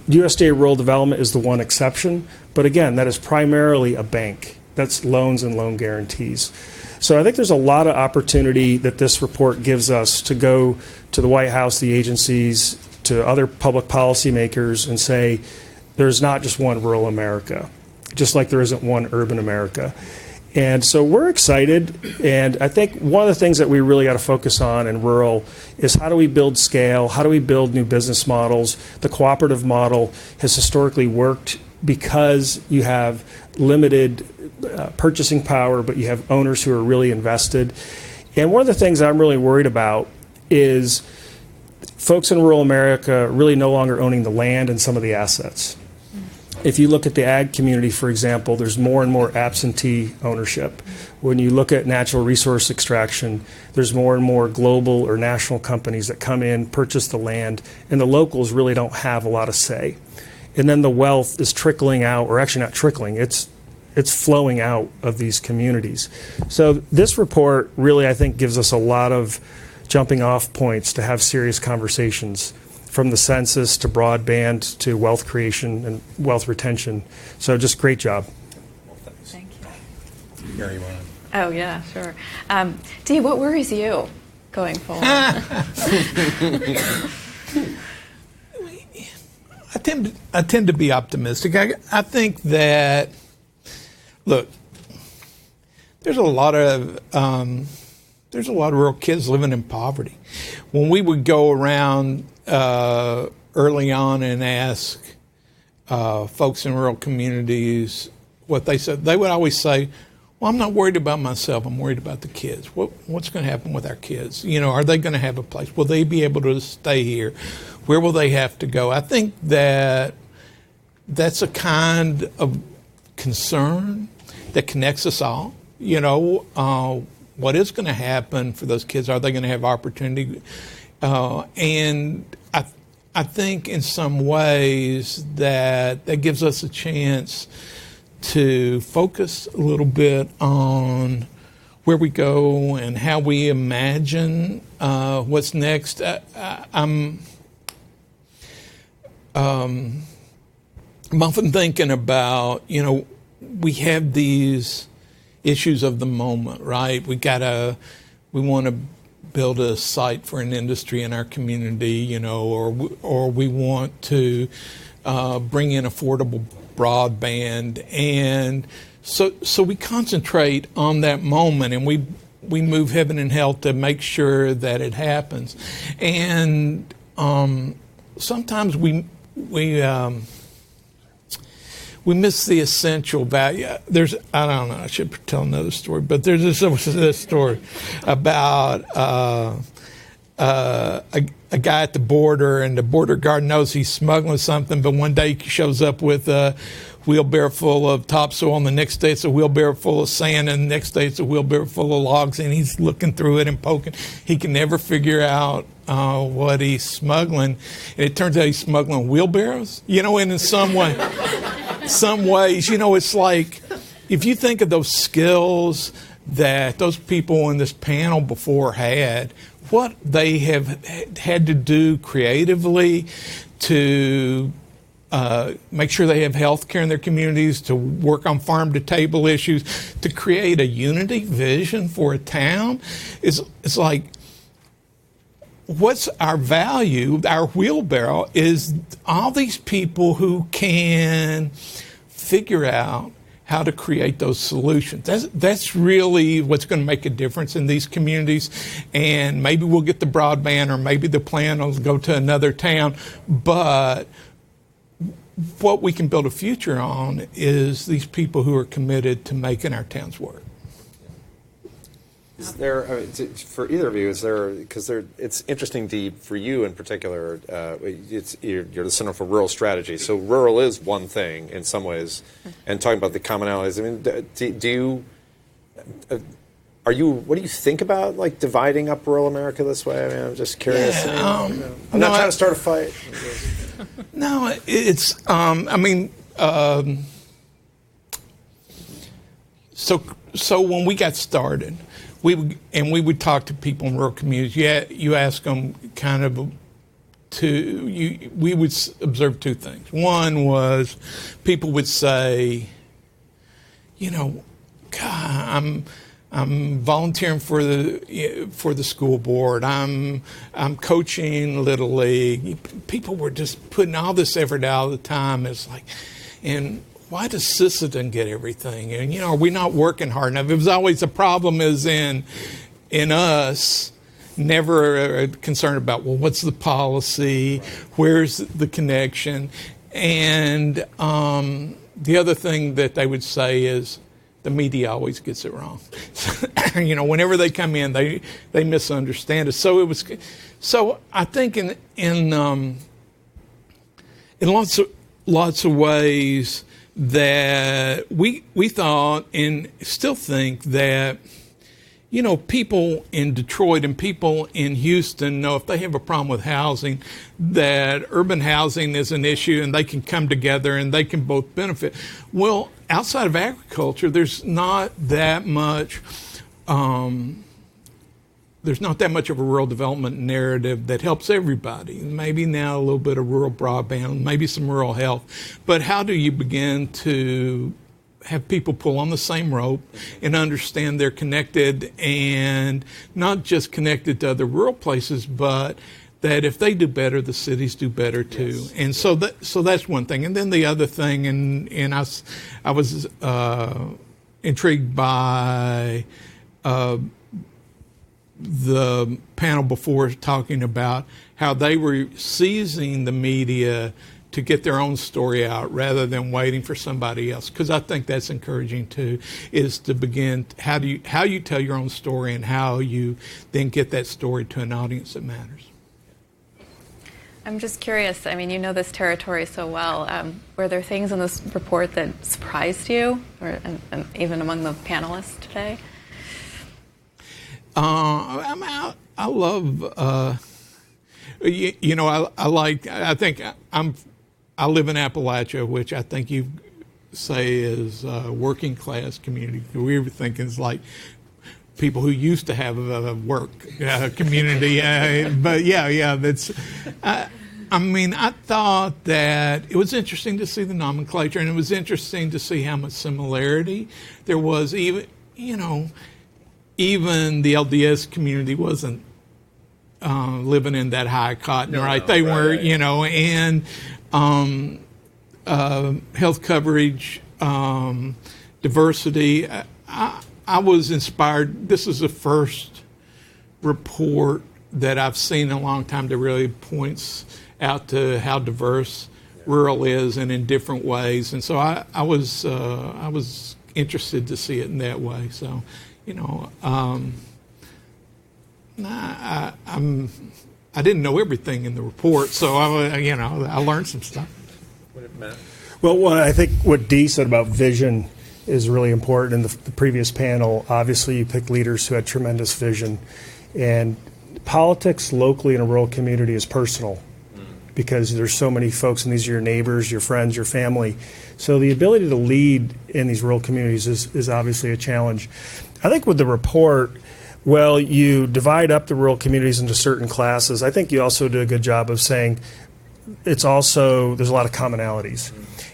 [SPEAKER 9] USDA Rural Development is the one exception, but again, that is primarily a bank. That's loans and loan guarantees. So I think there's a lot of opportunity that this report gives us to go to the White House, the agencies, to other public policymakers and say, there's not just one rural America, just like there isn't one urban America. And so we're excited, and I think one of the things that we really got to focus on in rural is how do we build scale, how do we build new business models. The cooperative model has historically worked because you have limited purchasing power, but you have owners who are really invested. And one of the things I'm really worried about is folks in rural America really no longer owning the land and some of the assets. If you look at the ag community, for example, there's more and more absentee ownership. When you look at natural resource extraction, there's more and more global or national companies that come in, purchase the land, and the locals really don't have a lot of say. And then the wealth is trickling out, or actually not trickling, it's it's flowing out of these communities. So this report really, I think, gives us a lot of jumping off points to have serious conversations, from the census to broadband to wealth creation and wealth retention. So just great job.
[SPEAKER 12] Thank you.
[SPEAKER 8] Gary, you want to?
[SPEAKER 12] Oh, yeah, sure. Dee, what worries you going forward?
[SPEAKER 7] I tend to be optimistic. I think that, look, there's a lot of rural kids living in poverty. When we would go around early on and ask folks in rural communities what they said, they would always say, well, I'm not worried about myself. I'm worried about the kids. What's going to happen with our kids? Are they going to have a place? Will they be able to stay here? Where will they have to go? I think that that's a kind of concern that connects us all. What is going to happen for those kids? Are they going to have opportunity? And I think in some ways that gives us a chance to focus a little bit on where we go and how we imagine what's next. I'm often thinking about, we have these issues of the moment, right? We want to build a site for an industry in our community, or we want to bring in affordable broadband, and so we concentrate on that moment, and we move heaven and hell to make sure that it happens. And sometimes we miss the essential value. I don't know, I should tell another story, but there's this story about a guy at the border, and the border guard knows he's smuggling something, but one day he shows up with a wheelbarrow full of topsoil, and the next day it's a wheelbarrow full of sand, and the next day it's a wheelbarrow full of logs, and he's looking through it and poking. He can never figure out what he's smuggling, and it turns out he's smuggling wheelbarrows, and in some ways, it's like, if you think of those skills that those people in this panel before had, what they have had to do creatively to make sure they have health care in their communities, to work on farm-to-table issues, to create a unity vision for a town, it's like, what's our value? Our wheelbarrow is all these people who can figure out how to create those solutions. That's really what's going to make a difference in these communities. And maybe we'll get the broadband, or maybe the plan will go to another town. But what we can build a future on is these people who are committed to making our towns work.
[SPEAKER 2] Is there, for either of you, it's interesting for you in particular, you're the Center for Rural Strategy, so rural is one thing in some ways, and talking about the commonalities, what do you think about, like, dividing up rural America this way? I'm just curious.
[SPEAKER 7] Yeah,
[SPEAKER 2] I'm not trying to start a fight.
[SPEAKER 7] No, it's, so when we got started, we would talk to people in rural communities. You ask them kind of we would observe two things. One was people would say, God, I'm volunteering for the school board. I'm coaching Little League. People were just putting all this effort out all the time. It's like, and why does Sisseton get everything? And, are we not working hard enough? It was always a problem is in us, never concerned about, well, what's the policy? Where's the connection? And the other thing that they would say is the media always gets it wrong. Whenever they come in, they misunderstand us. So I think in lots of ways, that we thought and still think that people in Detroit and people in Houston know if they have a problem with housing, that urban housing is an issue and they can come together and they can both benefit. Well, outside of agriculture, there's not that much of a rural development narrative that helps everybody. Maybe now a little bit of rural broadband, maybe some rural health. But how do you begin to have people pull on the same rope and understand they're connected, and not just connected to other rural places, but that if they do better, the cities do better too. Yes. And so that's one thing. And then the other thing, and I was intrigued by the panel before talking about how they were seizing the media to get their own story out rather than waiting for somebody else. Because I think that's encouraging too, is to begin how you tell your own story and how you then get that story to an audience that matters.
[SPEAKER 12] I'm just curious, I mean, you know this territory so well. Were there things in this report that surprised you, or and even among the panelists today?
[SPEAKER 7] I love, I live in Appalachia, which I think you say is a working class community. We were thinking it's like people who used to have a work community. But yeah, that's, I thought that it was interesting to see the nomenclature, and it was interesting to see how much similarity there was. Even the LDS community wasn't living in that high cotton, right? They were, and health coverage, diversity. I was inspired. This is the first report that I've seen in a long time that really points out to how diverse rural is, and in different ways. And so I was interested to see it in that way. So, I didn't know everything in the report, so I learned some stuff.
[SPEAKER 9] Well, I think what Dee said about vision is really important. In the previous panel, obviously you picked leaders who had tremendous vision, and politics locally in a rural community is personal because there's so many folks, and these are your neighbors, your friends, your family. So the ability to lead in these rural communities is obviously a challenge. I think with the report, well, you divide up the rural communities into certain classes. I think you also do a good job of saying there's a lot of commonalities.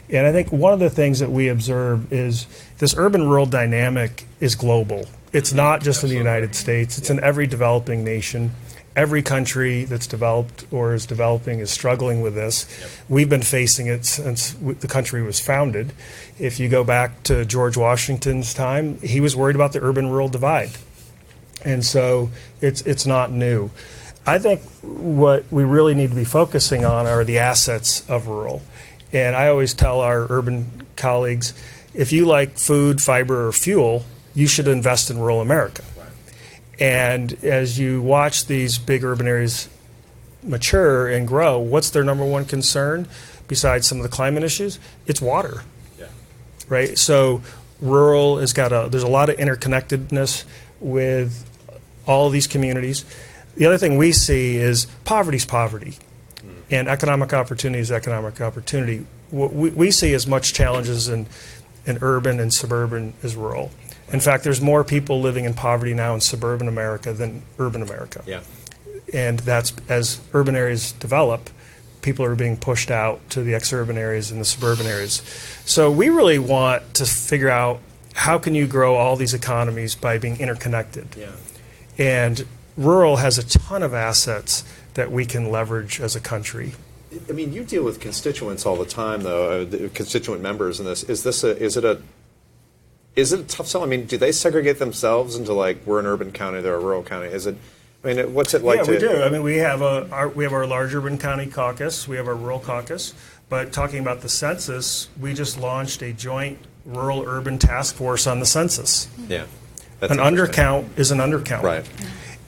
[SPEAKER 9] And I think one of the things that we observe is this urban-rural dynamic is global. It's not just in the United States. It's in every developing nation. Every country that's developed or is developing is struggling with this. We've been facing it since the country was founded. If you go back to George Washington's time, he was worried about the urban-rural divide. And so it's not new. I think what we really need to be focusing on are the assets of rural. And I always tell our urban colleagues, if you like food, fiber, or fuel, you should invest in rural America. And as you watch these big urban areas mature and grow, what's their number one concern besides some of the climate issues? It's water. Yeah. Right? So rural has there's a lot of interconnectedness with all of these communities. The other thing we see is poverty's poverty, and economic opportunity is economic opportunity. What we see as much challenges in urban and suburban as rural. In fact, there's more people living in poverty now in suburban America than urban America. Yeah. And that's, as urban areas develop, people are being pushed out to the exurban areas and the suburban areas. So we really want to figure out how can you grow all these economies by being interconnected. Yeah. And rural has a ton of assets that we can leverage as a country.
[SPEAKER 2] I mean, you deal with constituents all the time, though, constituent members in this. Is it a tough sell? I mean, do they segregate themselves into, like, we're an urban county, they're a rural county? What's it like?
[SPEAKER 9] Yeah, we do. I mean, we have our large urban county caucus, we have our rural caucus. But talking about the census, we just launched a joint rural-urban task force on the census. Yeah, an undercount is an undercount. Right.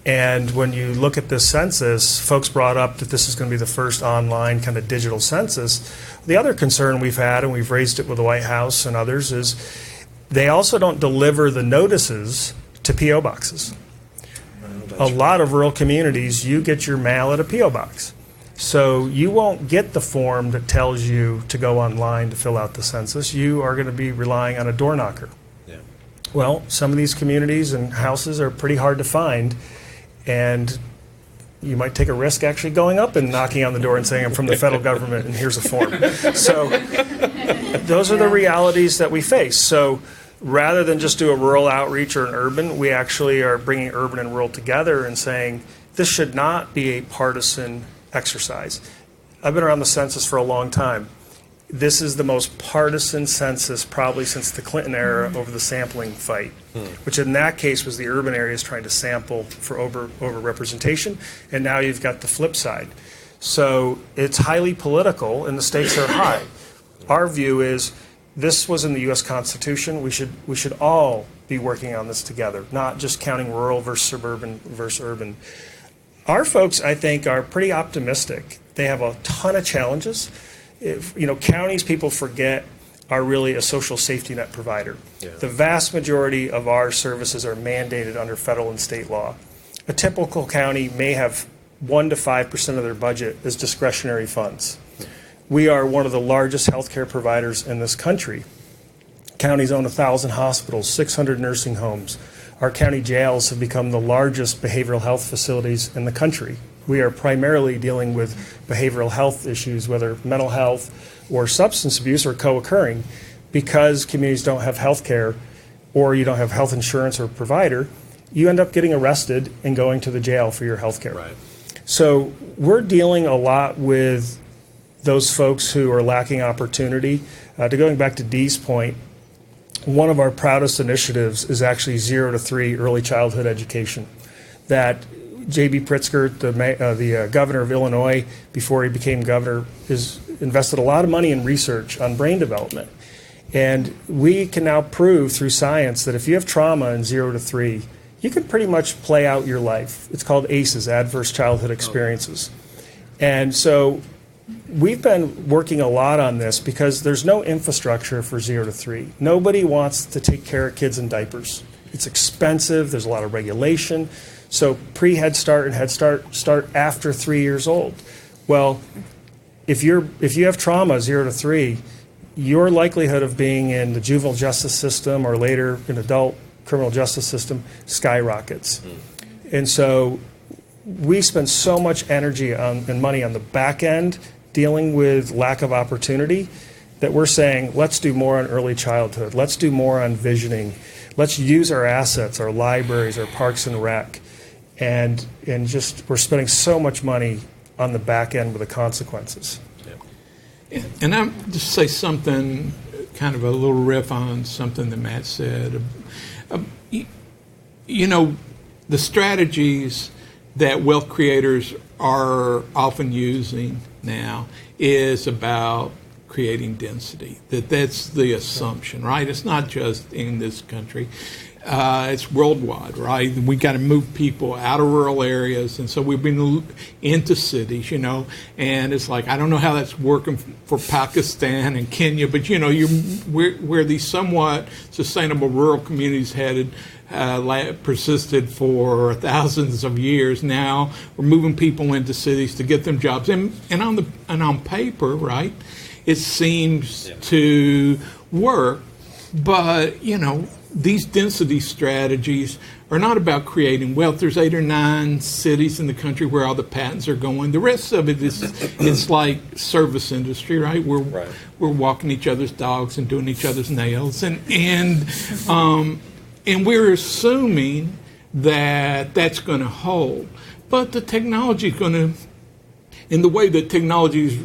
[SPEAKER 9] And when you look at this census, folks brought up that this is going to be the first online kind of digital census. The other concern we've had, and we've raised it with the White House and others, is they also don't deliver the notices to P.O. boxes. A lot of rural communities, you get your mail at a P.O. box. So you won't get the form that tells you to go online to fill out the census. You are going to be relying on a door knocker.
[SPEAKER 8] Yeah.
[SPEAKER 9] Well, some of these communities and houses are pretty hard to find, and you might take a risk actually going up and knocking on the door and saying, I'm from the federal government and here's a form. So those are the realities that we face. So rather than just do a rural outreach or an urban, we actually are bringing urban and rural together and saying this should not be a partisan exercise. I've been around the census for a long time. This is the most partisan census probably since the Clinton era over the sampling fight, which in that case was the urban areas trying to sample for over-representation, and now you've got the flip side. So it's highly political, and the stakes are high. Our view is this was in the U.S. Constitution. We should all be working on this together, not just counting rural versus suburban versus urban. Our folks, I think, are pretty optimistic. They have a ton of challenges. Counties, people forget, are really a social safety net provider. Yeah. The vast majority of our services are mandated under federal and state law. A typical county may have 1 to 5% of their budget as discretionary funds. We are one of the largest healthcare providers in this country. Counties own 1,000 hospitals, 600 nursing homes. Our county jails have become the largest behavioral health facilities in the country. We are primarily dealing with behavioral health issues, whether mental health or substance abuse are co-occurring. Because communities don't have health care or you don't have health insurance or provider, you end up getting arrested and going to the jail for your health care.
[SPEAKER 8] Right.
[SPEAKER 9] So we're dealing a lot with those folks who are lacking opportunity. Going back to Dee's point, one of our proudest initiatives is actually 0 to 3 early childhood education. That J.B. Pritzker, the governor of Illinois, before he became governor, has invested a lot of money in research on brain development. And we can now prove through science that if you have trauma in 0 to 3, you can pretty much play out your life. It's called ACEs, Adverse Childhood Experiences. And so we've been working a lot on this because there's no infrastructure for 0 to 3. Nobody wants to take care of kids in diapers. It's expensive. There's a lot of regulation. So pre-Head Start and Head Start start after 3 years old. Well, if you have trauma 0 to 3, your likelihood of being in the juvenile justice system or later in adult criminal justice system skyrockets. And so we spend so much energy and money on the back end dealing with lack of opportunity that we're saying, let's do more on early childhood. Let's do more on visioning. Let's use our assets, our libraries, our parks and rec. And just we're spending so much money on the back end with the consequences.
[SPEAKER 7] And I'm just say something, kind of a little riff on something that Matt said. The strategies that wealth creators are often using now is about creating density. That's the assumption, right? It's not just in this country. It's worldwide, right? We got to move people out of rural areas, and so we've been into cities, and it's like, I don't know how that's working for Pakistan and Kenya, but where these somewhat sustainable rural communities persisted for thousands of years. Now we're moving people into cities to get them jobs, and on paper, right, it seems to work, but these density strategies are not about creating wealth. There's 8 or 9 cities in the country where all the patents are going. The rest of it is it's like service industry, right? We're walking each other's dogs and doing each other's nails, and we're assuming that that's going to hold. But the technology is going to, in the way that technology's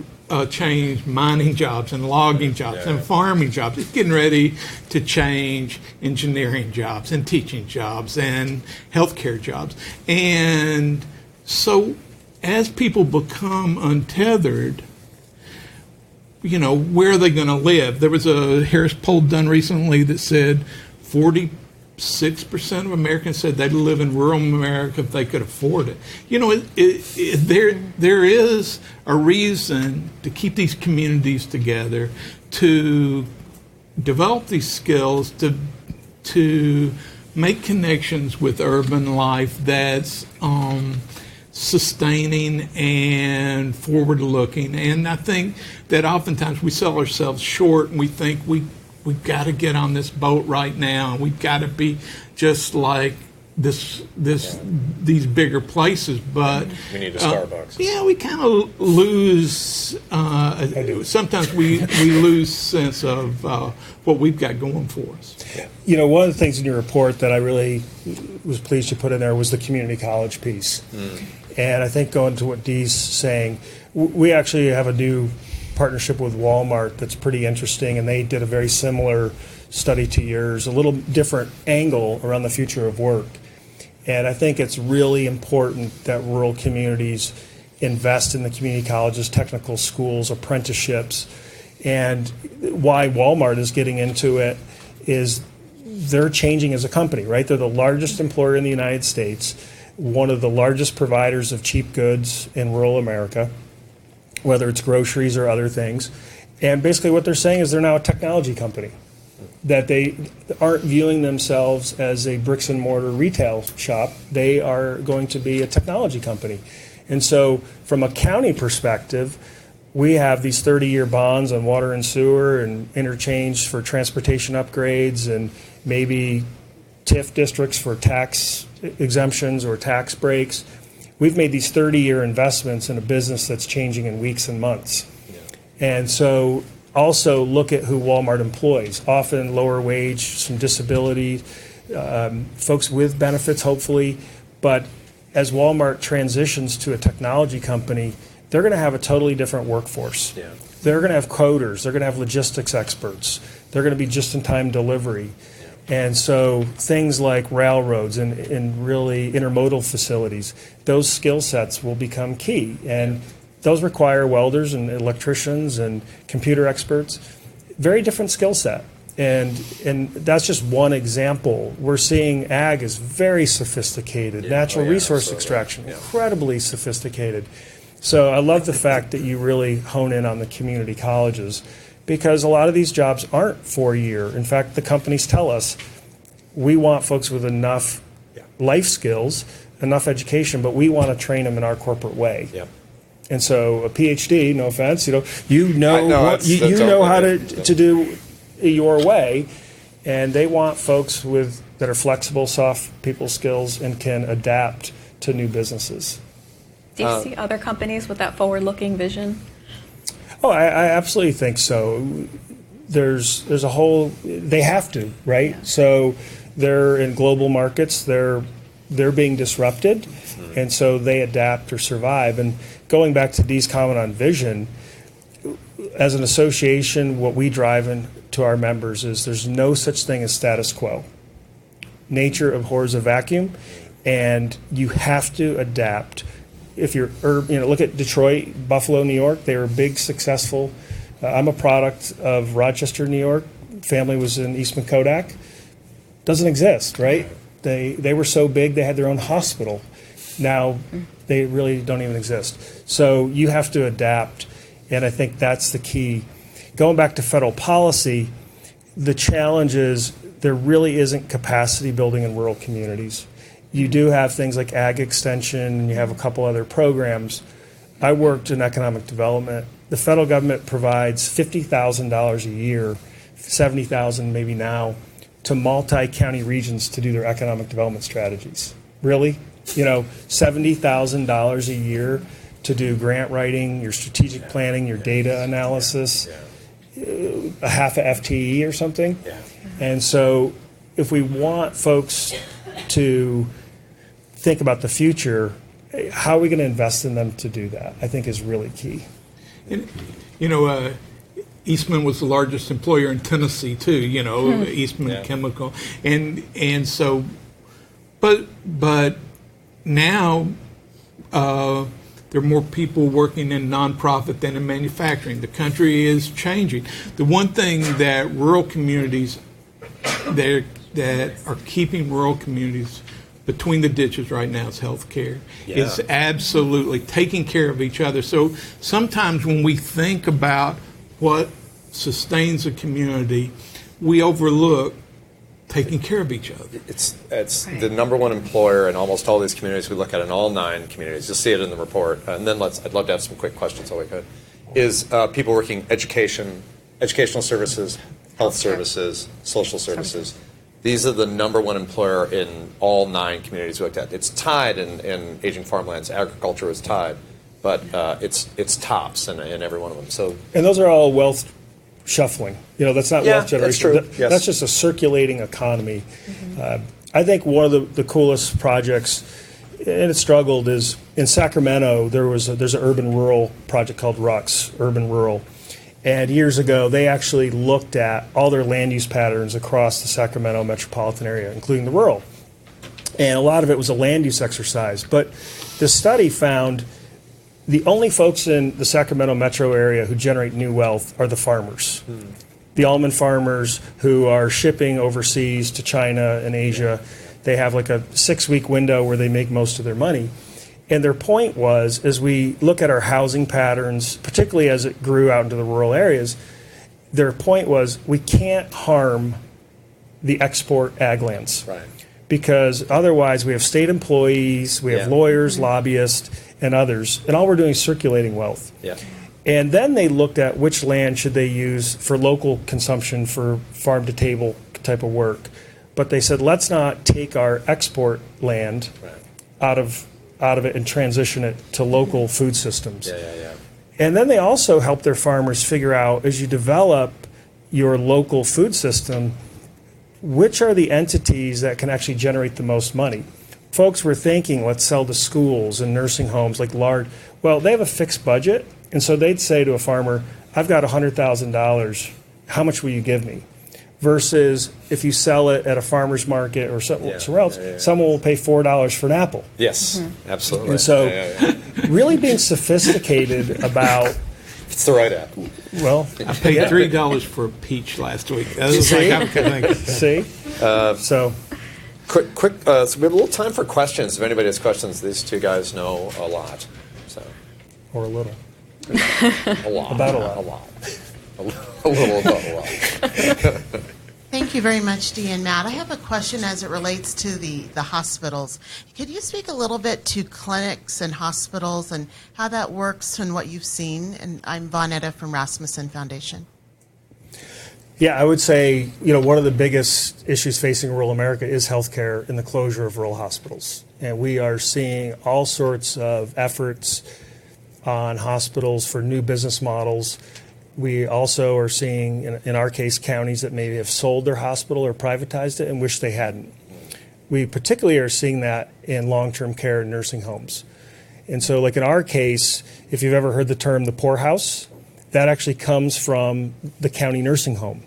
[SPEAKER 7] change mining jobs and logging jobs and farming jobs. It's getting ready to change engineering jobs and teaching jobs and healthcare jobs. And so as people become untethered, where are they going to live? There was a Harris poll done recently that said 46% of Americans said they'd live in rural America if they could afford it. There is a reason to keep these communities together, to develop these skills, to make connections with urban life that's sustaining and forward-looking. And I think that oftentimes we sell ourselves short, and we think we've got to get on this boat right now, and we've got to be just like these bigger places, but
[SPEAKER 8] we need a Starbucks.
[SPEAKER 7] Yeah, we kind of lose. Sometimes we lose sense of what we've got going for us.
[SPEAKER 9] You know, one of the things in your report that I really was pleased you put in there was the community college piece. And I think going to what Dee's saying, we actually have a new partnership with Walmart that's pretty interesting, and they did a very similar study to yours, a little different angle around the future of work. And I think it's really important that rural communities invest in the community colleges, technical schools, apprenticeships. And why Walmart is getting into it is they're changing as a company, right? They're the largest employer in the United States, one of the largest providers of cheap goods in rural America, whether it's groceries or other things. And basically what they're saying is they're now a technology company, that they aren't viewing themselves as a bricks and mortar retail shop. They are going to be a technology company. And so from a county perspective, we have these 30-year bonds on water and sewer and interchange for transportation upgrades and maybe TIF districts for tax exemptions or tax breaks. We've made these 30-year investments in a business that's changing in weeks and months. And so also look at who Walmart employs, often lower wage, some disability, folks with benefits hopefully, but as Walmart transitions to a technology company, they're going to have a totally different workforce. They're going to have coders, they're going to have logistics experts, they're going to be just-in-time delivery. And so things like railroads and really intermodal facilities, those skill sets will become key. And those require welders and electricians and computer experts. Very different skill set. And that's just one example. We're seeing ag is very sophisticated. Natural resource extraction, incredibly sophisticated. So I love the fact that you really hone in on the community colleges, because a lot of these jobs aren't 4-year. In fact, the companies tell us we want folks with enough life skills, enough education, but we want to train them in our corporate way. And so a PhD, no offense, you know how to do your way, and they want folks that are flexible, soft people skills, and can adapt to new businesses.
[SPEAKER 12] Do you see other companies with that forward-looking vision?
[SPEAKER 9] Oh, I absolutely think so. There's a whole, they have to, right? Yeah. So they're in global markets, they're being disrupted, and so they adapt or survive. And going back to Dee's comment on vision, as an association, what we drive into our members is there's no such thing as status quo. Nature abhors a vacuum, and you have to adapt. If you're, look at Detroit, Buffalo, New York, they were big, successful. I'm a product of Rochester, New York. Family was in Eastman Kodak. Doesn't exist, right? They were so big, they had their own hospital. Now, they really don't even exist. So you have to adapt, and I think that's the key. Going back to federal policy, the challenge is there really isn't capacity building in rural communities. You do have things like ag extension, and you have a couple other programs. I worked in economic development. The federal government provides $50,000 a year, $70,000 maybe now, to multi-county regions to do their economic development strategies. Really? $70,000 a year to do grant writing, your strategic planning, your data analysis, a half a FTE or something. And so if we want folks to think about the future, how are we going to invest in them to do that? I think is really key.
[SPEAKER 7] And, Eastman was the largest employer in Tennessee too. Eastman Chemical, and so, but now there are more people working in nonprofit than in manufacturing. The country is changing. The one thing that rural communities that are keeping rural communities between the ditches right now is health care. It's absolutely taking care of each other. So sometimes when we think about what sustains a community, we overlook taking care of each other.
[SPEAKER 2] It's the number one employer in almost all these communities we look at, in all 9 communities. You'll see it in the report. And then I'd love to have some quick questions all we could. Is people working educational services, health services, social services. These are the number one employer in all 9 communities we looked at. It's tied in aging farmlands. Agriculture is tied, but it's tops in every one of them. So,
[SPEAKER 9] and those are all wealth shuffling. That's not wealth generation.
[SPEAKER 2] That's true.
[SPEAKER 9] That's just a circulating economy. I think one of the coolest projects, and it struggled, is in Sacramento. There's an urban-rural project called Hrsa, urban-rural. And years ago, they actually looked at all their land use patterns across the Sacramento metropolitan area, including the rural. And a lot of it was a land use exercise. But the study found the only folks in the Sacramento metro area who generate new wealth are the farmers. The almond farmers who are shipping overseas to China and Asia. They have like a 6-week window where they make most of their money. And their point was, as we look at our housing patterns, particularly as it grew out into the rural areas, their point was we can't harm the export ag lands.
[SPEAKER 2] Right.
[SPEAKER 9] Because otherwise we have state employees, we have lawyers, lobbyists, and others, and all we're doing is circulating wealth.
[SPEAKER 2] Yeah.
[SPEAKER 9] And then they looked at which land should they use for local consumption, for farm-to-table type of work. But they said, let's not take our export land out of it and transition it to local food systems. And then they also help their farmers figure out, as you develop your local food system, which are the entities that can actually generate the most money. Folks were thinking, let's sell to schools and nursing homes, like large. Well, they have a fixed budget, and so they'd say to a farmer, I've got $100,000. How much will you give me? Versus if you sell it at a farmer's market or somewhere else, someone will pay $4 for an apple.
[SPEAKER 2] Yes, absolutely.
[SPEAKER 9] And so really being sophisticated about...
[SPEAKER 2] It's the right apple.
[SPEAKER 9] Well,
[SPEAKER 7] I paid $3 for a peach last week. That was like, I'm thinking.
[SPEAKER 9] See? So...
[SPEAKER 2] Quick. So we have a little time for questions. If anybody has questions, these 2 guys know a lot. So.
[SPEAKER 9] Or a little.
[SPEAKER 2] A lot.
[SPEAKER 9] About a lot.
[SPEAKER 2] A lot. A little about a lot.
[SPEAKER 10] Thank you very much, Dee and Matt. I have a question as it relates to the hospitals. Could you speak a little bit to clinics and hospitals and how that works and what you've seen? And I'm Vonetta from Rasmussen Foundation.
[SPEAKER 9] Yeah, I would say, one of the biggest issues facing rural America is healthcare and the closure of rural hospitals. And we are seeing all sorts of efforts on hospitals for new business models. We also are seeing, in our case, counties that maybe have sold their hospital or privatized it and wish they hadn't. We particularly are seeing that in long-term care and nursing homes. And so, like in our case, if you've ever heard the term the poorhouse, that actually comes from the county nursing home.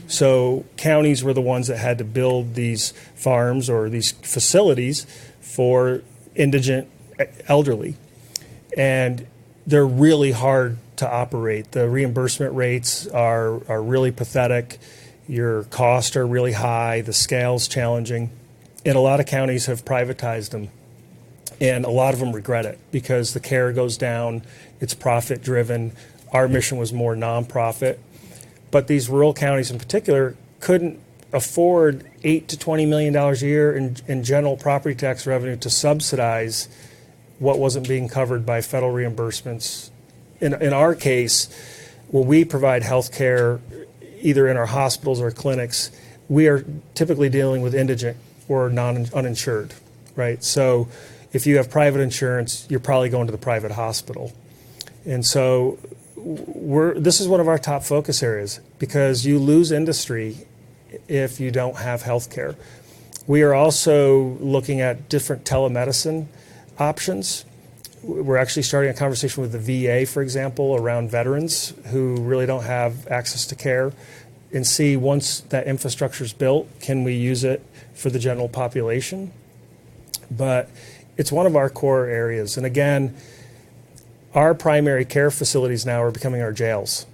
[SPEAKER 9] So counties were the ones that had to build these farms or these facilities for indigent elderly. And they're really hard to operate. The reimbursement rates are really pathetic. Your costs are really high. The scale's challenging. And a lot of counties have privatized them. And a lot of them regret it because the care goes down. It's profit driven. Our mission was more nonprofit. But these rural counties in particular couldn't afford $8 to $20 million a year in general property tax revenue to subsidize what wasn't being covered by federal reimbursements. In our case, when we provide health care, either in our hospitals or clinics, we are typically dealing with indigent or uninsured, right? So if you have private insurance, you're probably going to the private hospital. And so this is one of our top focus areas because you lose industry if you don't have health care. We are also looking at different telemedicine options. We're actually starting a conversation with the VA, for example, around veterans who really don't have access to care and see once that infrastructure is built, can we use it for the general population? But it's one of our core areas. And again, our primary care facilities now are becoming our jails.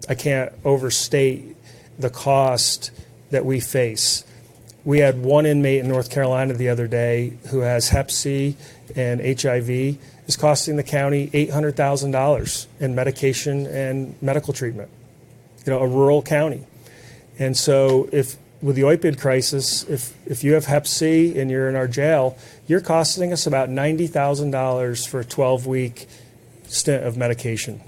[SPEAKER 9] I can't overstate the cost that we face. We had one inmate in North Carolina the other day who has Hep C and HIV, is costing the county $800,000 in medication and medical treatment. A rural county. And so if with the opioid crisis, if you have Hep C and you're in our jail, you're costing us about $90,000 for a 12-week stint of medication.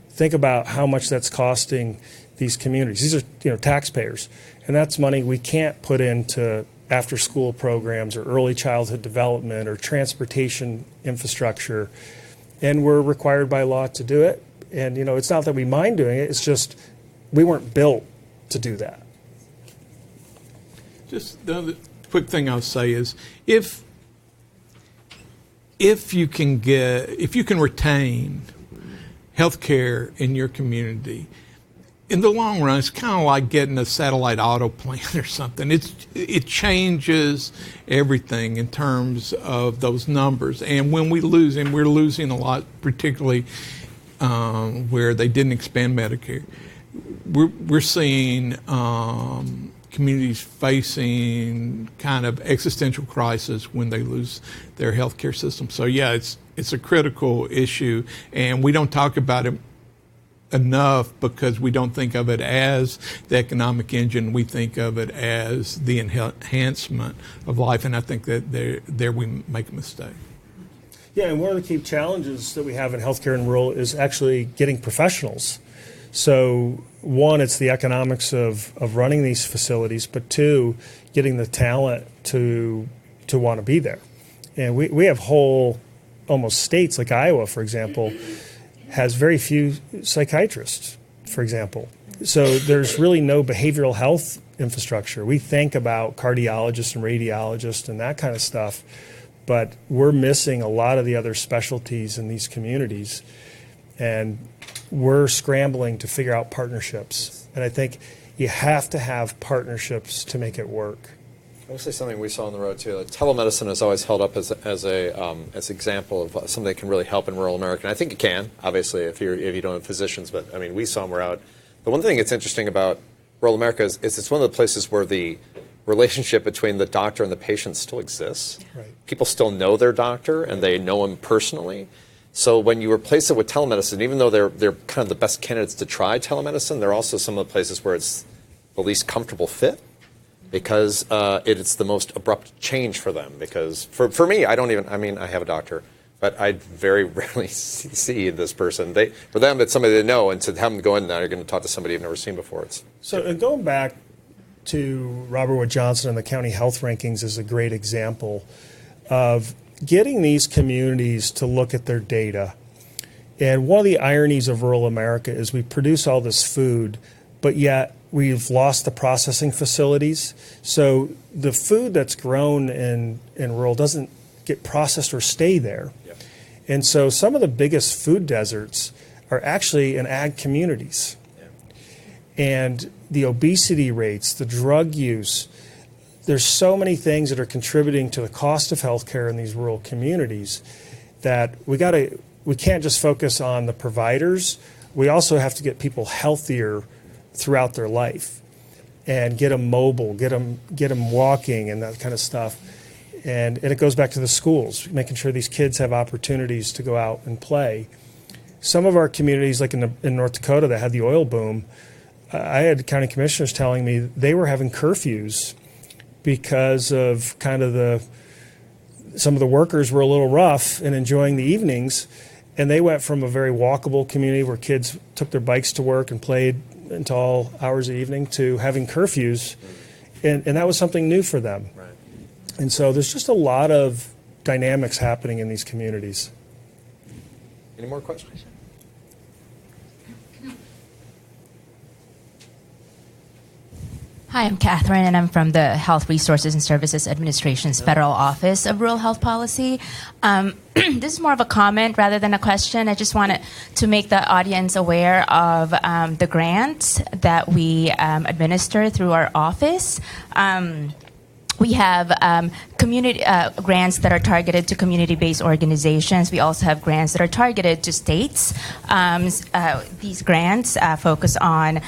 [SPEAKER 9] Think about how much that's costing these communities. These are taxpayers, and that's money we can't put into after-school programs or early childhood development or transportation infrastructure, and we're required by law to do it. And it's not that we mind doing it; it's just we weren't built to do that.
[SPEAKER 7] Just the other quick thing I'll say is if you can retain health care in your community, in the long run, it's kind of like getting a satellite auto plant or something. It changes everything in terms of those numbers. And when we lose, and we're losing a lot, particularly where they didn't expand Medicare, we're seeing communities facing kind of existential crisis when they lose their health care system. So yeah, it's a critical issue, and we don't talk about it enough because we don't think of it as the economic engine. We think of it as the enhancement of life, and I think that there we make a mistake.
[SPEAKER 9] Yeah, and one of the key challenges that we have in healthcare in rural is actually getting professionals. So one, it's the economics of running these facilities, but two, getting the talent to want to be there. And we have whole almost states like Iowa, for example, has very few psychiatrists, for example. So there's really no behavioral health infrastructure. We think about cardiologists and radiologists and that kind of stuff, but we're missing a lot of the other specialties in these communities. And we're scrambling to figure out partnerships. And I think you have to have partnerships to make it work.
[SPEAKER 2] I will say something we saw on the road too. Like, telemedicine is always held up as an example of something that can really help in rural America. And I think it can, obviously, if you don't have physicians. But I mean, we saw them. We're out. The one thing that's interesting about rural America is it's one of the places where the relationship between the doctor and the patient still exists.
[SPEAKER 9] Right.
[SPEAKER 2] People still know their doctor and they know him personally. So when you replace it with telemedicine, even though they're kind of the best candidates to try telemedicine, they're also some of the places where it's the least comfortable fit, because it's the most abrupt change for them. Because for me, I have a doctor, but I very rarely see this person. For them, it's somebody they know, and to have them go in there, you're going to talk to somebody you've never seen before.
[SPEAKER 9] And going back to Robert Wood Johnson and the county health rankings is a great example of getting these communities to look at their data. And one of the ironies of rural America is we produce all this food, but yet we've lost the processing facilities. So the food that's grown in rural doesn't get processed or stay there. Yep. And so some of the biggest food deserts are actually in ag communities. Yep. And the obesity rates, the drug use, there's so many things that are contributing to the cost of healthcare in these rural communities that we can't just focus on the providers. We also have to get people healthier throughout their life and get them mobile, get them walking and that kind of stuff. And it goes back to the schools, making sure these kids have opportunities to go out and play. Some of our communities, like in North Dakota that had the oil boom, I had county commissioners telling me they were having curfews because of kind of some of the workers were a little rough and enjoying the evenings, and they went from a very walkable community where kids took their bikes to work and played until all hours of the evening to having curfews, and that was something new for them. Right. And so there's just a lot of dynamics happening in these communities.
[SPEAKER 2] Any more questions?
[SPEAKER 1] Hi, I'm Catherine, and I'm from the Health Resources and Services Administration's Federal Office of Rural Health Policy. This is more of a comment rather than a question. I just wanted to make the audience aware of the grants that we administer through our office. We have community grants that are targeted to community-based organizations. We also have grants that are targeted to states. These grants focus on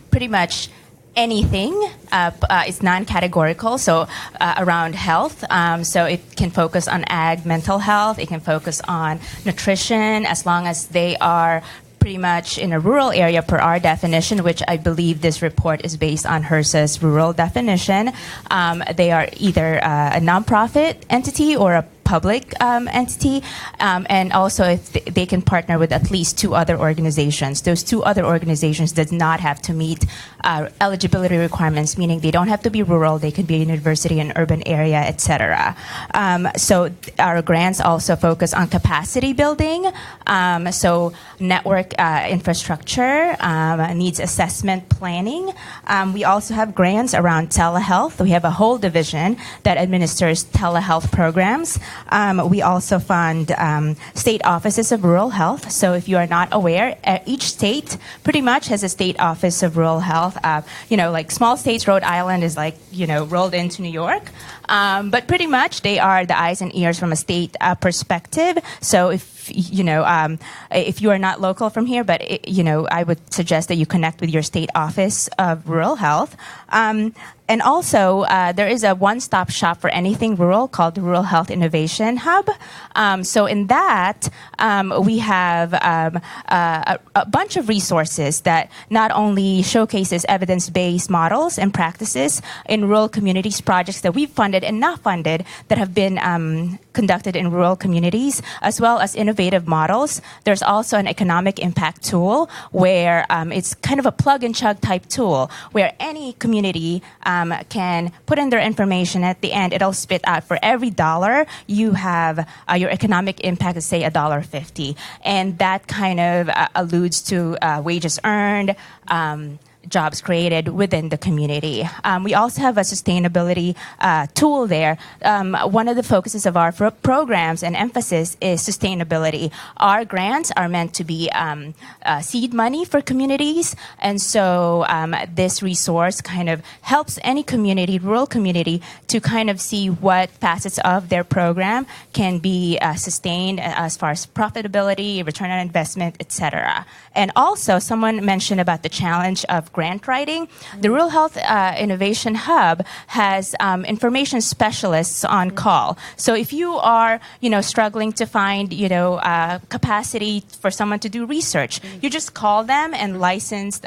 [SPEAKER 1] pretty much anything. It's non-categorical, so around health. So it can focus on ag mental health. It can focus on nutrition, as long as they are pretty much in a rural area per our definition, which I believe this report is based on Hrsa's rural definition. They are either a nonprofit entity or a public entity, and also if they can partner with at least 2 other organizations. Those 2 other organizations does not have to meet eligibility requirements, meaning they don't have to be rural, they could be a university, an urban area, etc. So our grants also focus on capacity building, so network infrastructure, needs assessment planning. We also have grants around telehealth. We have a whole division that administers telehealth programs. We also fund state offices of rural health. So if you are not aware, each state pretty much has a state office of rural health. Like small states, Rhode Island is like, rolled into New York. But pretty much they are the eyes and ears from a state perspective. So if you are not local from here, but I would suggest that you connect with your state office of rural health. And also, there is a one-stop shop for anything rural called the Rural Health Innovation Hub. So in that, we have a bunch of resources that not only showcases evidence-based models and practices in rural communities, projects that we've funded and not funded that have been conducted in rural communities, as well as innovative models. There's also an economic impact tool where it's kind of a plug-and-chug type tool where any community can put in their information. At the end, it'll spit out for every $1 you have your economic impact is, say, $1.50. And that kind of alludes to wages earned, jobs created within the community. We also have a sustainability tool there. One of the focuses of our programs and emphasis is sustainability. Our grants are meant to be seed money for communities, and so this resource kind of helps any community, rural community, to kind of see what facets of their program can be sustained as far as profitability, return on investment, etc. And also, someone mentioned about the challenge of grant writing. The Rural Health Innovation Hub has information specialists on call. So if you are, struggling to find, capacity for someone to do research, you just call them, and licensed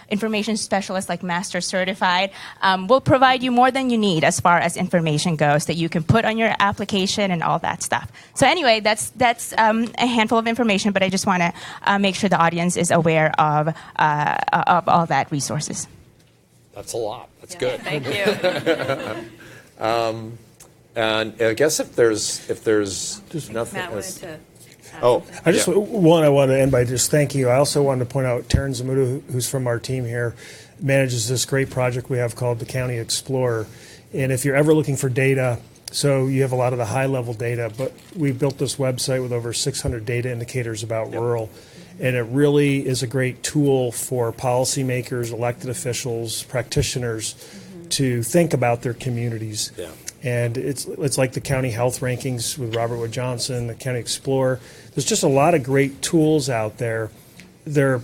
[SPEAKER 1] information specialists, like Master Certified, will provide you more than you need as far as information goes that you can put on your application and all that stuff. So anyway, that's a handful of information, but I just want to make sure the audience is aware of all that resources.
[SPEAKER 2] That's a lot. That's good.
[SPEAKER 12] Thank you.
[SPEAKER 2] And I guess if there's just nothing.
[SPEAKER 12] Matt wanted to.
[SPEAKER 9] I want to end by just thanking you. I also wanted to point out Taryn Zamuda, who's from our team here, manages this great project we have called the County Explorer. And if you're ever looking for data, so you have a lot of the high-level data, but we built this website with over 600 data indicators about rural. And it really is a great tool for policymakers, elected officials, practitioners to think about their communities.
[SPEAKER 2] Yeah.
[SPEAKER 9] And it's like the county health rankings with Robert Wood Johnson, the County Explorer. There's just a lot of great tools out there. They're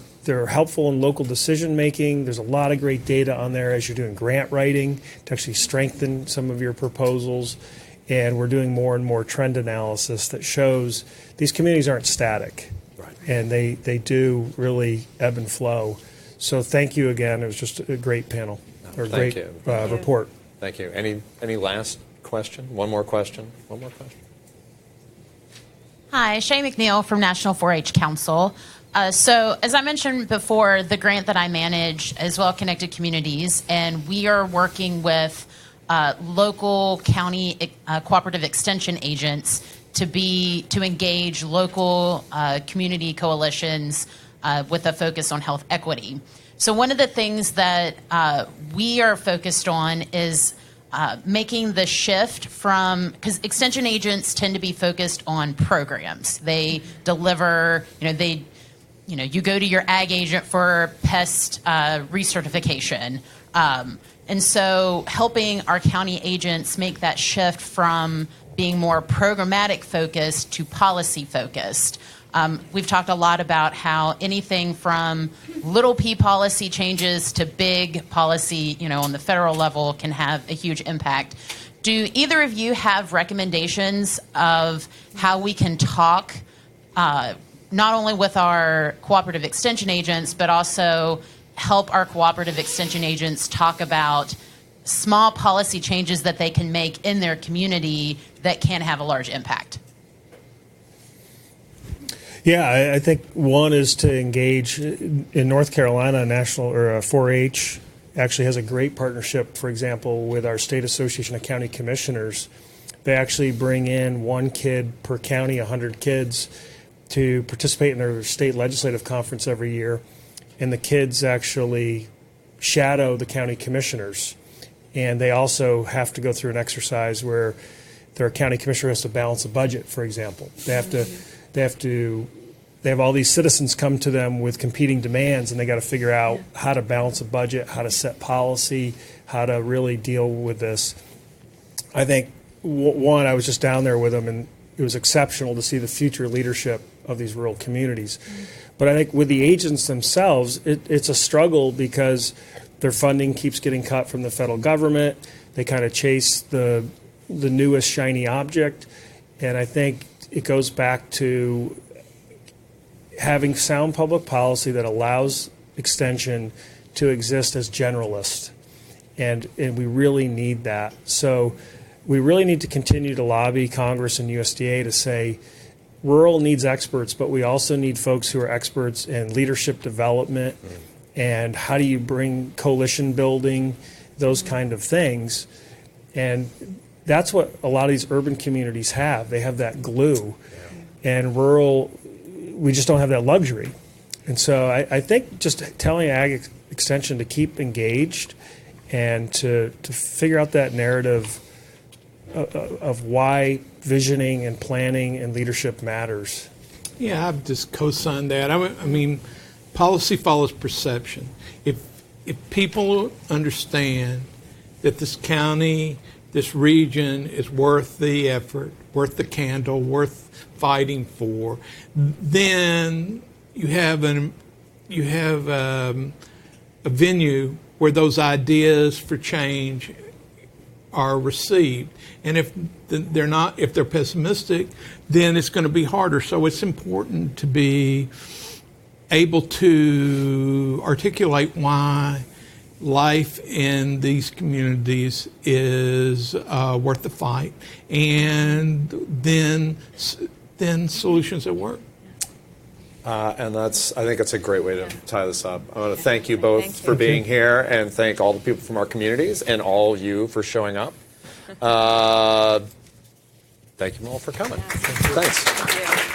[SPEAKER 9] helpful in local decision making. There's a lot of great data on there as you're doing grant writing to actually strengthen some of your proposals. And we're doing more and more trend analysis that shows these communities aren't static. And they do really ebb and flow. So thank you again. It was just a great panel, or great report.
[SPEAKER 2] Thank you. Any last question? One more question?
[SPEAKER 13] Hi, Shay McNeil from National 4-H Council. So as I mentioned before, the grant that I manage is Well Connected Communities, and we are working with local county cooperative extension agents to engage local community coalitions with a focus on health equity. So one of the things that we are focused on is making the shift from, because extension agents tend to be focused on programs. They deliver, you go to your ag agent for pest recertification. And so helping our county agents make that shift from being more programmatic focused to policy focused. We've talked a lot about how anything from little p policy changes to big policy, on the federal level can have a huge impact. Do either of you have recommendations of how we can talk not only with our cooperative extension agents, but also help our cooperative extension agents talk about small policy changes that they can make in their community that can have a large impact.
[SPEAKER 9] Yeah, I think one is to engage in North Carolina. National or 4-H actually has a great partnership, for example, with our State Association of County Commissioners. They actually bring in one kid per county, 100 kids, to participate in their state legislative conference every year. And the kids actually shadow the county commissioners. And they also have to go through an exercise where their county commissioner has to balance a budget, for example. They have all these citizens come to them with competing demands, and they got to figure out how to balance a budget, how to set policy, how to really deal with this. I think one, I was just down there with them, and it was exceptional to see the future leadership of these rural communities. But I think with the agents themselves, it's a struggle because their funding keeps getting cut from the federal government. They kind of chase the newest shiny object, and I think it goes back to having sound public policy that allows extension to exist as generalist, and we really need that. So we really need to continue to lobby Congress and USDA to say rural needs experts, but we also need folks who are experts in leadership development and how do you bring coalition building, those kind of things. And that's what a lot of these urban communities have. They have that glue. And rural, we just don't have that luxury. And so I think just telling Ag Extension to keep engaged and to figure out that narrative of why visioning and planning and leadership matters.
[SPEAKER 7] Yeah, I've just co-signed that. I mean, policy follows perception. If people understand that this county, this region is worth the effort, worth the candle, worth fighting for, then you have a venue where those ideas for change are received. And if they're pessimistic, then it's going to be harder. So it's important to be able to articulate why life in these communities is worth the fight, and then solutions that work.
[SPEAKER 2] And I think that's a great way to tie this up. I want to thank you both for being here, and thank all the people from our communities and all of you for showing up. Thank you all for coming. Thanks.